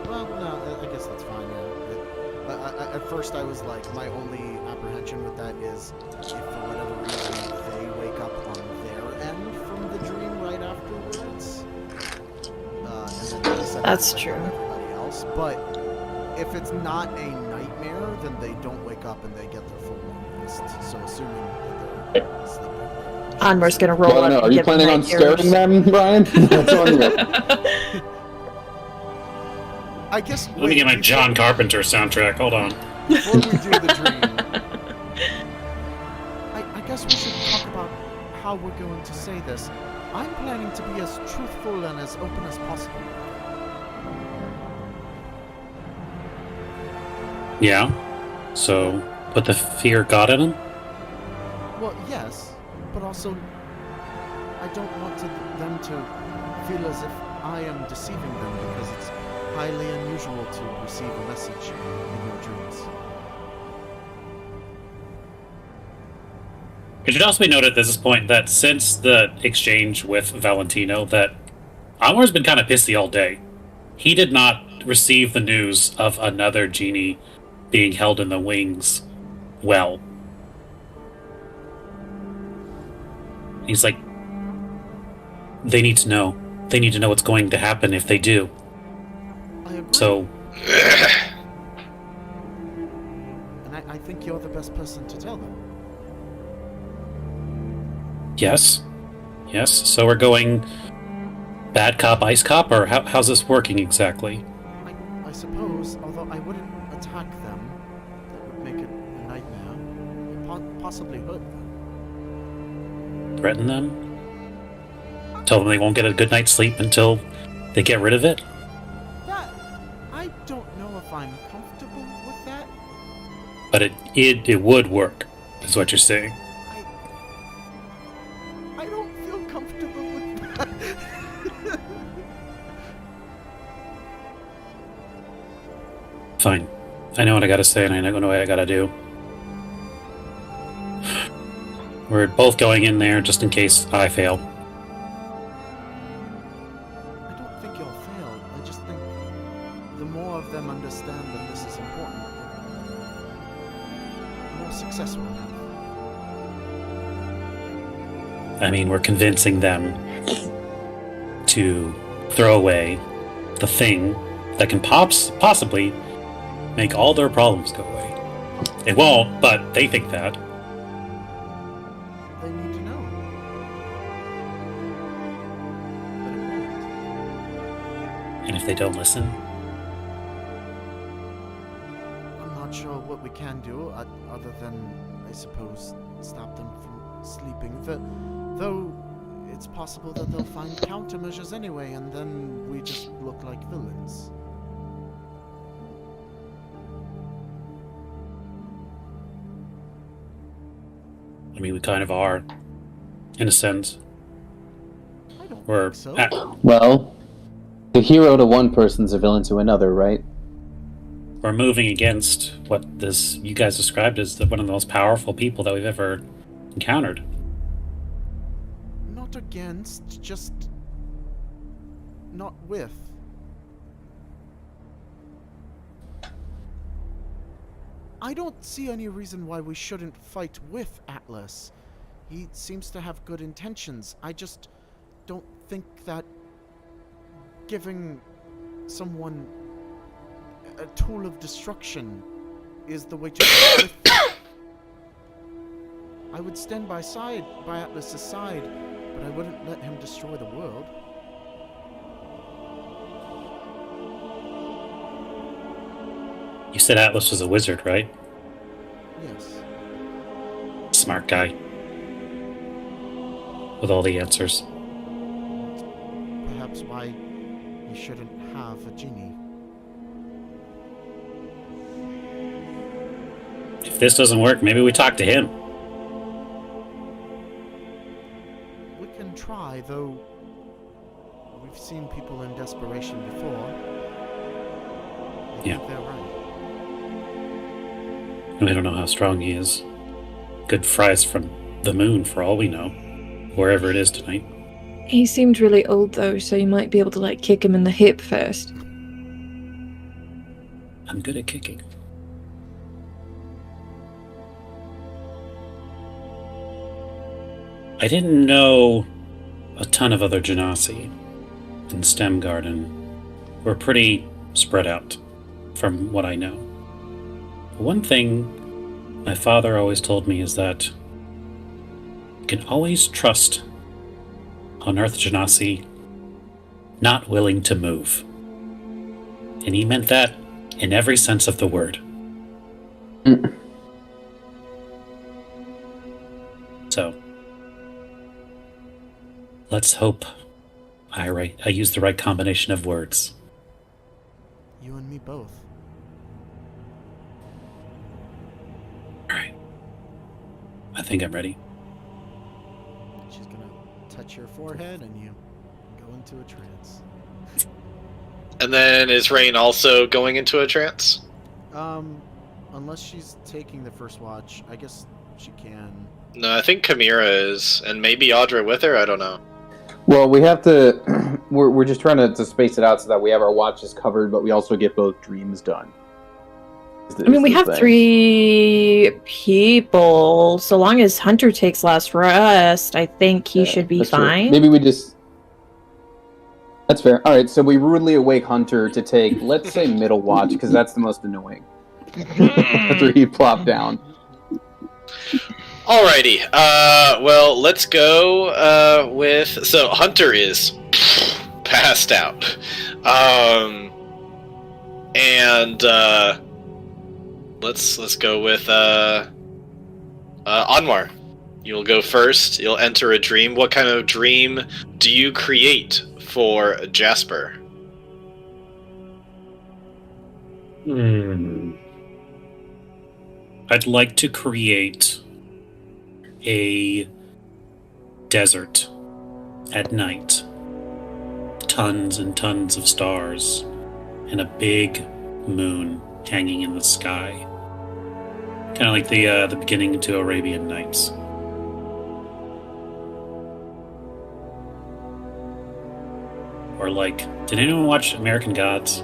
well, no, I guess that's fine. Yeah. At first, I was like, my only apprehension with that is if for whatever reason they wake up on their end from the dream right afterwards. And then they set
That's
it up
true.
on everybody else. But if it's not a nightmare, then they don't wake up and they get their full long rest. So assuming that they're sleeping.
Anwar's gonna roll
Well,
up
no,
and
are you
give them
planning on
night terrors.
scaring them, Brian? That's on you.
I guess.
Let me get my John Carpenter soundtrack. Hold on.
Before we do the dream, I guess we should talk about how we're going to say this. I'm planning to be as truthful and as open as possible.
Yeah. So put the fear of God in them.
Well, yes, but also I don't want them to feel as if I am deceiving them because it's highly unusual to receive a message in your dreams.
It should also be noted at this point that since the exchange with Valentino, that Anwar's been kind of pissy all day. He did not receive the news of another genie being held in the wings well. He's like, they need to know. They need to know what's going to happen if they do.
I agree.
So,
And I think you're the best person to tell them.
yes. Yes, so we're going bad cop, ice cop, or how's this working exactly?
I suppose, although I wouldn't attack them, that would make it a nightmare. And possibly hurt them.
Threaten them? Tell them they won't get a good night's sleep until they get rid of it?
That, I don't know if I'm comfortable with that.
But it would work, is what you're saying.
I don't feel comfortable with that.
Fine. I know what I gotta say, and I know what I gotta do. We're both going in there just in case I fail.
I don't think you'll fail. I just think the more of them understand that this is important, the more success we'll have.
I mean, we're convincing them to throw away the thing that can possibly make all their problems go away. It won't, but they think that.
They need to know. But it won't.
And if they don't listen,
I'm not sure what we can do, other than, I suppose, stop them from sleeping. Though it's possible that they'll find countermeasures anyway, and then we just look like villains.
I mean, we kind of are, in a sense.
I don't
We're
think so.
Well, the hero to one person's a villain to another, right?
we're moving against what this you guys described as one of the most powerful people that we've ever encountered.
Not against, just not with. I don't see any reason why we shouldn't fight with Atlas. He seems to have good intentions. I just don't think that giving someone a tool of destruction is the way to go with them. I would stand by Atlas's side, but I wouldn't let him destroy the world.
You said Atlas was a wizard, right?
Yes.
Smart guy. With all the answers.
Perhaps why he shouldn't have a genie.
If this doesn't work, maybe we talk to him.
We can try, though we've seen people in desperation before. I think they're right.
We don't know how strong he is. Could fry us from the moon for all we know. Wherever it is tonight.
He seemed really old though, so you might be able to like kick him in the hip first.
I'm good at kicking. I didn't know a ton of other Genasi in STEM Garden. We're pretty spread out from what I know. One thing my father always told me is that you can always trust Unearthed Genasi not willing to move. And he meant that in every sense of the word. So, let's hope I use the right combination of words.
You and me both.
Alright. I think I'm ready.
She's gonna touch your forehead and you go into a trance.
And then is Rain also going into a trance?
Unless she's taking the first watch, I guess she can.
No, I think Chimera is, and maybe Audra with her. I don't know.
Well, we have to. We're just trying to space it out so that we have our watches covered, but we also get both dreams done.
I mean, we have 3 people. So long as Hunter takes last rest, I think he should be fine.
True. Maybe we just. That's fair. All right, so we rudely awake Hunter to take, let's say, middle watch, because that's the most annoying. After he plopped down.
Alrighty. Well, let's go with. So Hunter is passed out, and let's go with Anwar. You'll go first. You'll enter a dream. What kind of dream do you create for Jasper?
I'd like to create a desert at night. Tons and tons of stars and a big moon hanging in the sky. Kind of like the beginning to Arabian Nights. Or like, did anyone watch American Gods?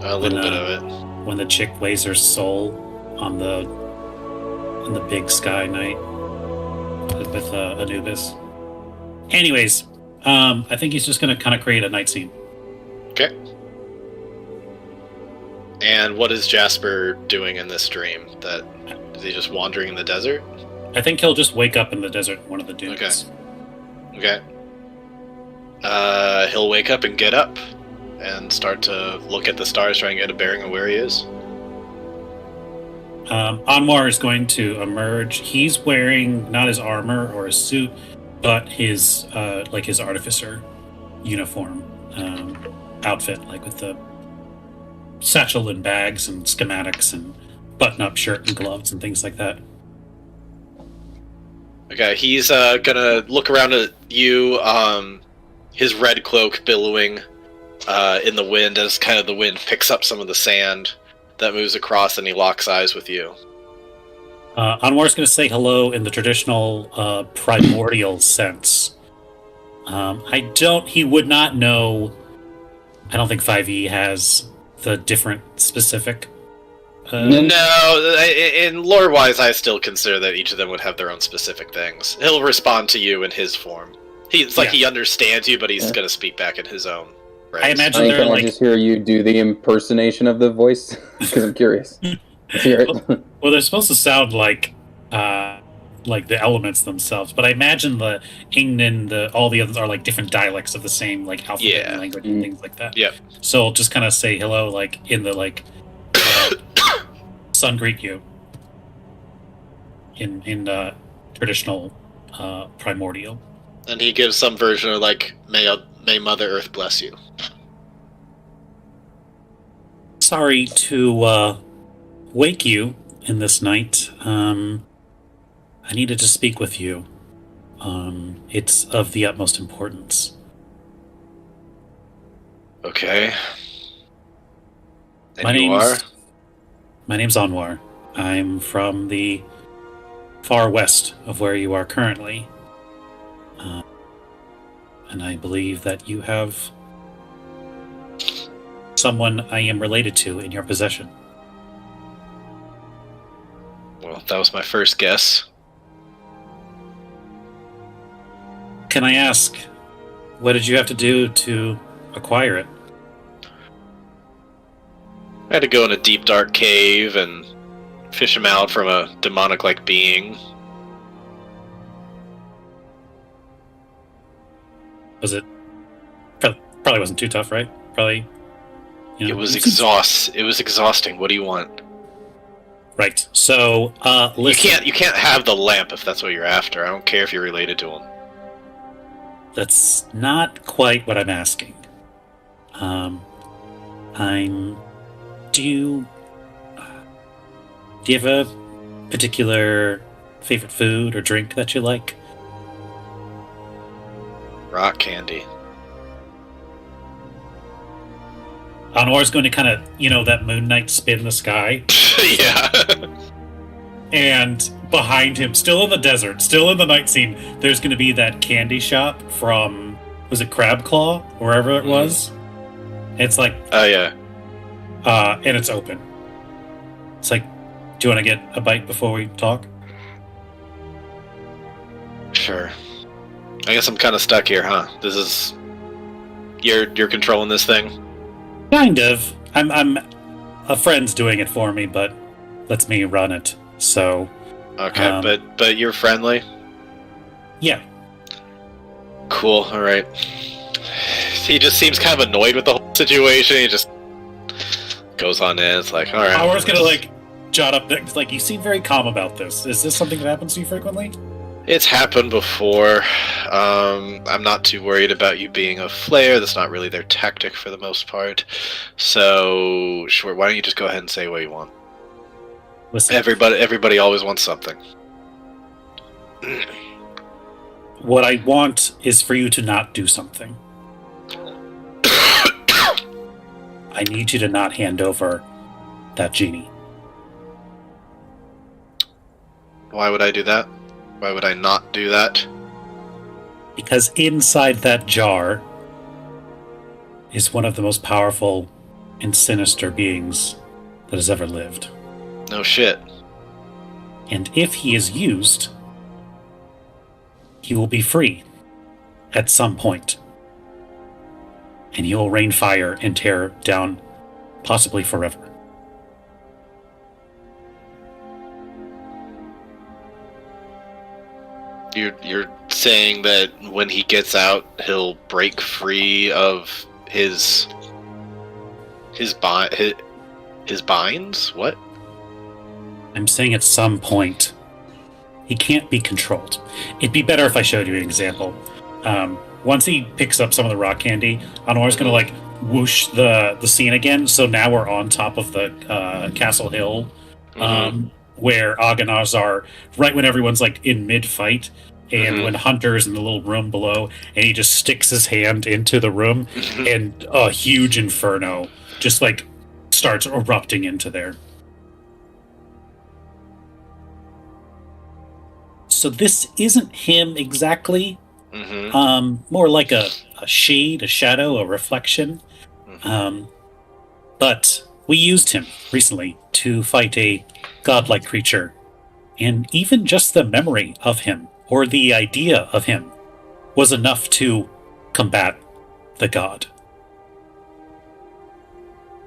A little bit of it.
When the chick weighs her soul on the big sky night with Anubis. Anyways, I think he's just going to kind of create a night scene.
Okay. And what is Jasper doing in this dream? Is he just wandering in the desert?
I think he'll just wake up in the desert, one of the dunes.
Okay. He'll wake up and get up and start to look at the stars, try and get a bearing of where he is.
Anwar is going to emerge. He's wearing not his armor or his suit, but his his artificer uniform outfit, like with the satchel and bags and schematics and button-up shirt and gloves and things like that.
Okay, he's gonna look around at you, his red cloak billowing in the wind as kind of the wind picks up some of the sand that moves across, and he locks eyes with you.
Anwar's going to say hello in the traditional primordial sense. He would not know. I don't think 5e has the different specific.
No, in lore-wise, I still consider that each of them would have their own specific things. He'll respond to you in his form. He understands you, but he's going to speak back in his own.
I imagine
Can
they're
I just hear you do the impersonation of the voice? Because I'm curious. Let's hear it.
Well, they're supposed to sound like the elements themselves, but I imagine the Ingnan, all the others are like different dialects of the same alphabet and language and things like that.
Yeah.
So I'll just kind of say hello, in the sun greet you in traditional primordial.
And he gives some version of may Mother Earth bless you.
Sorry to wake you in this night. I needed to speak with you. It's of the utmost importance.
Okay. And
My
you are?
My name's Anwar. I'm from the far west of where you are currently. And I believe that you have someone I am related to in your possession.
Well, that was my first guess.
Can I ask, what did you have to do to acquire it?
I had to go in a deep, dark cave and fish him out from a demonic-like being.
Was it? Probably wasn't too tough, right? Probably.
It was exhausting. What do you want?
Right. So, listen.
You can't have the lamp if that's what you're after. I don't care if you're related to him.
That's not quite what I'm asking. Do you have a particular favorite food or drink that you like?
Rock candy.
Anwar's going to kind of, that Moon Knight spin the sky.
Yeah.
And behind him, still in the desert, still in the night scene, there's going to be that candy shop from, was it Crab Claw? Wherever it was. It's like...
Oh, yeah.
And it's open. It's like, do you want to get a bite before we talk?
Sure. I guess I'm kind of stuck here, huh? This is... You're controlling this thing?
Kind of. I'm a friend's doing it for me, but lets me run it. So...
Okay, but you're friendly?
Yeah.
Cool, alright. He just seems kind of annoyed with the whole situation. He just goes on in. It's like, alright.
Power's gonna, jot up next. You seem very calm about this. Is this something that happens to you frequently?
It's happened before. I'm not too worried about you being a Flayer. That's not really their tactic for the most part. So, sure, why don't you just go ahead and say what you want?
Listen.
Everybody always wants something.
What I want is for you to not do something. I need you to not hand over that genie.
Why would I do that? Why would I not do that?
Because inside that jar is one of the most powerful and sinister beings that has ever lived.
No shit.
And if he is used, he will be free at some point. And he will rain fire and tear down, possibly forever.
You're saying that when he gets out, he'll break free of his binds? What?
I'm saying at some point, he can't be controlled. It'd be better if I showed you an example. Once he picks up some of the rock candy, Anwar's gonna like whoosh the scene again. So now we're on top of the Castle Hill, where Aghanars are, right when everyone's like in mid-fight, and when Hunter's in the little room below, and he just sticks his hand into the room, and a huge inferno just like starts erupting into there. So this isn't him exactly. More like a shade, a shadow, a reflection. But we used him recently to fight a godlike creature. And even just the memory of him, or the idea of him, was enough to combat the god.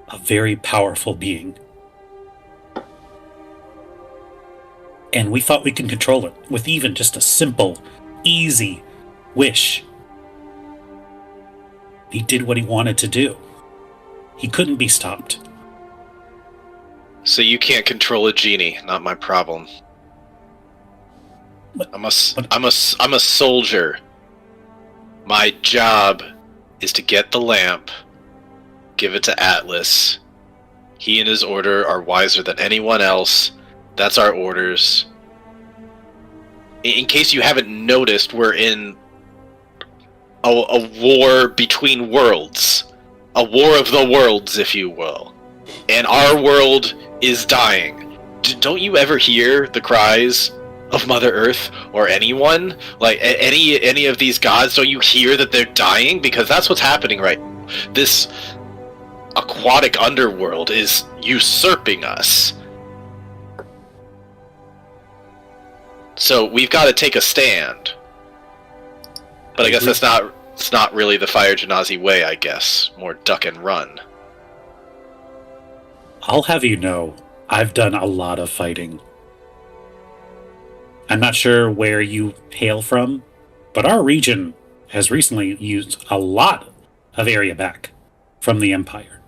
A very powerful being. And we thought we could control it with even just a simple, easy wish. He did what he wanted to do. He couldn't be stopped.
So you can't control a genie, not my problem. I'm a soldier. My job is to get the lamp, give it to Atlas. He and his order are wiser than anyone else. That's our orders. In case you haven't noticed, we're in a war between worlds. A war of the worlds, if you will. And our world is dying. Don't you ever hear the cries of Mother Earth or anyone? Like, any of these gods, don't you hear that they're dying? Because that's what's happening right now. This aquatic underworld is usurping us. So we've got to take a stand. But I guess it's not really the Fire Genasi way, I guess. More duck and run.
I'll have you know, I've done a lot of fighting. I'm not sure where you hail from, but our region has recently used a lot of area back from the Empire.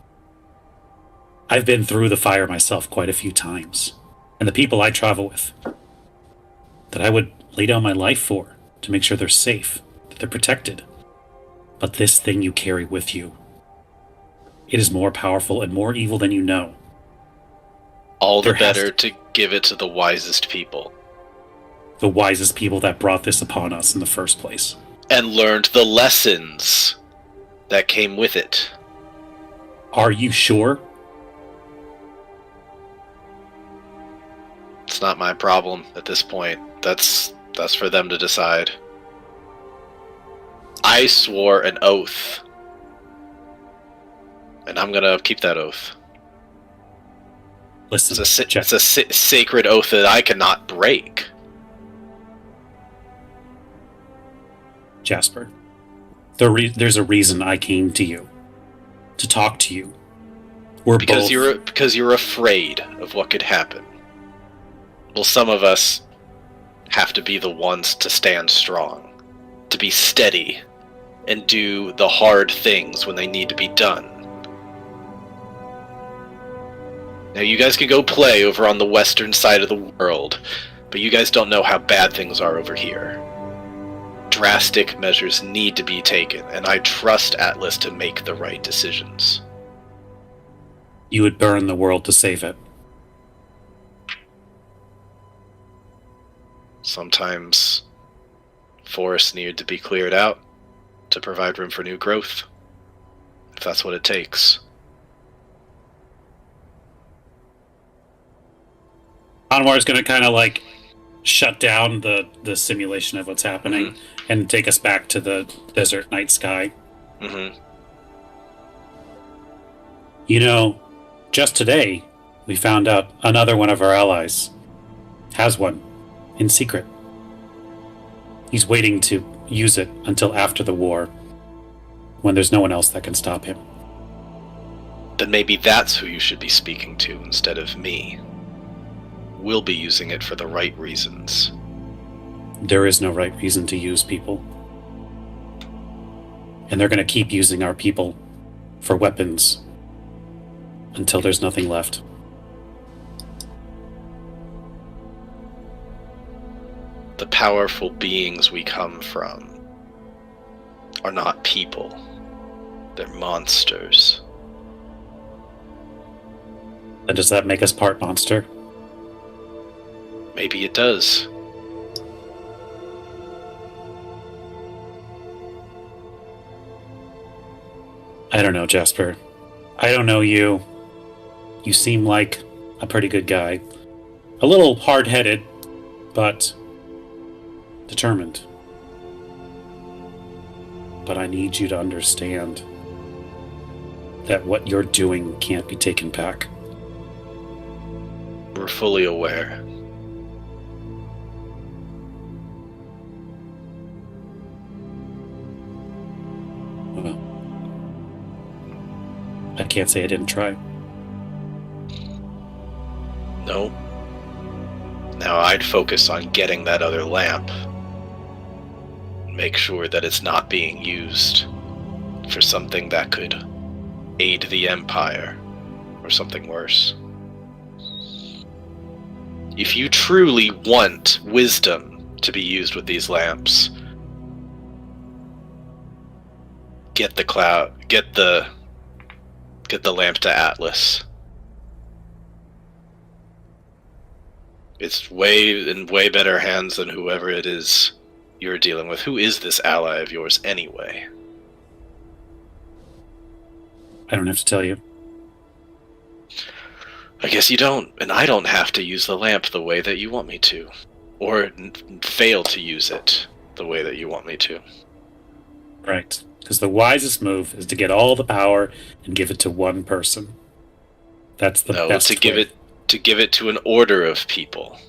I've been through the fire myself quite a few times, and the people I travel with, that I would lay down my life for, to make sure they're safe, that they're protected. But this thing you carry with you, it is more powerful and more evil than you know.
All the better to give it to the wisest people.
The wisest people that brought this upon us in the first place.
And learned the lessons that came with it.
Are you sure?
It's not my problem at this point. That's for them to decide. I swore an oath. And I'm gonna keep that oath.
Listen,
it's a sacred oath that I cannot break.
Jasper, there's a reason I came to you. To talk to you.
Because you're afraid of what could happen. Well, some of us have to be the ones to stand strong. To be steady. And do the hard things when they need to be done. Now, you guys can go play over on the western side of the world, but you guys don't know how bad things are over here. Drastic measures need to be taken, and I trust Atlas to make the right decisions.
You would burn the world to save it.
Sometimes forests need to be cleared out to provide room for new growth, if that's what it takes.
Anwar's going to kind of like shut down the simulation of what's happening and take us back to the desert night sky.
Mm-hmm.
You know, just today, we found out another one of our allies has one, in secret. He's waiting to use it until after the war, when there's no one else that can stop him.
Then maybe that's who you should be speaking to instead of me. We'll be using it for the right reasons.
There is no right reason to use people. And they're going to keep using our people for weapons until there's nothing left.
The powerful beings we come from are not people. They're monsters.
And does that make us part monster?
Maybe it does.
I don't know, Jasper. I don't know you. You seem like a pretty good guy. A little hard-headed, but determined. But I need you to understand that what you're doing can't be taken back.
We're fully aware.
Well, I can't say I didn't try.
No. Now I'd focus on getting that other lamp. Make sure that it's not being used for something that could aid the Empire, or something worse. If you truly want wisdom to be used with these lamps, get the lamp to Atlas. It's in way better hands than whoever it is you're dealing with. Who is this ally of yours anyway?
I don't have to tell you.
I guess you don't, and I don't have to use the lamp the way that you want me to. Or fail to use it the way that you want me to.
Right. Because the wisest move is to get all the power and give it to one person. That's the best
to give
way.
it to an order of people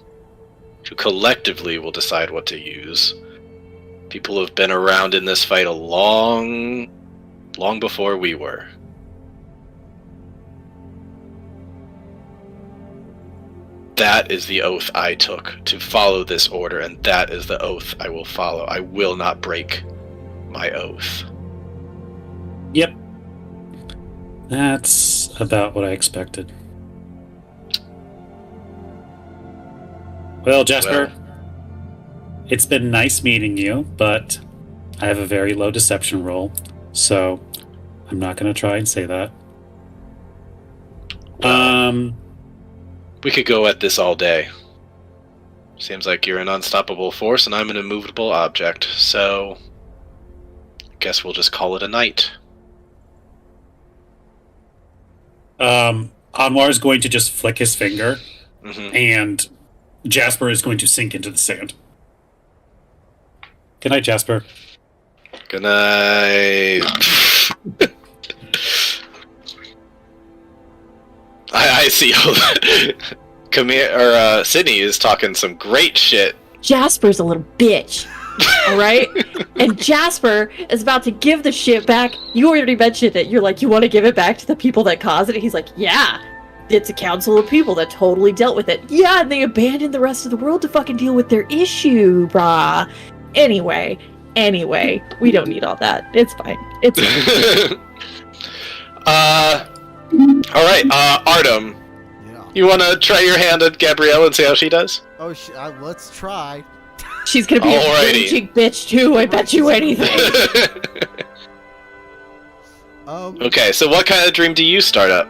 who collectively will decide what to use. People have been around in this fight long before we were. That is the oath I took, to follow this order, and that is the oath I will follow. I will not break my oath.
Yep. That's about what I expected. Well, Jasper, it's been nice meeting you, but I have a very low deception roll, so I'm not going to try and say that.
We could go at this all day. Seems like you're an unstoppable force and I'm an immovable object, so I guess we'll just call it a night.
Anwar is going to just flick his finger,
Mm-hmm.
and Jasper is going to sink into the sand. Good night, Jasper.
Good night. I see. Sydney is talking some great shit.
Jasper's a little bitch. Alright? And Jasper is about to give the shit back. You already mentioned it. You're like, you want to give it back to the people that caused it? He's like, yeah. It's a council of people that totally dealt with it. Yeah, and they abandoned the rest of the world to fucking deal with their issue, brah. Anyway, we don't need all that. It's fine. It's fine.
Alright, Artem.
Yeah.
You want to try your hand at Gabrielle and see how she does?
Oh, let's try.
She's gonna be
Alrighty.
a raging bitch too, I bet you anything.
Okay, so what kind of dream do you start up?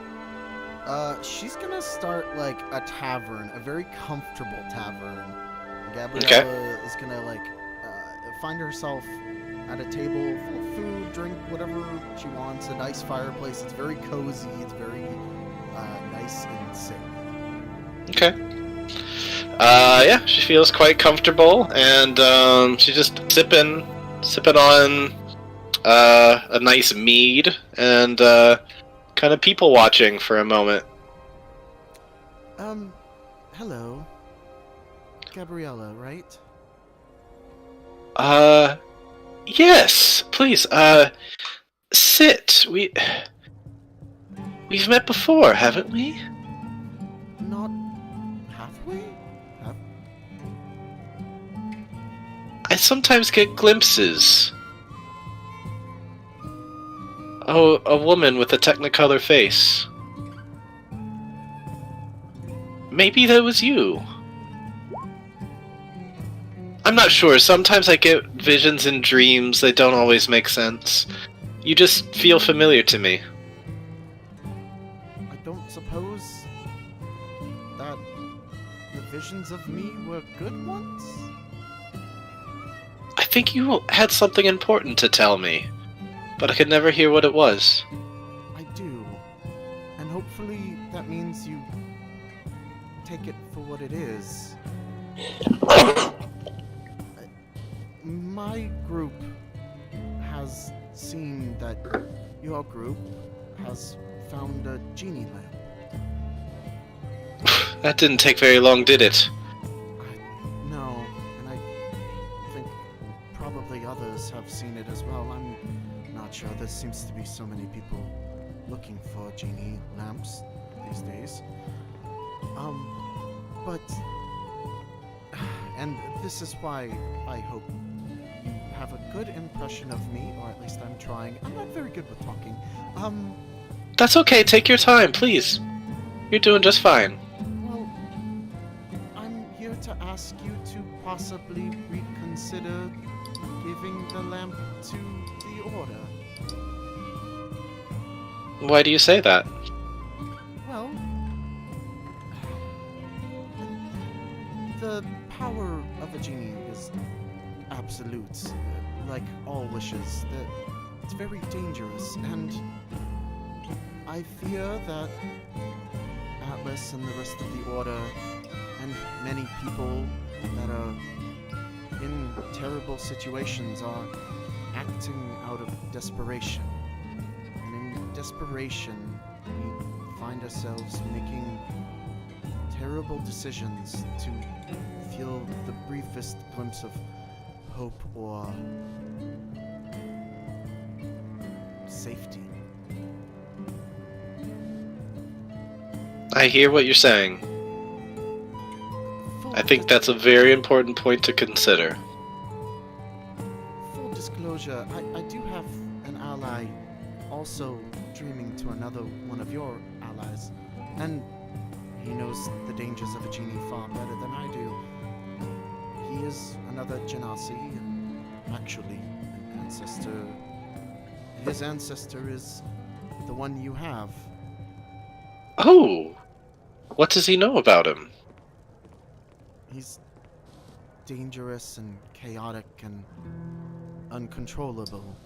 She's gonna start like a tavern, a very comfortable tavern. Gabriella
Okay.
is gonna find herself at a table full of food, drink, whatever she wants. A nice fireplace. It's very cozy. It's very nice and safe.
Okay. Yeah, she feels quite comfortable, and she's just sipping on a nice mead, and kind of people watching for a moment.
Hello. Gabriella, right?
Yes, please, sit. We've met before, haven't we?
Not have we?
I sometimes get glimpses. Oh, a woman with a Technicolor face. Maybe that was you. I'm not sure. Sometimes I get visions in dreams that don't always make sense. You just feel familiar to me.
I don't suppose that the visions of me were good ones?
I think you had something important to tell me, but I could never hear what it was.
I do. And hopefully that means you take it for what it is. My group has seen that your group has found a genie lamp.
That didn't take very long, did it?
No, and I think probably others have seen it as well. I'm not sure. There seems to be so many people looking for genie lamps these days. But... And this is why I hope you have a good impression of me, or at least I'm trying. I'm not very good with talking.
That's okay, take your time, please. You're doing just fine.
Well, I'm here to ask you to possibly reconsider giving the lamp to the Order.
Why do you say that?
Well, the power of a genie is absolute, like all wishes. It's very dangerous, and I fear that Atlas and the rest of the Order, and many people that are in terrible situations, are acting out of desperation. And in desperation, we find ourselves making terrible decisions to feel the briefest glimpse of hope or safety.
I hear what you're saying.
Full
I think that's a very important point to consider.
Full disclosure, I do have an ally also dreaming to another one of your allies, and he knows the dangers of a genie far better than I do. He is another Genasi, and actually an ancestor. His ancestor is the one you have.
Oh! What does he know about him?
He's dangerous and chaotic and uncontrollable.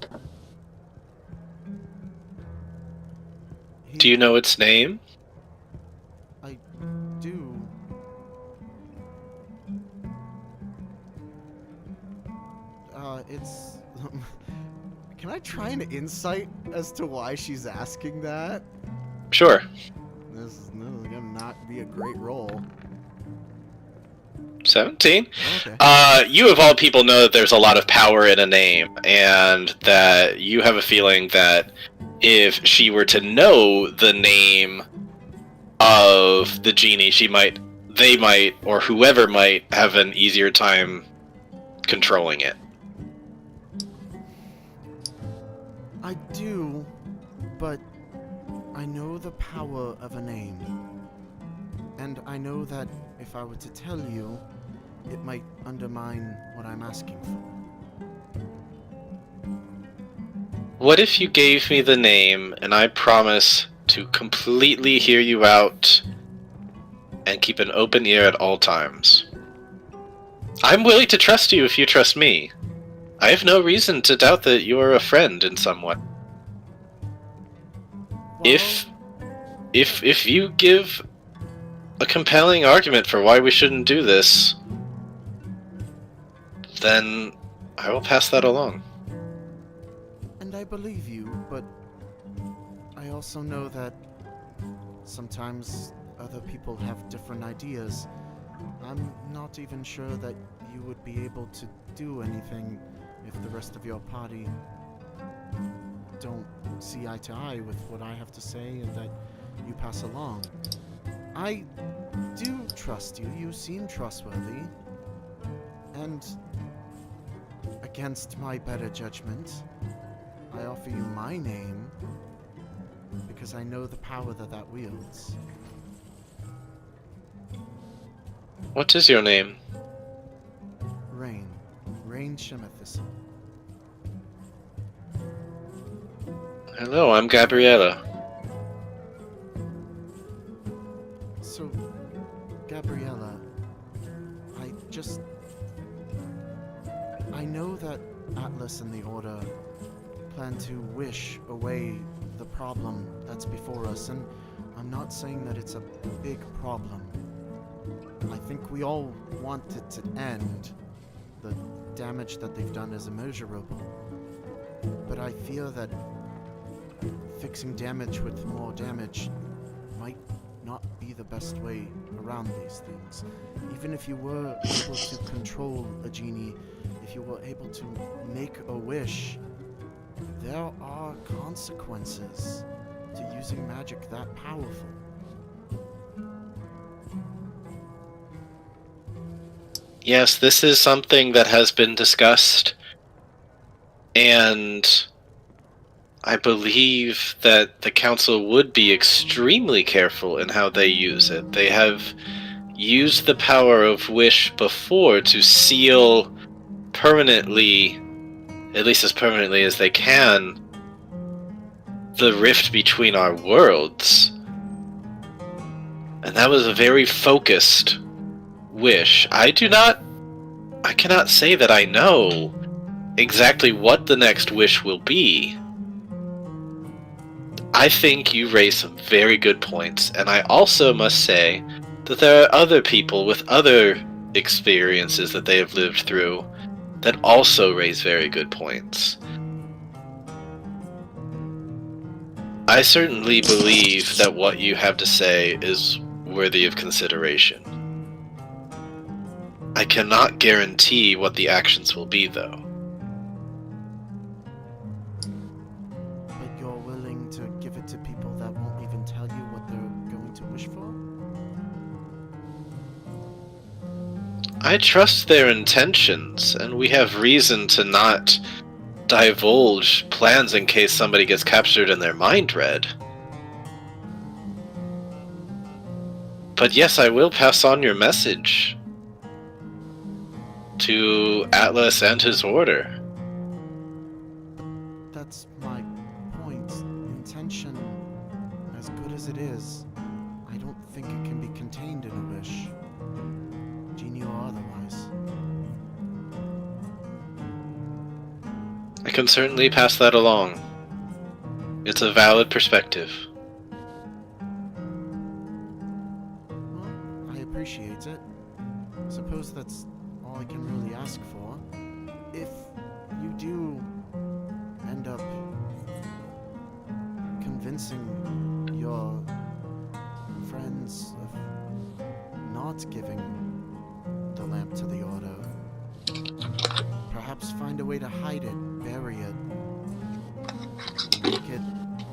Do you know its name?
I do. It's... Can I try an insight as to why she's asking that?
Sure.
This is gonna not be a great roll.
17.
Okay.
You of all people know that there's a lot of power in a name, and that you have a feeling that if she were to know the name of the genie, they might, or whoever might, have an easier time controlling it.
I do, but I know the power of a name. And I know that if I were to tell you, it might undermine what I'm asking for.
What if you gave me the name, and I promise to completely hear you out and keep an open ear at all times? I'm willing to trust you if you trust me. I have no reason to doubt that you are a friend in some way.
Well,
If you give a compelling argument for why we shouldn't do this, then I will pass that along.
And I believe you, but I also know that sometimes other people have different ideas. I'm not even sure that you would be able to do anything if the rest of your party don't see eye to eye with what I have to say and that you pass along. I do trust you. You seem trustworthy. And against my better judgment, I offer you my name because I know the power that wields.
What is your name?
Rain. Rain Shimmethistle.
Hello, I'm Gabriella.
So, Gabriella, I know that Atlas and the Order plan to wish away the problem that's before us, and I'm not saying that it's a big problem. I think we all want it to end. The damage that they've done is immeasurable. But I fear that fixing damage with more damage might not be the best way around these things. Even if you were able to control a genie, if you were able to make a wish, there are consequences to using magic that powerful.
Yes, this is something that has been discussed, and I believe that the council would be extremely careful in how they use it. They have used the power of wish before to seal permanently, at least as permanently as they can, the rift between our worlds. And that was a very focused wish. I cannot say that I know exactly what the next wish will be. I think you raise some very good points, and I also must say that there are other people with other experiences that they have lived through that also raise very good points. I certainly believe that what you have to say is worthy of consideration. I cannot guarantee what the actions will be, though.
But you're willing to give it to people that won't even tell you what they're going to wish for?
I trust their intentions, and we have reason to not divulge plans in case somebody gets captured and their mind read. But yes, I will pass on your message to Atlas and his order.
That's my point. Intention, as good as it is, I don't think it can be contained in a wish. Genie or otherwise.
I can certainly pass that along. It's a valid perspective.
Well, I appreciate it. Suppose that's all I can really ask for. If you do end up convincing your friends of not giving the lamp to the Order, perhaps find a way to hide it, bury it, make it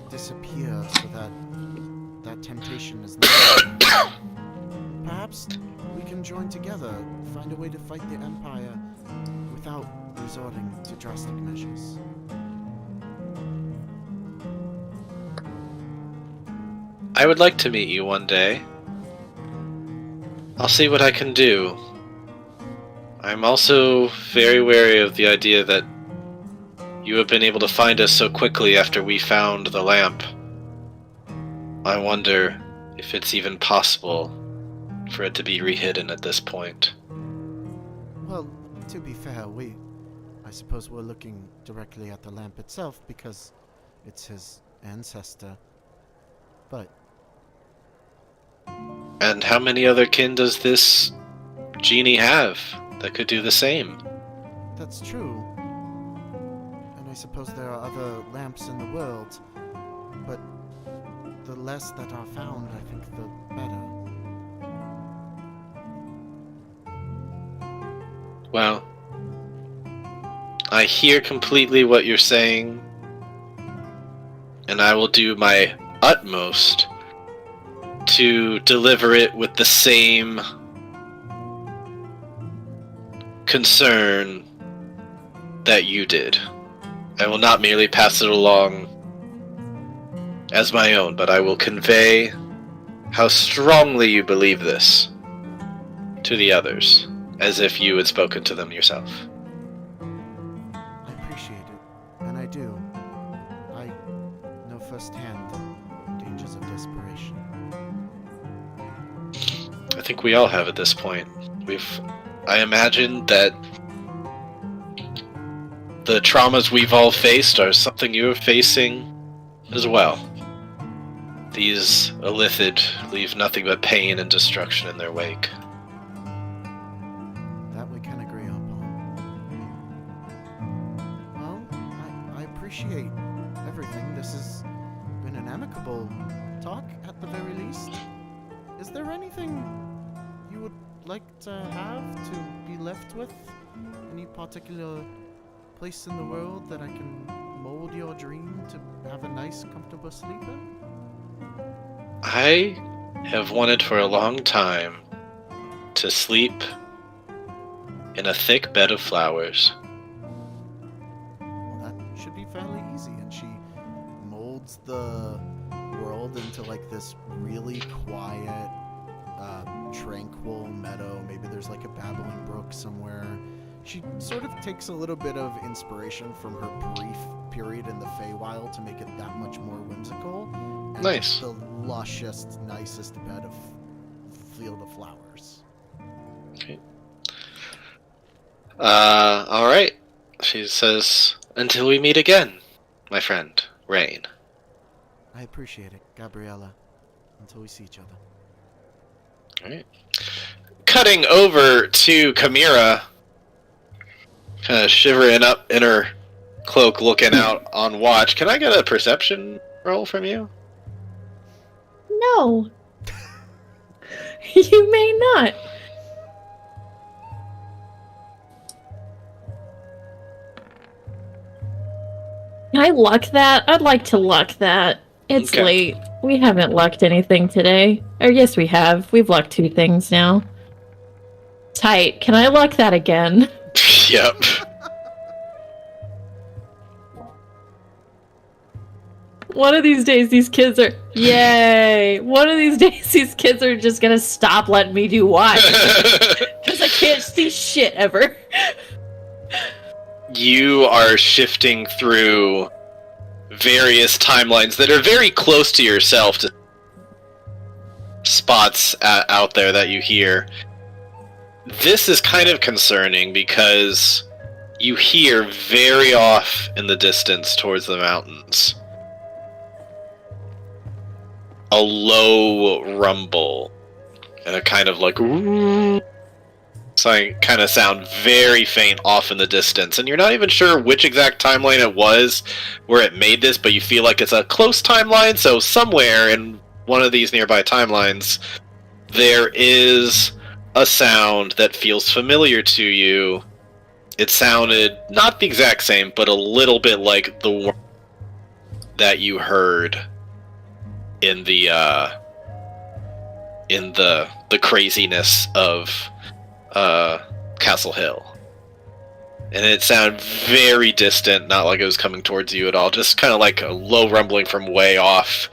disappear so that that temptation is not there. Perhaps we can join together, find a way to fight the Empire without resorting to drastic measures.
I would like to meet you one day. I'll see what I can do. I'm also very wary of the idea that you have been able to find us so quickly after we found the lamp. I wonder if it's even possible for it to be rehidden at this point.
Well, to be fair, I suppose we're looking directly at the lamp itself because it's his ancestor. But
And how many other kin does this genie have that could do the same?
That's true. And I suppose there are other lamps in the world, but the less that are found, I think, the better.
Well, I hear completely what you're saying, and I will do my utmost to deliver it with the same concern that you did. I will not merely pass it along as my own, but I will convey how strongly you believe this to the others, as if you had spoken to them yourself.
I appreciate it, and I do. I know firsthand the dangers of desperation.
I think we all have at this point. I imagine that the traumas we've all faced are something you're facing as well. These illithid leave nothing but pain and destruction in their wake.
That we can agree upon. Well, I appreciate everything. This has been an amicable talk, at the very least. Is there anything you would like to have to be left with? Any particular place in the world that I can mold your dream to have a nice, comfortable sleep in?
I have wanted for a long time to sleep in a thick bed of flowers.
Well, that should be fairly easy, and she molds the world into like this really quiet, tranquil meadow. Maybe there's like a babbling brook somewhere. She sort of takes a little bit of inspiration from her brief period in the Feywild to make it that much more whimsical. And
Nice.
The lushest, nicest bed of field of flowers.
Okay. Alright. She says, until we meet again, my friend, Rain.
I appreciate it, Gabriella. Until we see each other.
Alright. Cutting over to Chimera, kind of shivering up in her cloak, looking out on watch. Can I get a perception roll from you?
No. You may not. Can I luck that? I'd like to luck that. It's
Okay.
late. We haven't lucked anything today. Or yes, we have. We've lucked 2 things now. Tight. Can I luck that again?
Yep.
One of these days, these kids are... Yay! One of these days, these kids are just gonna stop letting me do watch. Because I can't see shit ever.
You are shifting through various timelines that are very close to yourself, to spots out there that you hear. This is kind of concerning because you hear very off in the distance towards the mountains a low rumble and a kind of like kind of sound very faint off in the distance, and you're not even sure which exact timeline it was where it made this, but you feel like it's a close timeline, so somewhere in one of these nearby timelines there is a sound that feels familiar to you. It sounded not the exact same, but a little bit like the one that you heard in the craziness of Castle Hill. And it sounded very distant, not like it was coming towards you at all, just kind of like a low rumbling from way off,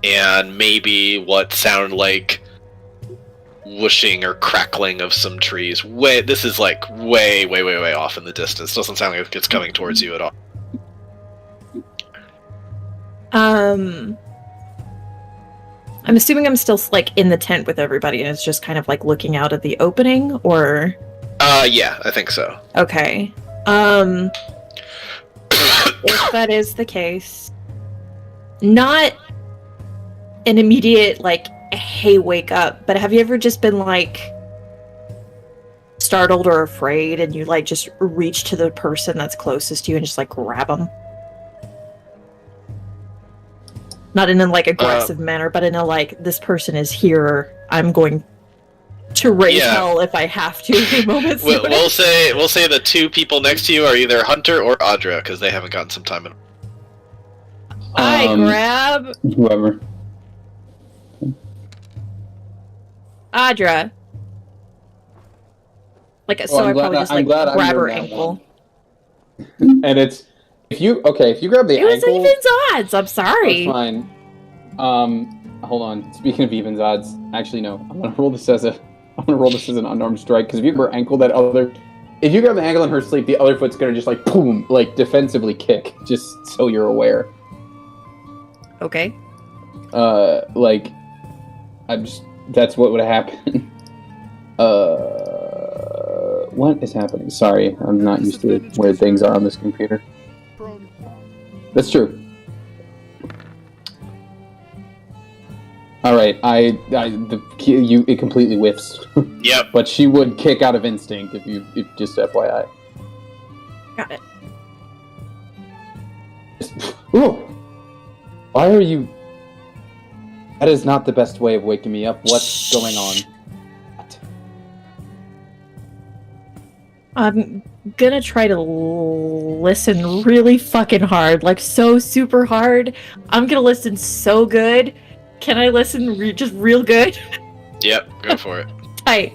and maybe what sounded like whooshing or crackling of some trees. This is like way off in the distance. Doesn't sound like it's coming towards you at all.
I'm assuming I'm still like in the tent with everybody, and it's just kind of like looking out at the opening, or...
Yeah, I think so.
Okay. If that is the case, not an immediate, like,
hey, wake up, but have you ever just been like startled or afraid and you like just reach to the person that's closest to you and just like grab them? Not in a like aggressive manner, but in a like, this person is here, I'm going to raise hell if I have to in moments.
We'll say the two people next to you are either Hunter or Audra, because they haven't gotten some time in.
I grab
whoever.
Audra. Like, so I probably just like grab her ankle.
And it's if you grab the
It was
ankle.
even's odds. I'm sorry.
That's fine. Hold on. Speaking of even's odds, actually no. I'm gonna roll this as an unarmed strike because if you grab the ankle in her sleep, the other foot's gonna just like boom, like defensively kick. Just so you're aware.
Okay.
That's what would happen. What is happening? Sorry, I'm not used to where things are on this computer. That's true. All right, it completely whiffs.
Yep.
But she would kick out of instinct if just FYI.
Got it.
Ooh. Why are you? That is not the best way of waking me up. What's going on?
I'm gonna try to listen really fucking hard, like so super hard. I'm gonna listen so good. Can I listen just real good?
Yep, go for it.
Tight.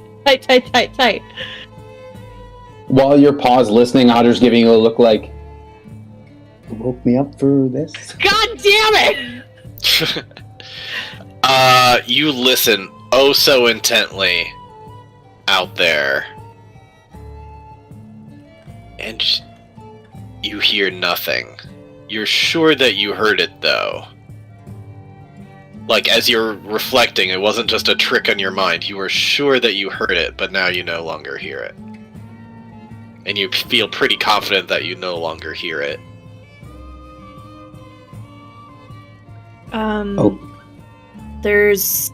While you're paused listening, Otter's giving you a look like, you woke me up for this?
God damn it!
You listen oh so intently out there. And you hear nothing. You're sure that you heard it, though. Like, as you're reflecting, it wasn't just a trick on your mind. You were sure that you heard it, but now you no longer hear it. And you feel pretty confident that you no longer hear it.
There's,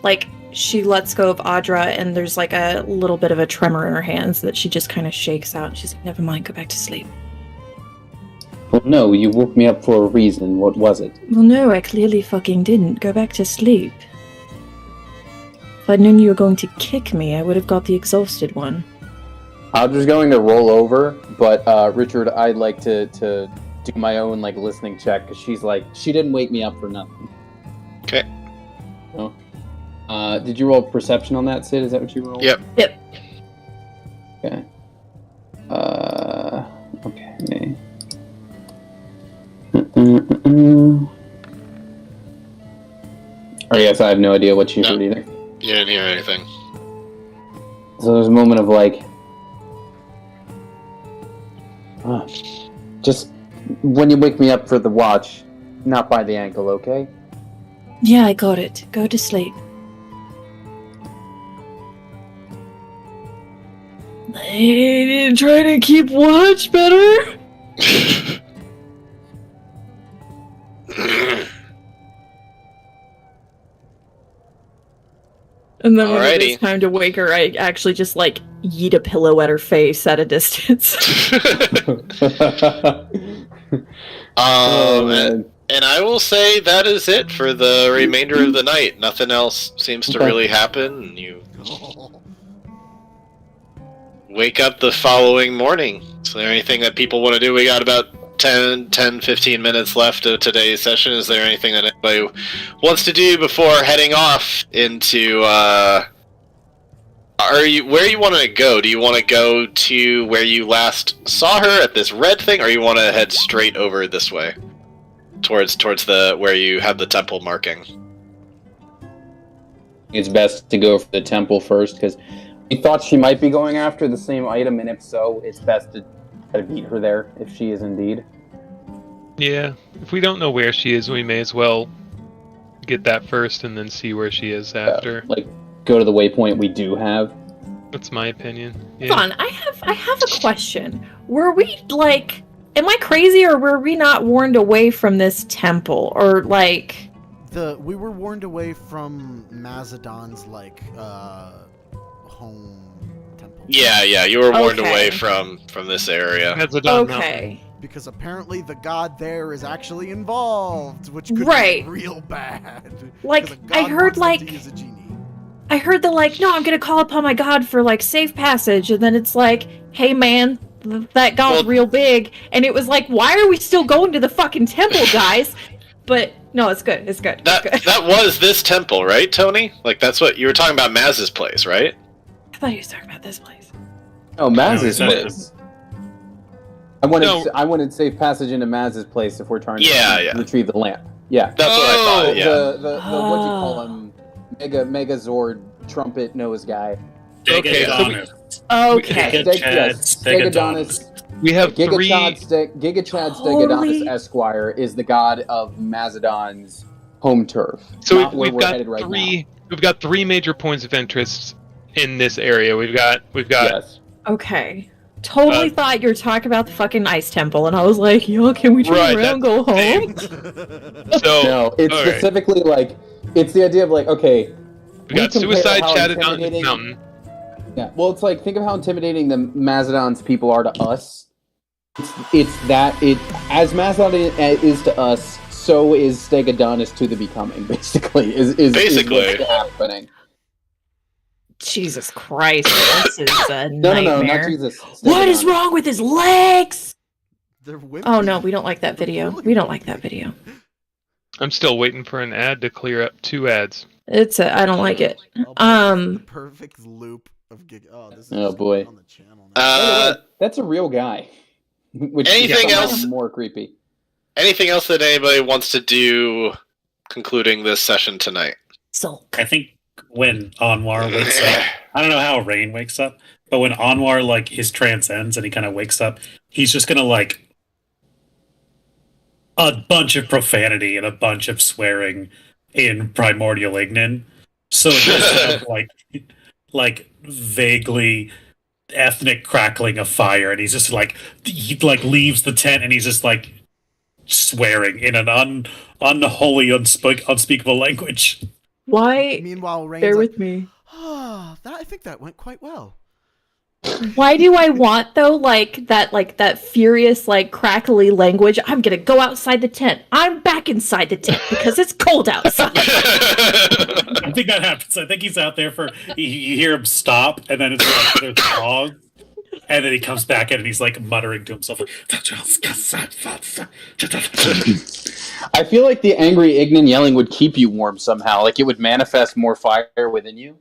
like, she lets go of Audra, and there's, like, a little bit of a tremor in her hands that she just kind of shakes out. She's like, never mind, go back to sleep.
Well, no, you woke me up for a reason. What was it?
Well, no, I clearly fucking didn't. Go back to sleep. If I'd known you were going to kick me, I would have got the exhausted one.
I'm just going to roll over, but, Richard, I'd like to do my own, like, listening check, because she's like, she didn't wake me up for nothing.
Okay.
Oh. Did you roll perception on that, Sid? Is that what you rolled?
Yep.
Okay. Okay. Or yes, I have no idea what you heard either.
You didn't hear anything.
So there's a moment of like, just when you wake me up for the watch, not by the ankle, okay?
Yeah, I got it. Go to sleep. I try to keep watch better. And then when it is time to wake her, I actually just like yeet a pillow at her face at a distance.
And I will say that is it for the remainder of the night. Nothing else seems to really happen. And you wake up the following morning. Is there anything that people want to do? We got about 10, 15 minutes left of today's session. Is there anything that anybody wants to do before heading off into, where you want to go? Do you want to go to where you last saw her at this red thing, or you want to head straight over this way? Towards the, where you have the temple marking?
It's best to go for the temple first, because we thought she might be going after the same item, and if so, it's best to try to beat her there, if she is indeed.
Yeah, if we don't know where she is, we may as well get that first and then see where she is after.
Like, go to the waypoint we do have.
That's my opinion. Yeah.
Hold on, I have a question. Were we, like... Am I crazy, or were we not warned away from this temple? Or, like...
we were warned away from Mazadon's home temple.
Yeah, you were warned
Okay.
away from this area.
That's a dumb mountain.
Okay.
Because apparently the god there is actually involved, which could
Right.
be real bad. 'Cause
Like,
a god
I heard,
wants them to
like-
use a genie.
I heard the no, I'm gonna call upon my god for safe passage, and then it's hey man, that god's
Well-
real big, and it was why are we still going to the fucking temple, guys? But no, it's good. It's good. It's good.
That was this temple, right, Tony? That's what you were talking about, Maz's place, right?
I thought he was talking about this place.
Oh, Maz's
No,
place. I wanted safe passage into Maz's place if we're trying to retrieve the lamp. Yeah.
That's what I thought. Yeah.
The what do you call him? Megazord trumpet nose guy.
Okay, so we-
Okay.
Stegodonis.
We have three.
Gigachad
Holy-
Stegodonis Esquire is the god of Mazadon's home turf.
So
not where
we've
we're
got
headed right
three. We've got three major points of interest in this area. We've got.
now. Yes.
Okay. Totally thought you were talking about the fucking ice temple, and I was like, yo, can we turn
Right,
around and go home?
So
No, it's
all right.
specifically it's the idea of okay.
we got
compare
suicide
how
chatted on the
intimidating-
mountain.
Yeah, well, it's think of how intimidating the Mazadon's people are to us. It's that as Mazadon is to us, so is Stegodonis to the Becoming. Basically, is
Basically.
what's happening.
Jesus Christ, this is a
No,
nightmare.
not Jesus.
What is
Stegodonis.
wrong with his legs?
They're wimpy.
Oh no, we don't like that video. We don't like that video.
I'm still waiting for an ad to clear up 2 ads.
I don't like it.
The perfect loop of gig. Oh, this is
Oh,
just
boy.
on the channel now.
That's a real guy. Which
Anything
is somehow
else?
more creepy.
Anything else that anybody wants to do concluding this session tonight?
Sulk.
I think when Anwar wakes up, I don't know how Rain wakes up, but when Anwar his trance ends and he kind of wakes up, he's just gonna a bunch of profanity and a bunch of swearing in Primordial Ignin. So it's vaguely ethnic crackling of fire, and he's just he leaves the tent and he's just swearing in an unholy, unspeakable language.
Why?
Meanwhile, Rain's
Bear
like,
with me.
I think that went quite well.
Why do I want though that furious crackly language? I'm gonna go outside the tent. I'm back inside the tent because it's cold outside.
I think that happens. I think he's out there you hear him stop, and then it's there's a pause, and then he comes back in and he's muttering to himself.
I feel like the angry Ignin yelling would keep you warm somehow. It would manifest more fire within you.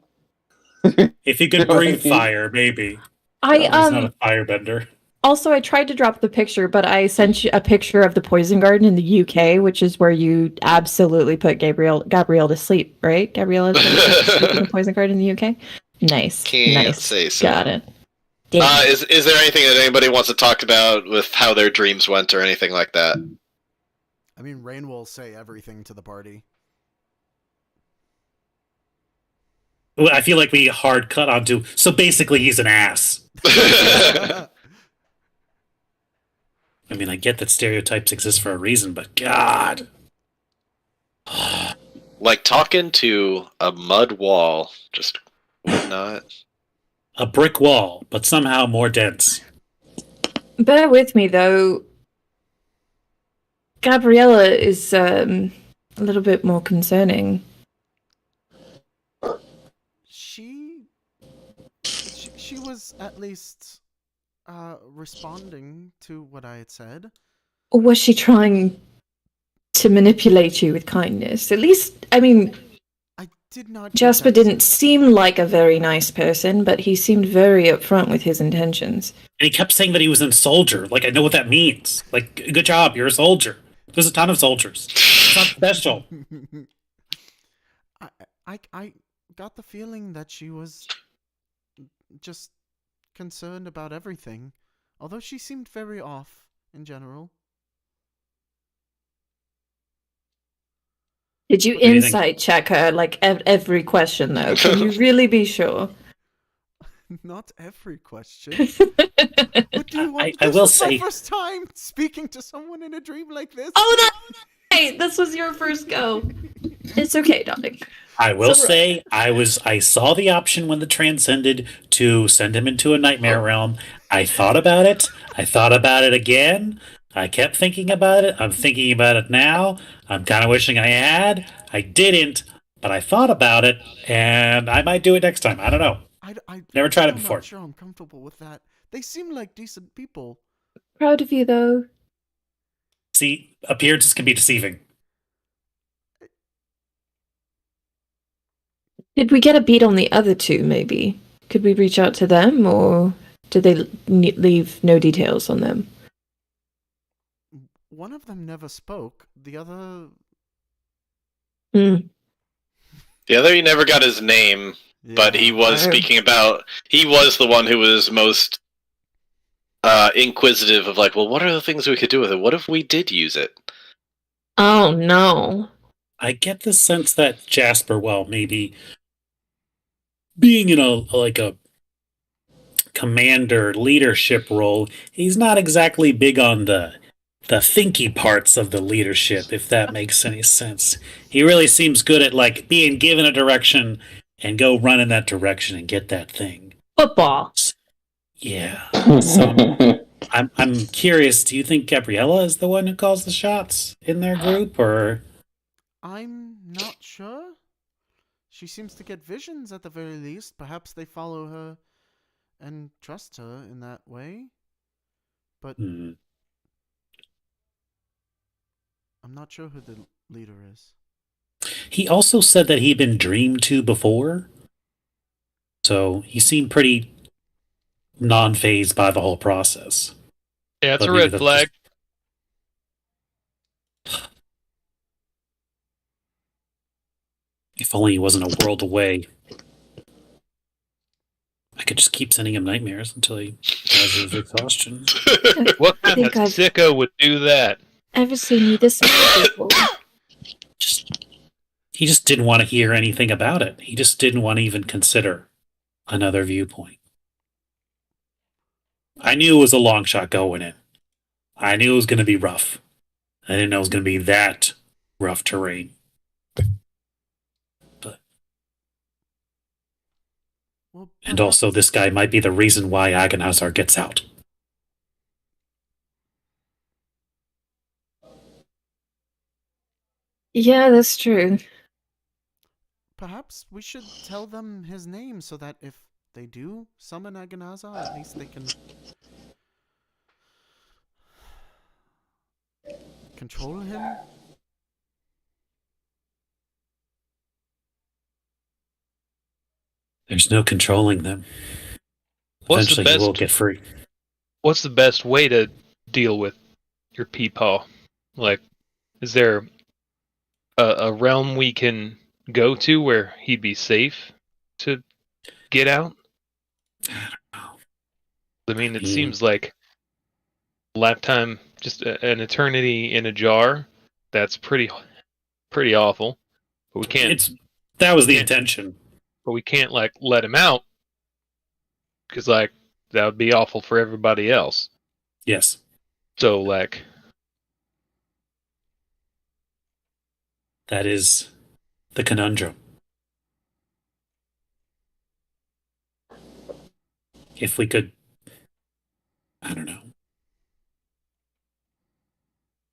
If he could
You know what I
breathe
mean?
fire, maybe.
I
He's not a firebender.
Also, I tried to drop the picture, but I sent you a picture of the poison garden in the UK, which is where you absolutely put Gabrielle to sleep, right? Gabriella to sleep in the poison garden in the UK. Nice,
Can't
nice.
say so.
Got it. Damn.
Is there anything that anybody wants to talk about with how their dreams went or anything like that?
I mean, Rain will say everything to the party.
Well, I feel like we hard cut onto. So basically, he's an ass. I mean, I get that stereotypes exist for a reason, but God.
Like talking to a mud wall, just would not.
A brick wall, but somehow more dense.
Bear with me, though. Gabriella is a little bit more concerning.
She was at least responding to what I had said.
Or was she trying to manipulate you with kindness? At least, I mean,
I did not. get
Jasper
that
didn't
sense.
seem like a very nice person, but he seemed very upfront with his intentions.
And he kept saying that he was a soldier. I know what that means. Good job, you're a soldier. There's a ton of soldiers. It's not special.
I got the feeling that she was just concerned about everything, although she seemed very off in general.
Did you
What do you think?
insight check her, every question, though? Can you really be sure?
Not every question. What do you want?
I
This
will
was my
say-
first time speaking to someone in a dream like this.
Oh, that's right! This was your first go.
It's okay, darling.
I will
So-
say I saw the option when the transcended to send him into a nightmare realm. I thought about it. I thought about it again. I kept thinking about it. I'm thinking about it now. I'm kind of wishing I had. I didn't, but I thought about it, and I might do it next time. I don't know. Never tried it
I'm
before.
not sure I'm comfortable with that. They seem like decent people.
Proud of you, though.
See, appearances can be deceiving.
Did we get a beat on the other two, maybe? Could we reach out to them, or did they leave no details on them?
One of them never spoke. The other...
Hmm.
The other, he never got his name, but he was speaking about. He was the one who was most inquisitive of like, well, what are the things we could do with it? What if we did use it?
Oh, no.
I get the sense that Jasper, well, maybe being in a commander leadership role, he's not exactly big on the thinky parts of the leadership, if that makes any sense. He really seems good at like being given a direction and go run in that direction and get that thing.
Football.
Yeah. So I'm curious, do you think Gabriella is the one who calls the shots in their group, or
I'm not sure. She seems to get visions at the very least. Perhaps they follow her and trust her in that way. But I'm not sure who the leader is.
He also said that he'd been dreamed to before. So he seemed pretty non-phased by the whole process.
Yeah, it's
But
a
maybe
red
that's
flag.
If only he wasn't a world away. I could just keep sending him nightmares until he has his exhaustion.
What kind of
think I've-
sicko would do that?
Ever seen you this way before?
He just didn't want to hear anything about it. He just didn't want to even consider another viewpoint. I knew it was a long shot going in. I knew it was going to be rough. I didn't know it was going to be that rough terrain. But
Well,
and also,
perhaps-
this guy might be the reason why Agonazar gets out.
Yeah, that's true.
Perhaps we should tell them his name so that if they do summon Agonazar, at least they can control him.
There's no controlling them.
What's the
Eventually, you will
best?
get free.
What's the best way to deal with your peepaw? Like, is there a realm we can go to where he'd be safe to get out? I mean, it seems like lifetime, just an eternity in a jar. That's pretty awful. But we can't.
That was the intention.
But we can't like let him out because like that would be awful for everybody else.
Yes.
So like,
That is the conundrum. If we could, I don't know,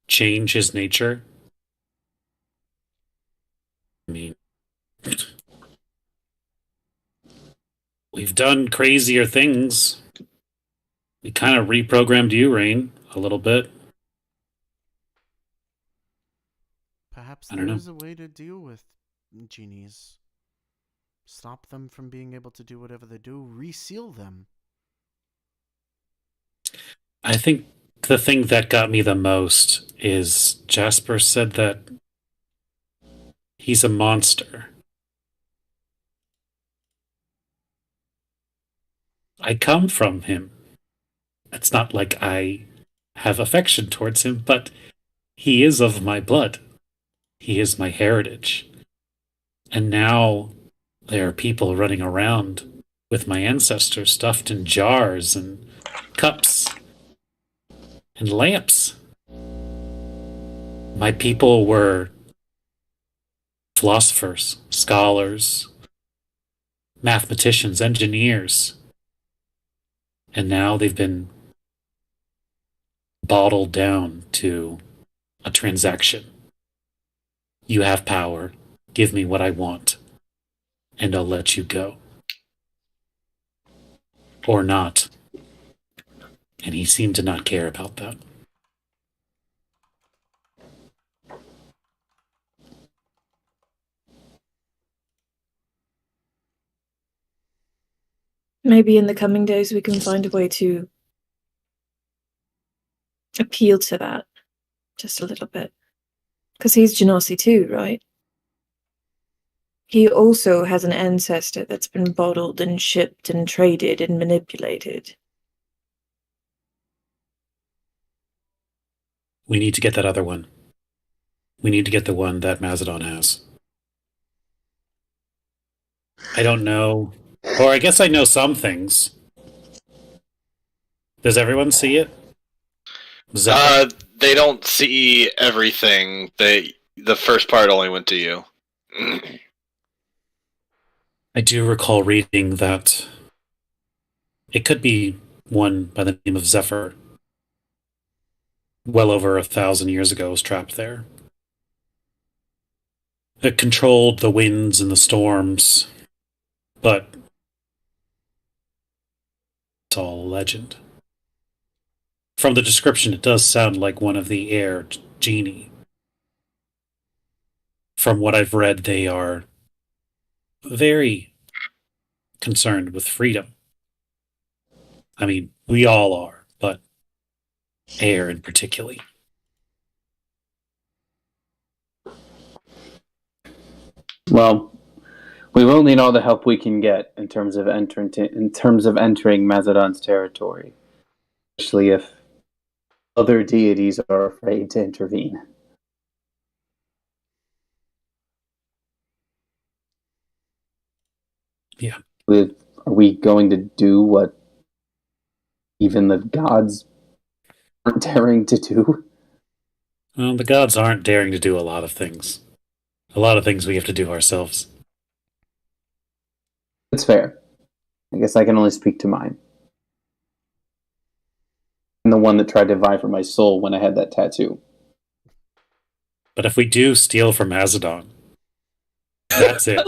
change his nature. I mean, we've done crazier things. We kind of reprogrammed you, Rain, a little bit.
Perhaps
I don't
there
know.
is a way to deal with genies. Stop them from being able to do whatever they do. Reseal them.
I think the thing that got me the most is Jasper said that he's a monster. I come from him. It's not like I have affection towards him, but he is of my blood. He is my heritage. And now there are people running around with my ancestors stuffed in jars and cups and lamps. My people were philosophers, scholars, mathematicians, engineers. And now they've been bottled down to a transaction. You have power. Give me what I want, and I'll let you go. Or not. And he seemed to not care about that.
Maybe in the coming days we can find a way to appeal to that just a little bit. Because he's Genasi too, right? He also has an ancestor that's been bottled and shipped and traded and manipulated.
We need to get that other one. We need to get the one that Mazadon has. I don't know. Or I guess I know some things. Does everyone see it? Zephyr?
They don't see everything. The first part only went to you.
I do recall reading that it could be one by the name of Zephyr. Well over 1,000 years ago was trapped there. It controlled the winds and the storms, but it's all a legend. From the description, it does sound like one of the air genie. From what I've read, they are very concerned with freedom. I mean, we all are, but air in particular.
Well, we will need all the help we can get in terms of entering Mazadon's territory, especially if other deities are afraid to intervene.
Yeah.
Are we going to do what even the gods aren't daring to do?
Well, the gods aren't daring to do a lot of things. A lot of things we have to do ourselves.
That's fair. I guess I can only speak to mine. I'm the one that tried to vie for my soul when I had that tattoo.
But if we do steal from Mazadon, that's it.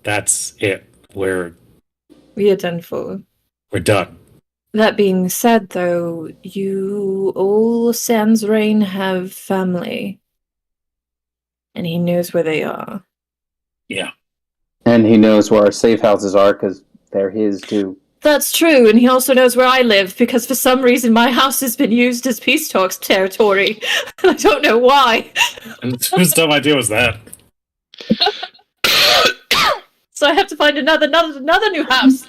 That's it. We're
We are done for.
done.
That being said, though, you all Sans Rain have family. And he knows where they are.
Yeah.
And he knows where our safe houses are because they're his too.
That's true, and he also knows where I live because for some reason my house has been used as peace talks territory. I don't know why.
And whose dumb idea was that?
So I have to find another new house.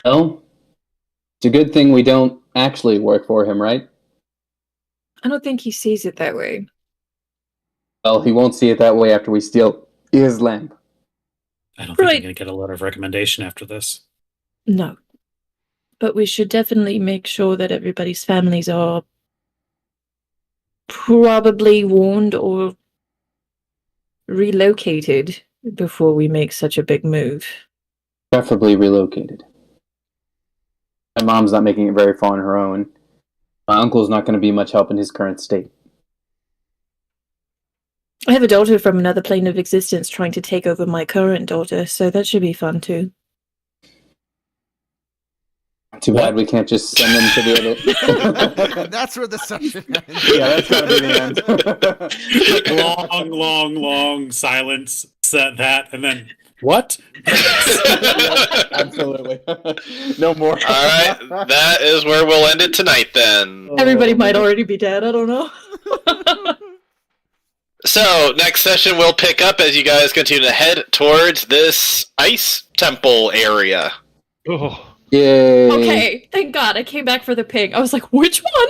Well, it's a good thing we don't actually work for him, right?
I don't think he sees it that way.
Well, he won't see it that way after we steal his lamp.
I don't think
Right.
I'm going to get a letter of recommendation after this.
No. But we should definitely make sure that everybody's families are probably warned or relocated before we make such a big move.
Preferably relocated. My mom's not making it very far on her own. My uncle's not going to be much help in his current state.
I have a daughter from another plane of existence trying to take over my current daughter, so that should be fun too.
Too bad we can't just send them to the other.
That's where the session ends.
Yeah, that's gotta be the end.
long silence. Said that, and then what?
Absolutely. No more.
All right, that is where we'll end it tonight then.
Everybody might already be dead, I don't know.
So, next session we'll pick up as you guys continue to head towards this ice temple area.
Oh,
Yay.
Okay, thank God, I came back for the pig. I was like, which one?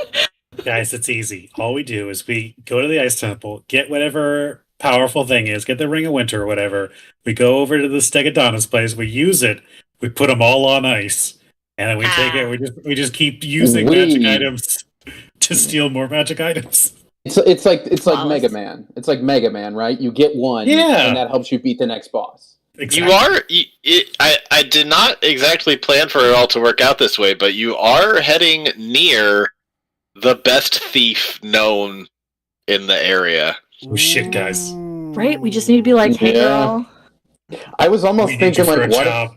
Guys, it's easy. All we do is we go to the ice temple, get whatever powerful thing is, get the Ring of Winter or whatever. We go over to the Stegodonis place, we use it, we put them all on ice, and then we take it. We just keep using magic items to steal more magic items.
It's like
Flawless.
Mega Man. It's like Mega Man, right? You get one,
Yeah.
and that helps you beat the next boss.
Exactly.
I did not exactly plan for it all to work out this way, but you are heading near the best thief known in the area.
Oh shit, guys.
Right? We just need to be like, hey,
Yeah.
girl.
I was almost
We need you
thinking
for
like,
a
what?
job.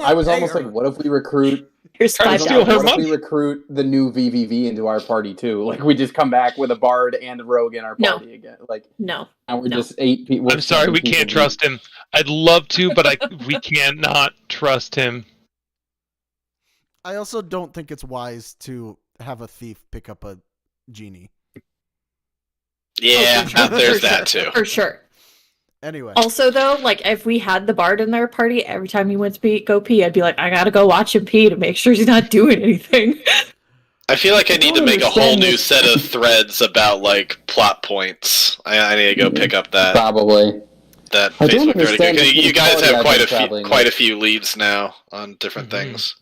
I was
Hey,
almost like, what if we recruit?
Here's
Trying to
$5.
steal her
What if
money.
we recruit the new VVV into our party too? Like we just come back with a bard and a rogue in our
No.
party again. Like
No.
now we're
No.
just 8 people.
I'm sorry, we can't trust him. I'd love to, but we can't not trust him.
I also don't think it's wise to have a thief pick up a genie.
Yeah,
Oh, for sure,
there's
for
that
sure,
too.
For sure.
Anyway.
Also, though, like, if we had the bard in their party, every time he went to go pee, I'd be like, I gotta go watch him pee to make sure he's not doing anything.
I feel like I need to
don't
make a whole
understand
new
this.
set of threads about like plot points. I need to go pick up that
Probably.
that
I don't
Facebook thread
understand
again.
this
You guys
mentality
have quite a
I've been
few
traveling
quite a
with.
few leads now on different things.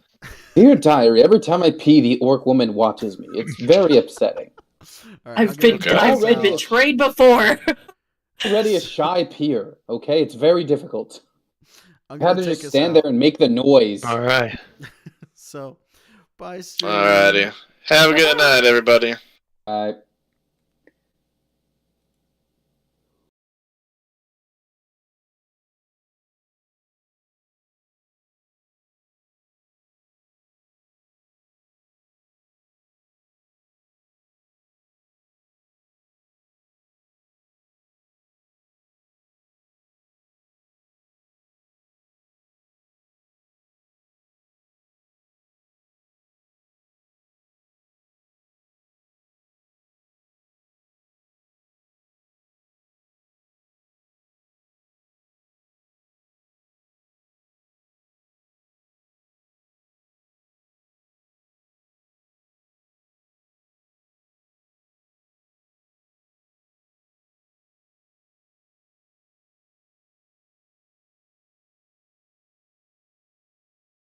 Dear diary, every time I pee, the orc woman watches me. It's very upsetting.
All right, I'll
I've
give
been,
it a
I've been
chance.
betrayed before.
Already a shy peer. Okay, it's very difficult.
I'm
I had
gonna
to
take
just
us
stand
out.
there and make the noise.
All right.
So, bye, stream.
Alrighty. Have a good night, everybody.
Uh,